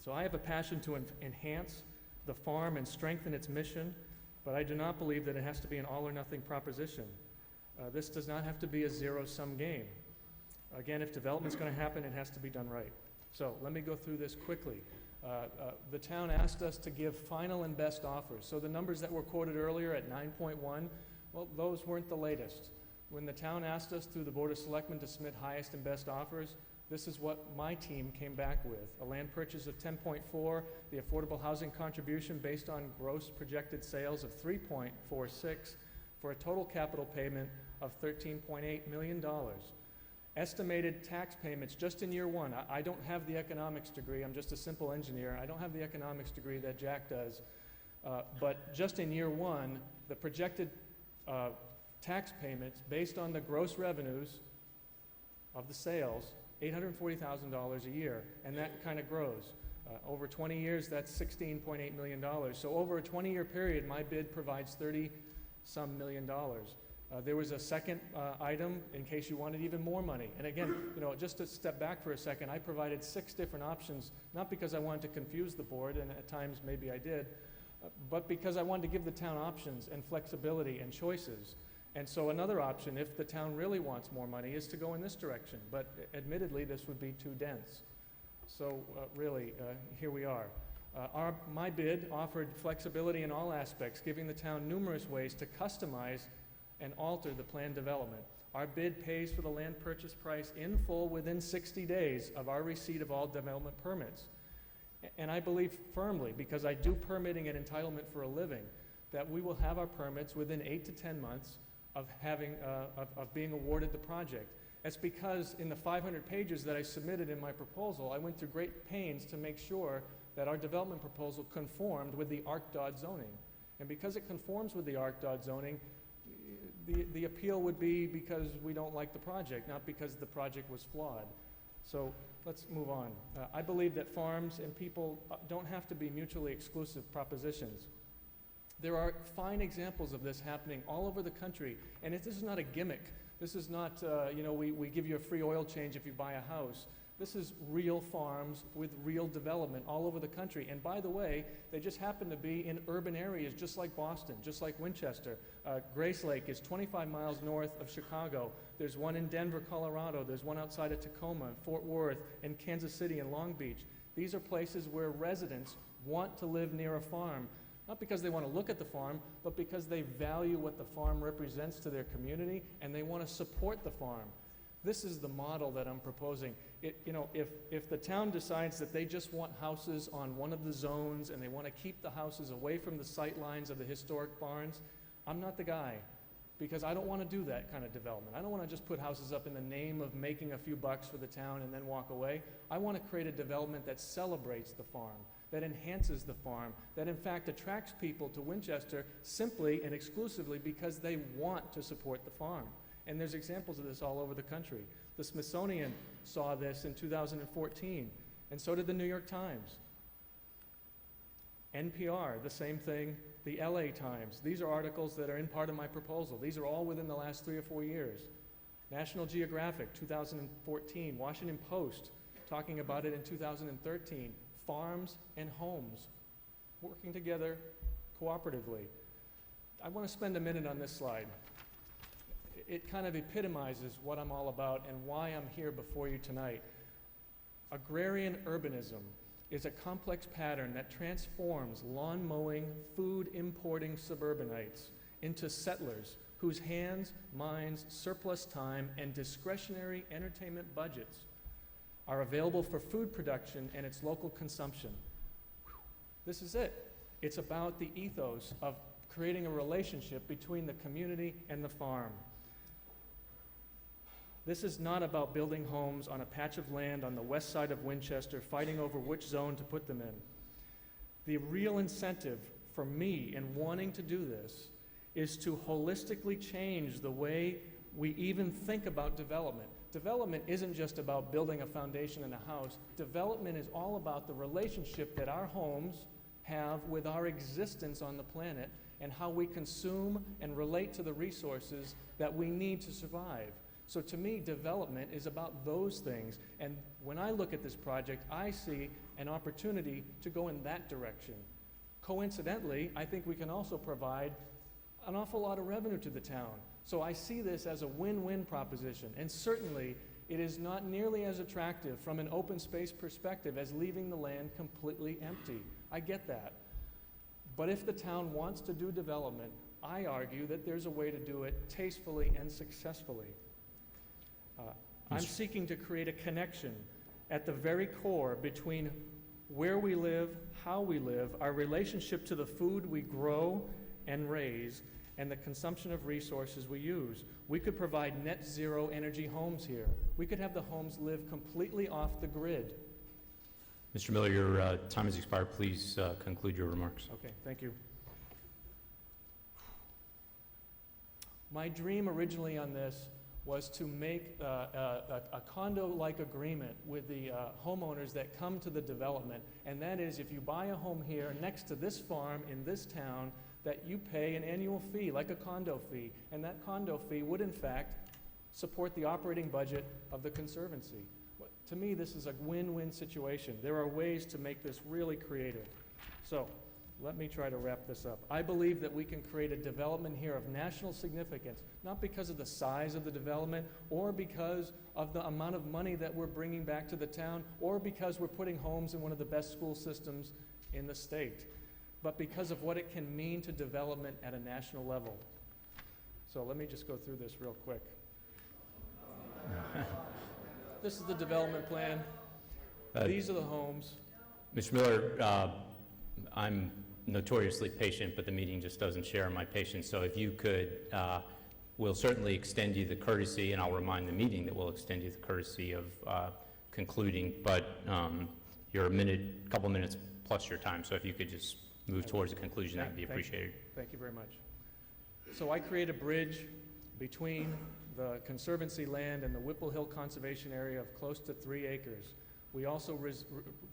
So I have a passion to enhance the farm and strengthen its mission, but I do not believe that it has to be an all-or-nothing proposition. This does not have to be a zero-sum game. Again, if development's going to happen, it has to be done right. So let me go through this quickly. The town asked us to give final and best offers. So the numbers that were quoted earlier at 9.1, well, those weren't the latest. When the town asked us through the Board of Selectmen to submit highest and best offers, this is what my team came back with. A land purchase of 10.4, the affordable housing contribution based on gross projected sales of 3.46, for a total capital payment of $13.8 million. Estimated tax payments just in year one. I don't have the economics degree. I'm just a simple engineer. I don't have the economics degree that Jack does. But just in year one, the projected tax payments based on the gross revenues of the sales, $840,000 a year, and that kind of grows. Over 20 years, that's $16.8 million. So over a 20-year period, my bid provides $30-some million. There was a second item in case you wanted even more money. And again, just to step back for a second, I provided 6 different options, not because I wanted to confuse the board, and at times maybe I did, but because I wanted to give the town options and flexibility and choices. And so another option, if the town really wants more money, is to go in this direction. But admittedly, this would be too dense. So really, here we are. My bid offered flexibility in all aspects, giving the town numerous ways to customize and alter the planned development. Our bid pays for the land purchase price in full within 60 days of our receipt of all development permits. And I believe firmly, because I do permitting and entitlement for a living, that we will have our permits within 8 to 10 months of being awarded the project. That's because in the 500 pages that I submitted in my proposal, I went through great pains to make sure that our development proposal conformed with the ARC-DOD zoning. And because it conforms with the ARC-dot zoning, the appeal would be because we don't like the project, not because the project was flawed. So let's move on. I believe that farms and people don't have to be mutually exclusive propositions. There are fine examples of this happening all over the country, and this is not a gimmick. This is not, we give you a free oil change if you buy a house. This is real farms with real development all over the country. And by the way, they just happen to be in urban areas just like Boston, just like Winchester. Grace Lake is 25 miles north of Chicago. There's one in Denver, Colorado. There's one outside of Tacoma, Fort Worth, and Kansas City and Long Beach. These are places where residents want to live near a farm, not because they want to look at the farm, but because they value what the farm represents to their community and they want to support the farm. This is the model that I'm proposing. If the town decides that they just want houses on one of the zones and they want to keep the houses away from the sight lines of the historic barns, I'm not the guy, because I don't want to do that kind of development. I don't want to just put houses up in the name of making a few bucks for the town and then walk away. I want to create a development that celebrates the farm, that enhances the farm, that in fact attracts people to Winchester simply and exclusively because they want to support the farm. And there's examples of this all over the country. The Smithsonian saw this in 2014, and so did the New York Times. NPR, the same thing. The LA Times. These are articles that are in part of my proposal. These are all within the last 3 or 4 years. National Geographic, 2014. Washington Post, talking about it in 2013. Farms and homes, working together cooperatively. I want to spend a minute on this slide. It kind of epitomizes what I'm all about and why I'm here before you tonight. Agrarian urbanism is a complex pattern that transforms lawn mowing, food importing suburbanites into settlers whose hands, minds, surplus time, and discretionary entertainment budgets are available for food production and its local consumption. This is it. It's about the ethos of creating a relationship between the community and the farm. This is not about building homes on a patch of land on the west side of Winchester, fighting over which zone to put them in. The real incentive for me in wanting to do this is to holistically change the way we even think about development. Development isn't just about building a foundation in a house. Development is all about the relationship that our homes have with our existence on the planet and how we consume and relate to the resources that we need to survive. So to me, development is about those things. And when I look at this project, I see an opportunity to go in that direction. Coincidentally, I think we can also provide an awful lot of revenue to the town. So I see this as a win-win proposition. And certainly, it is not nearly as attractive from an open space perspective as leaving the land completely empty. I get that. But if the town wants to do development, I argue that there's a way to do it tastefully and successfully. I'm seeking to create a connection at the very core between where we live, how we live, our relationship to the food we grow and raise, and the consumption of resources we use. We could provide net zero energy homes here. We could have the homes live completely off the grid. Mr. Miller, your time has expired. Please conclude your remarks. Okay, thank you. My dream originally on this was to make a condo-like agreement with the homeowners that come to the development, and that is if you buy a home here next to this farm in this town, that you pay an annual fee, like a condo fee, and that condo fee would in fact support the operating budget of the Conservancy. To me, this is a win-win situation. There are ways to make this really creative. So, let me try to wrap this up. I believe that we can create a development here of national significance, not because of the size of the development or because of the amount of money that we're bringing back to the town or because we're putting homes in one of the best school systems in the state, but because of what it can mean to development at a national level. So let me just go through this real quick. This is the development plan. These are the homes. Mr. Miller, I'm notoriously patient, but the meeting just doesn't share my patience. So if you could, we'll certainly extend you the courtesy, and I'll remind the meeting that we'll extend you the courtesy of concluding, but you're a couple minutes plus your time. So if you could just move towards a conclusion, that would be Thank- appreciated. Thank you very much. So I create a bridge between the Conservancy land and the Whipple Hill Conservation Area of close to 3 acres. We also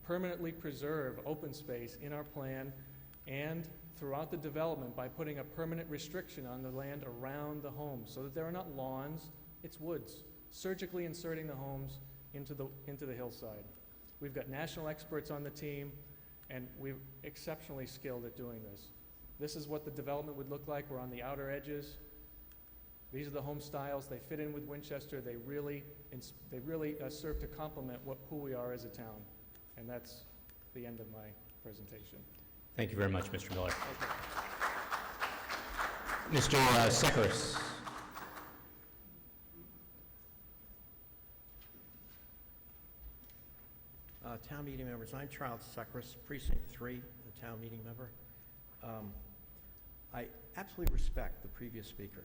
permanently preserve open space in our plan and throughout the development by putting a permanent restriction on the land around the homes so that there are not lawns, it's woods, surgically inserting the homes into the hillside. We've got national experts on the team, and we're exceptionally skilled at doing this. This is what the development would look like. We're on the outer edges. These are the home styles. They fit in with Winchester. They really serve to complement who we are as a town. And that's the end of my presentation. Thank you very much, Mr. Miller. Mr. Sekaras. Town meeting members, I'm Charles Sekaras, Precinct 3, a town meeting member. I absolutely respect the previous speaker.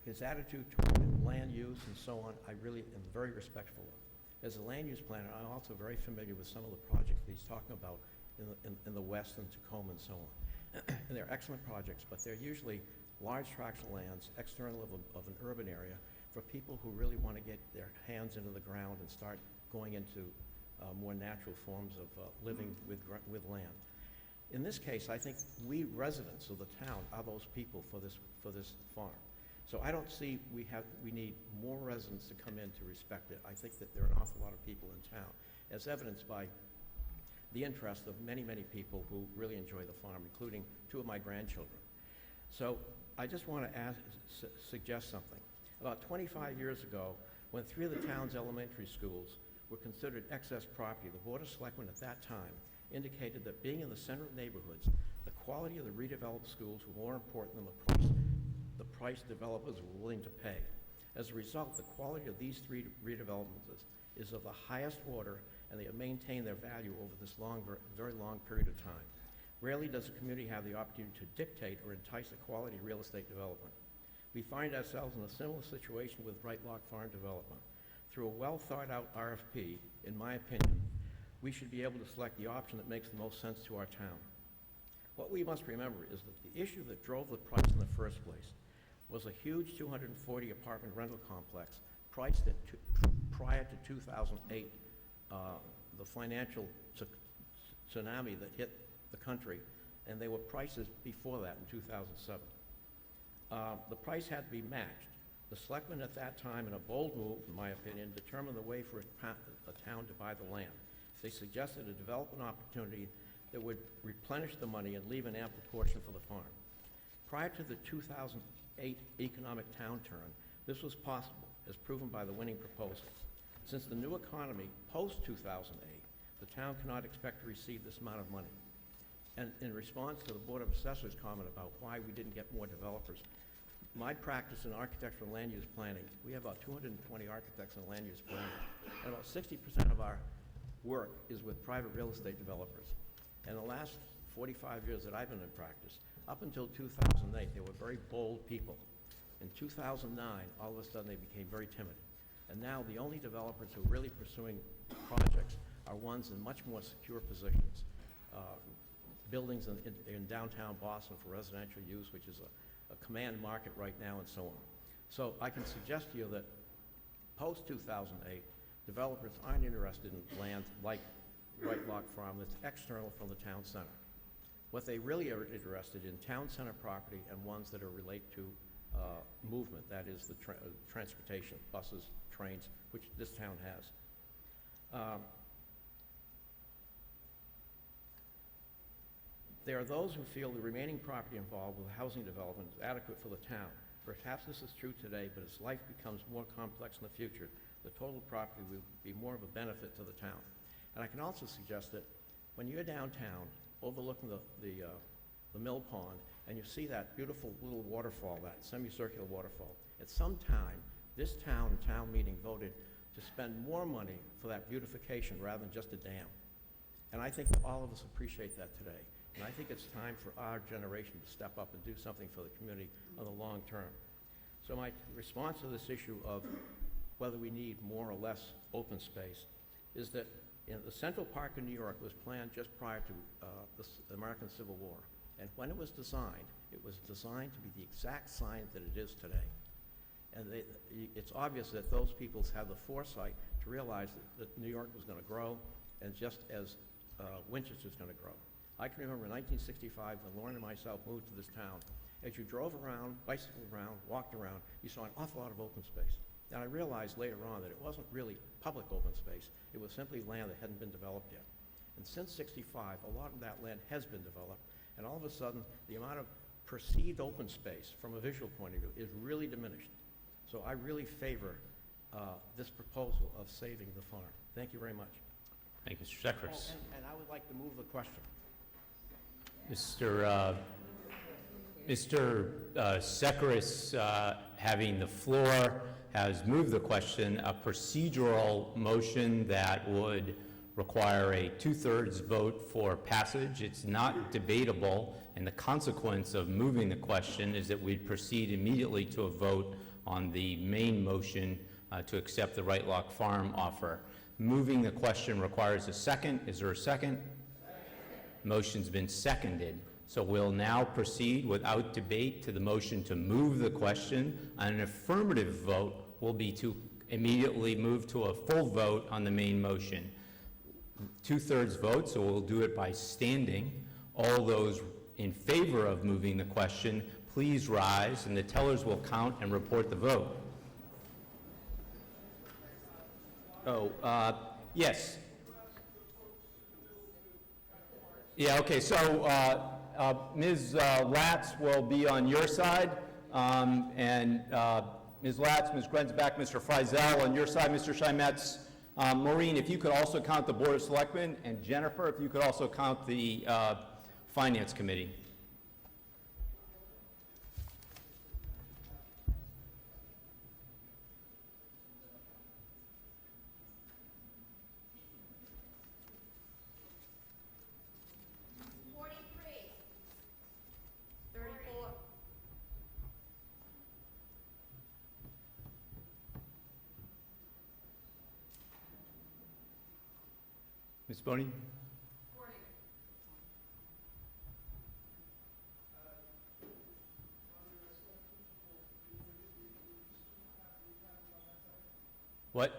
His attitude toward land use and so on, I really am very respectful of. As a land use planner, I'm also very familiar with some of the projects that he's talking about in the west and Tacoma and so on. And they're excellent projects, but they're usually large tracts of lands, external of an urban area, for people who really want to get their hands into the ground and start going into more natural forms of living with land. In this case, I think we residents of the town are those people for this farm. So I don't see we need more residents to come in to respect it. I think that there are an awful lot of people in town, as evidenced by the interest of many, many people who really enjoy the farm, including 2 of my grandchildren. So I just want to suggest something. About 25 years ago, when 3 of the town's elementary schools were considered excess property, the Board of Selectmen at that time indicated that being in the center of neighborhoods, the quality of the redeveloped schools were more important than the price developers were willing to pay. As a result, the quality of these 3 redevelopments is of the highest order, and they have maintained their value over this very long period of time. Rarely does a community have the opportunity to dictate or entice a quality real estate development. We find ourselves in a similar situation with Bright Lock Farm Development. Through a well-thought-out RFP, in my opinion, we should be able to select the option that makes the most sense to our town. What we must remember is that the issue that drove the price in the first place was a huge 240 apartment rental complex priced at prior to 2008, the financial tsunami that hit the country, and there were prices before that in 2007. The price had to be matched. The selectmen at that time, in a bold move, in my opinion, determined the way for a town to buy the land. They suggested a development opportunity that would replenish the money and leave an ample portion for the farm. Prior to the 2008 economic downturn, this was possible, as proven by the winning proposal. Since the new economy post-2008, the town cannot expect to receive this amount of money. And in response to the Board of Assessors' comment about why we didn't get more developers, my practice in architectural and land use planning, we have about 220 architects in land use planning, and about 60% of our work is with private real estate developers. And the last 45 years that I've been in practice, up until 2008, they were very bold people. In 2009, all of a sudden they became very timid. And now the only developers who are really pursuing projects are ones in much more secure positions. Buildings in downtown Boston for residential use, which is a command market right now, and so on. So I can suggest to you that post-2008, developers aren't interested in land like Bright Lock Farm that's external from the town center. What they really are interested in, town center property and ones that are related to movement, that is the transportation, buses, trains, which this town has. There are those who feel the remaining property involved with housing development is adequate for the town. Perhaps this is true today, but as life becomes more complex in the future, the total property will be more of a benefit to the town. And I can also suggest that when you're downtown, overlooking the mill pond, and you see that beautiful little waterfall, that semicircular waterfall, at some time, this town meeting voted to spend more money for that beautification rather than just a dam. And I think that all of us appreciate that today. And I think it's time for our generation to step up and do something for the community on the long term. So my response to this issue of whether we need more or less open space is that And the Central Park in New York was planned just prior to the American Civil War. And when it was designed to be the exact sign that it is today. And it's obvious that those people had the foresight to realize that New York was going to grow, and just as Winchester is going to grow. I can remember in 1965 when Lauren and myself moved to this town. As you drove around, bicycled around, walked around, you saw an awful lot of open space. And I realized later on that it wasn't really public open space. It was simply land that hadn't been developed yet. And since '65, a lot of that land has been developed, and all of a sudden, the amount of perceived open space from a visual point of view is really diminished. So I really favor this proposal of saving the farm. Thank you very much. Thank you, Mr. Sekaras. And I would like to move the question. Mr. Sekaras, having the floor, has moved the question, a procedural motion that would require a two-thirds vote for passage. It's not debatable, and the consequence of moving the question is that we'd proceed immediately to a vote on the main motion to accept the Right Lock Farm offer. Moving the question requires a second. Is there a second? Motion's been seconded. So we'll now proceed without debate to the motion to move the question. An affirmative vote will be to immediately move to a full vote on the main motion. Two-thirds vote, so we'll do it by standing. All those in favor of moving the question, please rise, and the tellers will count and report the vote. Yes. Yeah, okay, so Ms. Latz will be on your side, and Ms. Latz, Ms. Grenzbach, Mr. Freisel on your side, Mr. Steinmetz. Maureen, if you could also count the Board of Selectmen, and Jennifer, if you could also count the Finance Committee. Ms. Boney? 40. What?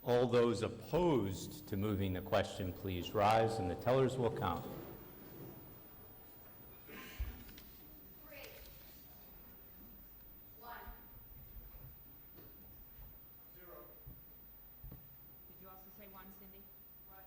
All those opposed to moving the question, please rise, and the tellers will count. 3, 1. 0. Did you also say 1, Cindy? 1.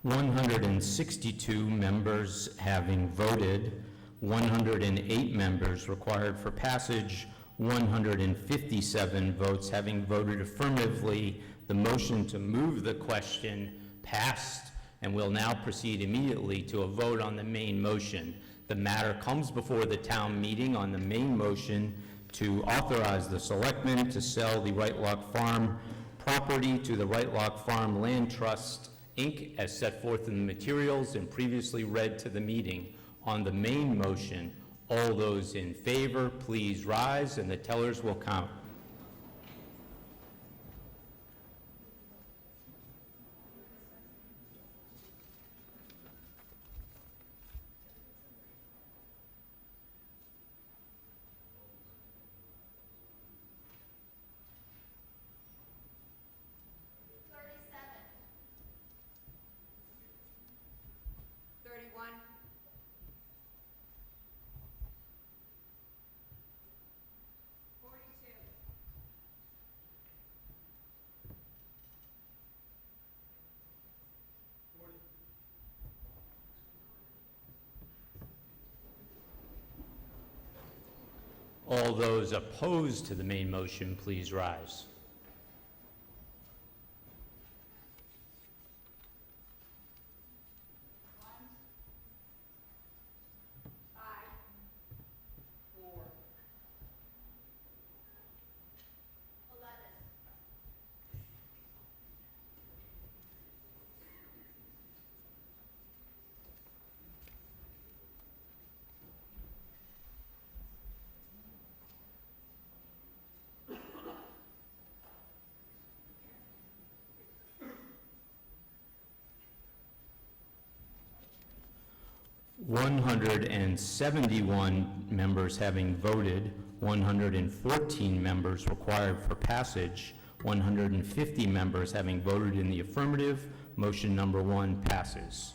162 members having voted, 108 members required for passage, 157 votes having voted affirmatively. The motion to move the question passed, and we'll now proceed immediately to a vote on the main motion. The matter comes before the town meeting on the main motion to authorize the selectmen to sell the Right Lock Farm property to the Right Lock Farm Land Trust, Inc., as set forth in the materials and previously read to the meeting. On the main motion, all those in favor, please rise, and the tellers will count. All those opposed to the main motion, please rise. 171 members having voted, 114 members required for passage, 150 members having voted in the affirmative. Motion number 1 passes.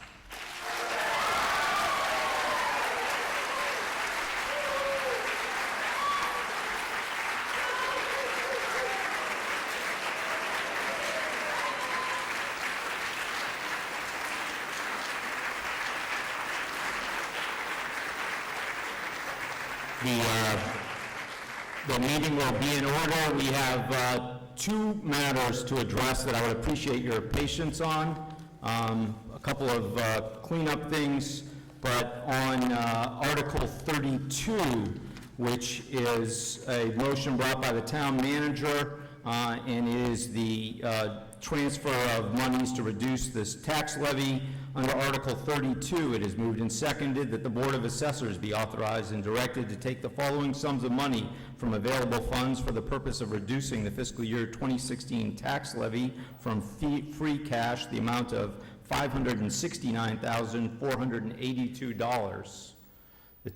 The meeting will be in order. We have two matters to address that I would appreciate your patience on. A couple of cleanup things, but on Article 32, which is a motion brought by the town manager and is the transfer of monies to reduce this tax levy. Under Article 32, it is moved and seconded that the Board of Assessors be authorized and directed to take the following sums of money from available funds for the purpose of reducing the fiscal year 2016 tax levy from free cash, the amount of $569,482. The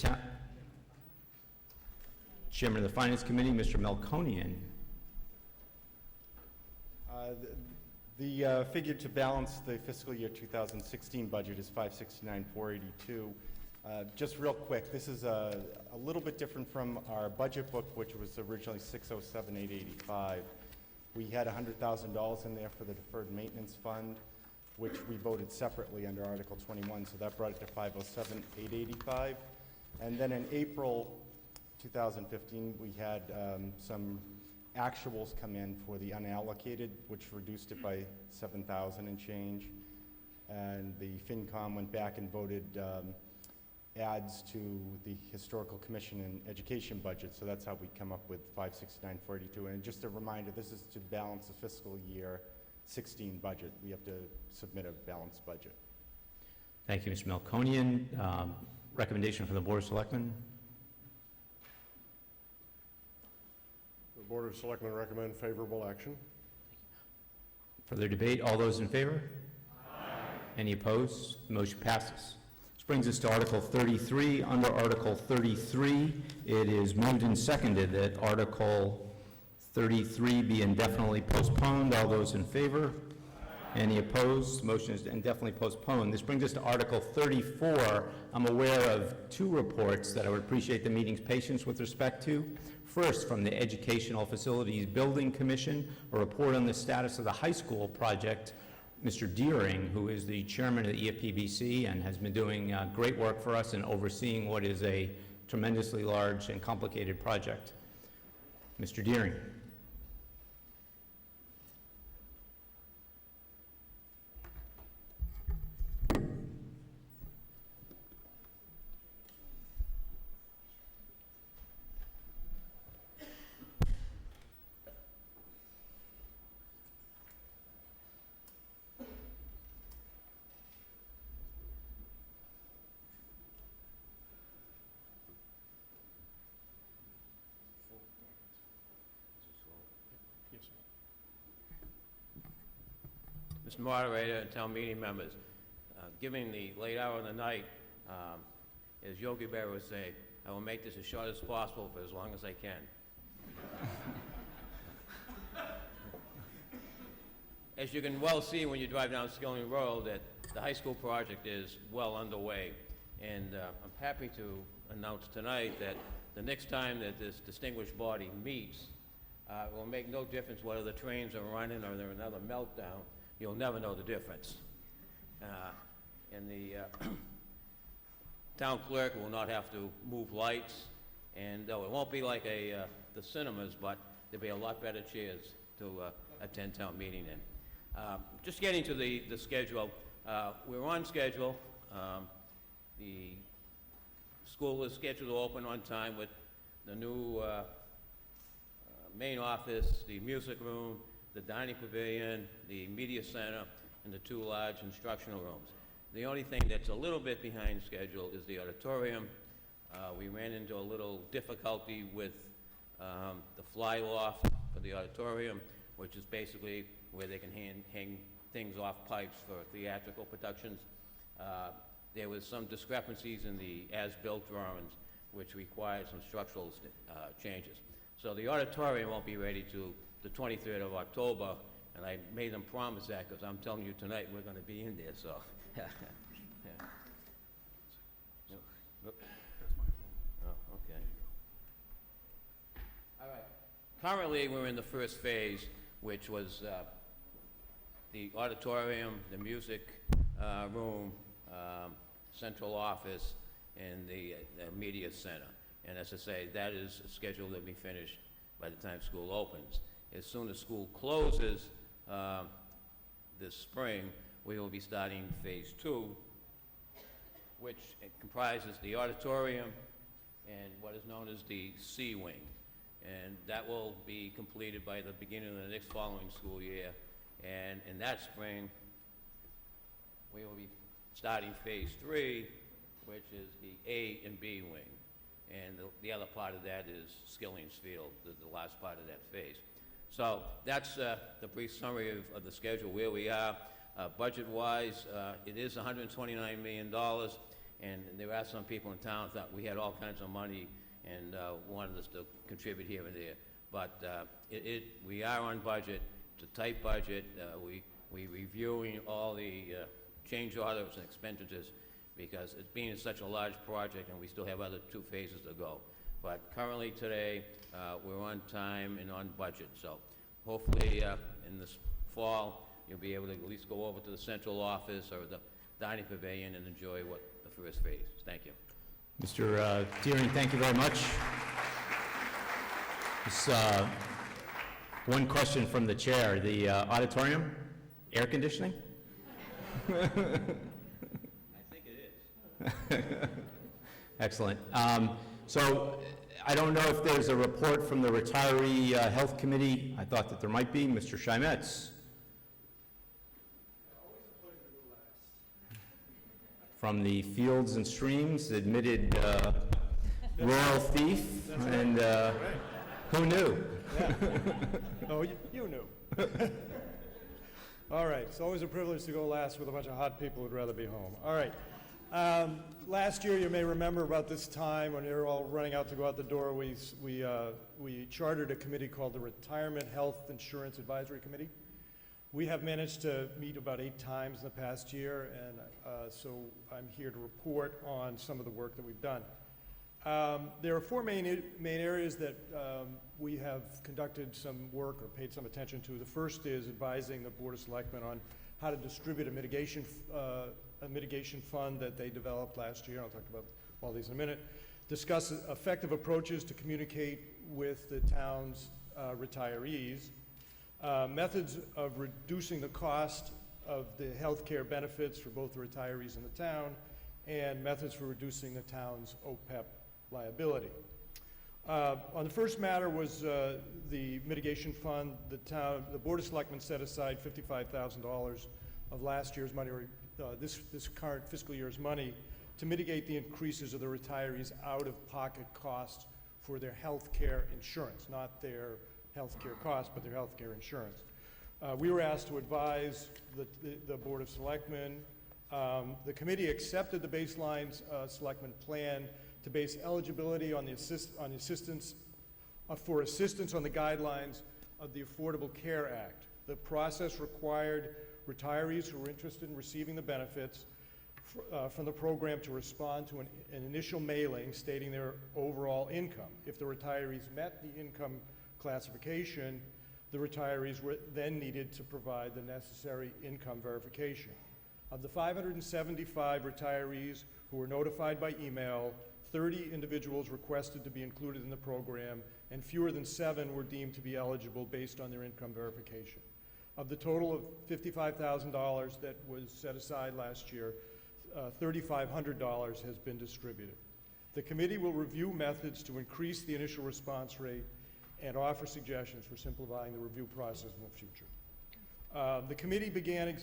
Chairman of the Finance Committee, Mr. Melkonian. The figure to balance the fiscal year 2016 budget is $569,482. Just real quick, this is a little bit different from our budget book, which was originally $607,885. We had $100,000 in there for the deferred maintenance fund, which we voted separately under Article 21, so that brought it to $507,885. And then in April 2015, we had some actuals come in for the unallocated, which reduced it by $7,000 and change. And the FinCom went back and voted adds to the Historical Commission and Education budget, so that's how we come up with $569,482. And just a reminder, this is to balance the fiscal year 16 budget. We have to submit a balanced budget. Thank you, Mr. Melkonian. Recommendation from the Board of Selectmen? The Board of Selectmen recommend favorable action. Further debate? All those in favor? Aye. Any opposed? The motion passes. This brings us to Article 33. Under Article 33, it is moved and seconded that Article 33 be indefinitely postponed. All those in favor? Aye. Any opposed? The motion is indefinitely postponed. This brings us to Article 34. I'm aware of two reports that I would appreciate the meeting's patience with respect to. First, from the Educational Facilities Building Commission, a report on the status of the high school project. Mr. Deering, who is the chairman of the EFPBC and has been doing great work for us in overseeing what is a tremendously large and complicated project. Mr. Deering. Mr. Moderator and town meeting members, given the late hour of the night, as Yogi Berra would say, I will make this as short as possible for as long as I can. As you can well see when you drive down Skilling Road, that the high school project is well underway, and I'm happy to announce tonight that the next time that this distinguished body meets, it will make no difference whether the trains are running or there's another meltdown. You'll never know the difference. And the town clerk will not have to move lights, and though it won't be like the cinemas, but there'll be a lot better chairs to attend town meeting in. Just getting to the schedule, we're on schedule. The school is scheduled to open on time with the new main office, the music room, the dining pavilion, the media center, and the two large instructional rooms. The only thing that's a little bit behind schedule is the auditorium. We ran into a little difficulty with the fly loft for the auditorium, which is basically where they can hang things off pipes for theatrical productions. there was some discrepancies in the as-built drawings, which required some structural changes. So the auditorium won't be ready till the 23rd of October, and I made them promise that, because I'm telling you tonight, we're going to be in there, so. Yeah. Oh, okay. All right. Currently, we're in the first phase, which was the auditorium, the music room, central office, and the media center. And as I say, that is scheduled to be finished by the time school opens. As soon as school closes this spring, we will be starting phase 2, which comprises the auditorium and what is known as the C wing. And that will be completed by the beginning of the next following school year. And in that spring, we will be starting phase 3, which is the A and B wing. And the other part of that is Skilling's Field, the last part of that phase. So that's the brief summary of the schedule, where we are. Budget-wise, it is $129 million, and there are some people in town that we had all kinds of money and wanted us to contribute here and there. But we are on budget. It's a tight budget. We're reviewing all the change orders and expenditures, because it's being such a large project, and we still have other 2 phases to go. But currently today, we're on time and on budget. So hopefully in this fall, you'll be able to at least go over to the central office or the dining pavilion and enjoy the first phase. Thank you. Mr. Deering, thank you very much. Just, one question from the chair. The auditorium, air conditioning? I think it is. Excellent. So I don't know if there's a report from the Retiree Health Committee. I thought that there might be. Mr. Shimetz. From the Fields and Streams, admitted rural thief, and who knew? Yeah. Oh, you knew. All right, it's always a privilege to go last with a bunch of hot people who'd rather be home. All right. Last year, you may remember about this time when you were all running out to go out the door, we chartered a committee called the Retirement Health Insurance Advisory Committee. We have managed to meet about 8 times in the past year, and so I'm here to report on some of the work that we've done. There are 4 main areas that we have conducted some work or paid some attention to. The first is advising the Board of Selectmen on how to distribute a mitigation fund that they developed last year. I'll talk about all these in a minute. Discuss effective approaches to communicate with the town's retirees. Methods of reducing the cost of the health care benefits for both the retirees and the town, and methods for reducing the town's OPEB liability. On the first matter was the mitigation fund. The Board of Selectmen set aside $55,000 of last year's money, or this current fiscal year's money, to mitigate the increases of the retirees' out-of-pocket costs for their health care insurance, not their health care costs, but their health care insurance. We were asked to advise the Board of Selectmen. The committee accepted the baseline selectmen plan to base eligibility on assistance on the guidelines of the Affordable Care Act. The process required retirees who were interested in receiving the benefits from the program to respond to an initial mailing stating their overall income. If the retirees met the income classification, the retirees were then needed to provide the necessary income verification. Of the 575 retirees who were notified by email, 30 individuals requested to be included in the program, and fewer than 7 were deemed to be eligible based on their income verification. Of the total of $55,000 that was set aside last year, $3,500 has been distributed. The committee will review methods to increase the initial response rate and offer suggestions for simplifying the review process in the future. The committee began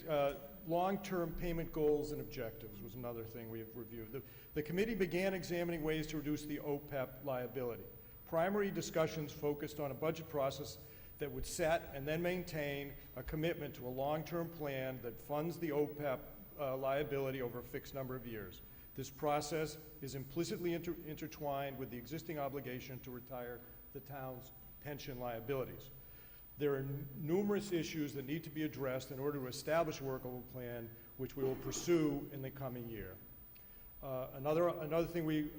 long-term payment goals and objectives was another thing we have reviewed. The committee began examining ways to reduce the OPEB liability. Primary discussions focused on a budget process that would set and then maintain a commitment to a long-term plan that funds the OPEB liability over a fixed number of years. This process is implicitly intertwined with the existing obligation to retire the town's pension liabilities. There are numerous issues that need to be addressed in order to establish a workable plan, which we will pursue in the coming year. Another thing we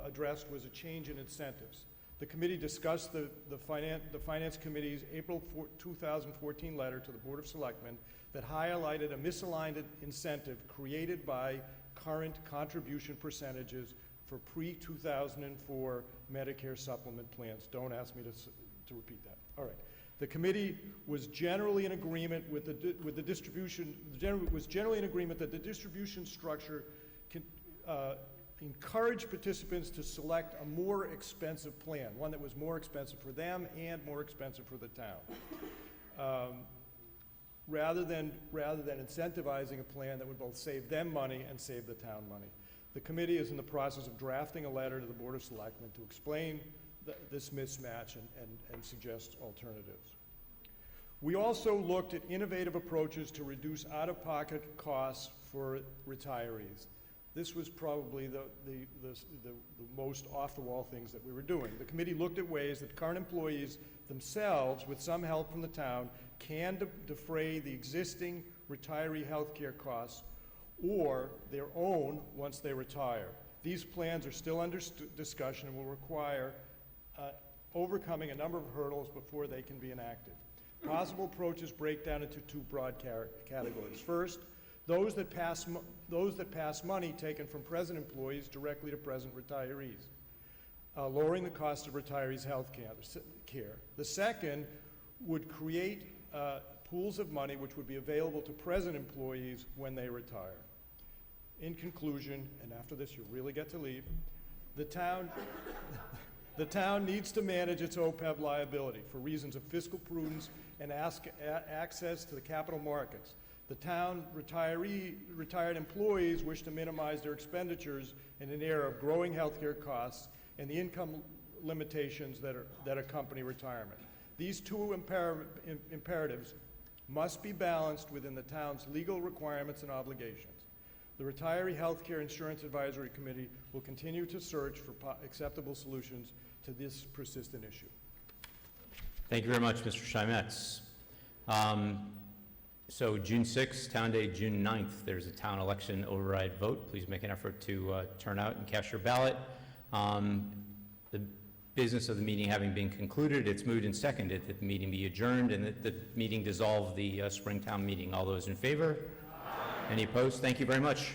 addressed was a change in incentives. The committee discussed the Finance Committee's April 2014 letter to the Board of Selectmen that highlighted a misaligned incentive created by current contribution percentages for pre-2004 Medicare supplement plans. Don't ask me to repeat that. All right. The committee was generally in agreement with the distribution. Was generally in agreement that the distribution structure can encourage participants to select a more expensive plan, one that was more expensive for them and more expensive for the town, rather than incentivizing a plan that would both save them money and save the town money. The committee is in the process of drafting a letter to the Board of Selectmen to explain this mismatch and suggest alternatives. We also looked at innovative approaches to reduce out-of-pocket costs for retirees. This was probably the most off-the-wall things that we were doing. The committee looked at ways that current employees themselves, with some help from the town, can defray the existing retiree health care costs or their own once they retire. These plans are still under discussion and will require overcoming a number of hurdles before they can be enacted. Possible approaches break down into two broad categories. First, those that pass money taken from present employees directly to present retirees, lowering the cost of retirees' health care. The second would create pools of money which would be available to present employees when they retire. In conclusion, and after this you really get to leave, the town needs to manage its OPEB liability for reasons of fiscal prudence and access to the capital markets. The town retired employees wish to minimize their expenditures in an era of growing healthcare costs and the income limitations that accompany retirement. These two imperatives must be balanced within the town's legal requirements and obligations. The Retiree Healthcare Insurance Advisory Committee will continue to search for acceptable solutions to this persistent issue. Thank you very much, Mr. Steinmetz. So June 6th, Town Day, June 9th, there's a town election override vote. Please make an effort to turn out and cast your ballot. The business of the meeting having been concluded, it's moved and seconded that the meeting be adjourned and that the meeting dissolve the Springtown meeting. All those in favor? Aye. Any opposed? Thank you very much.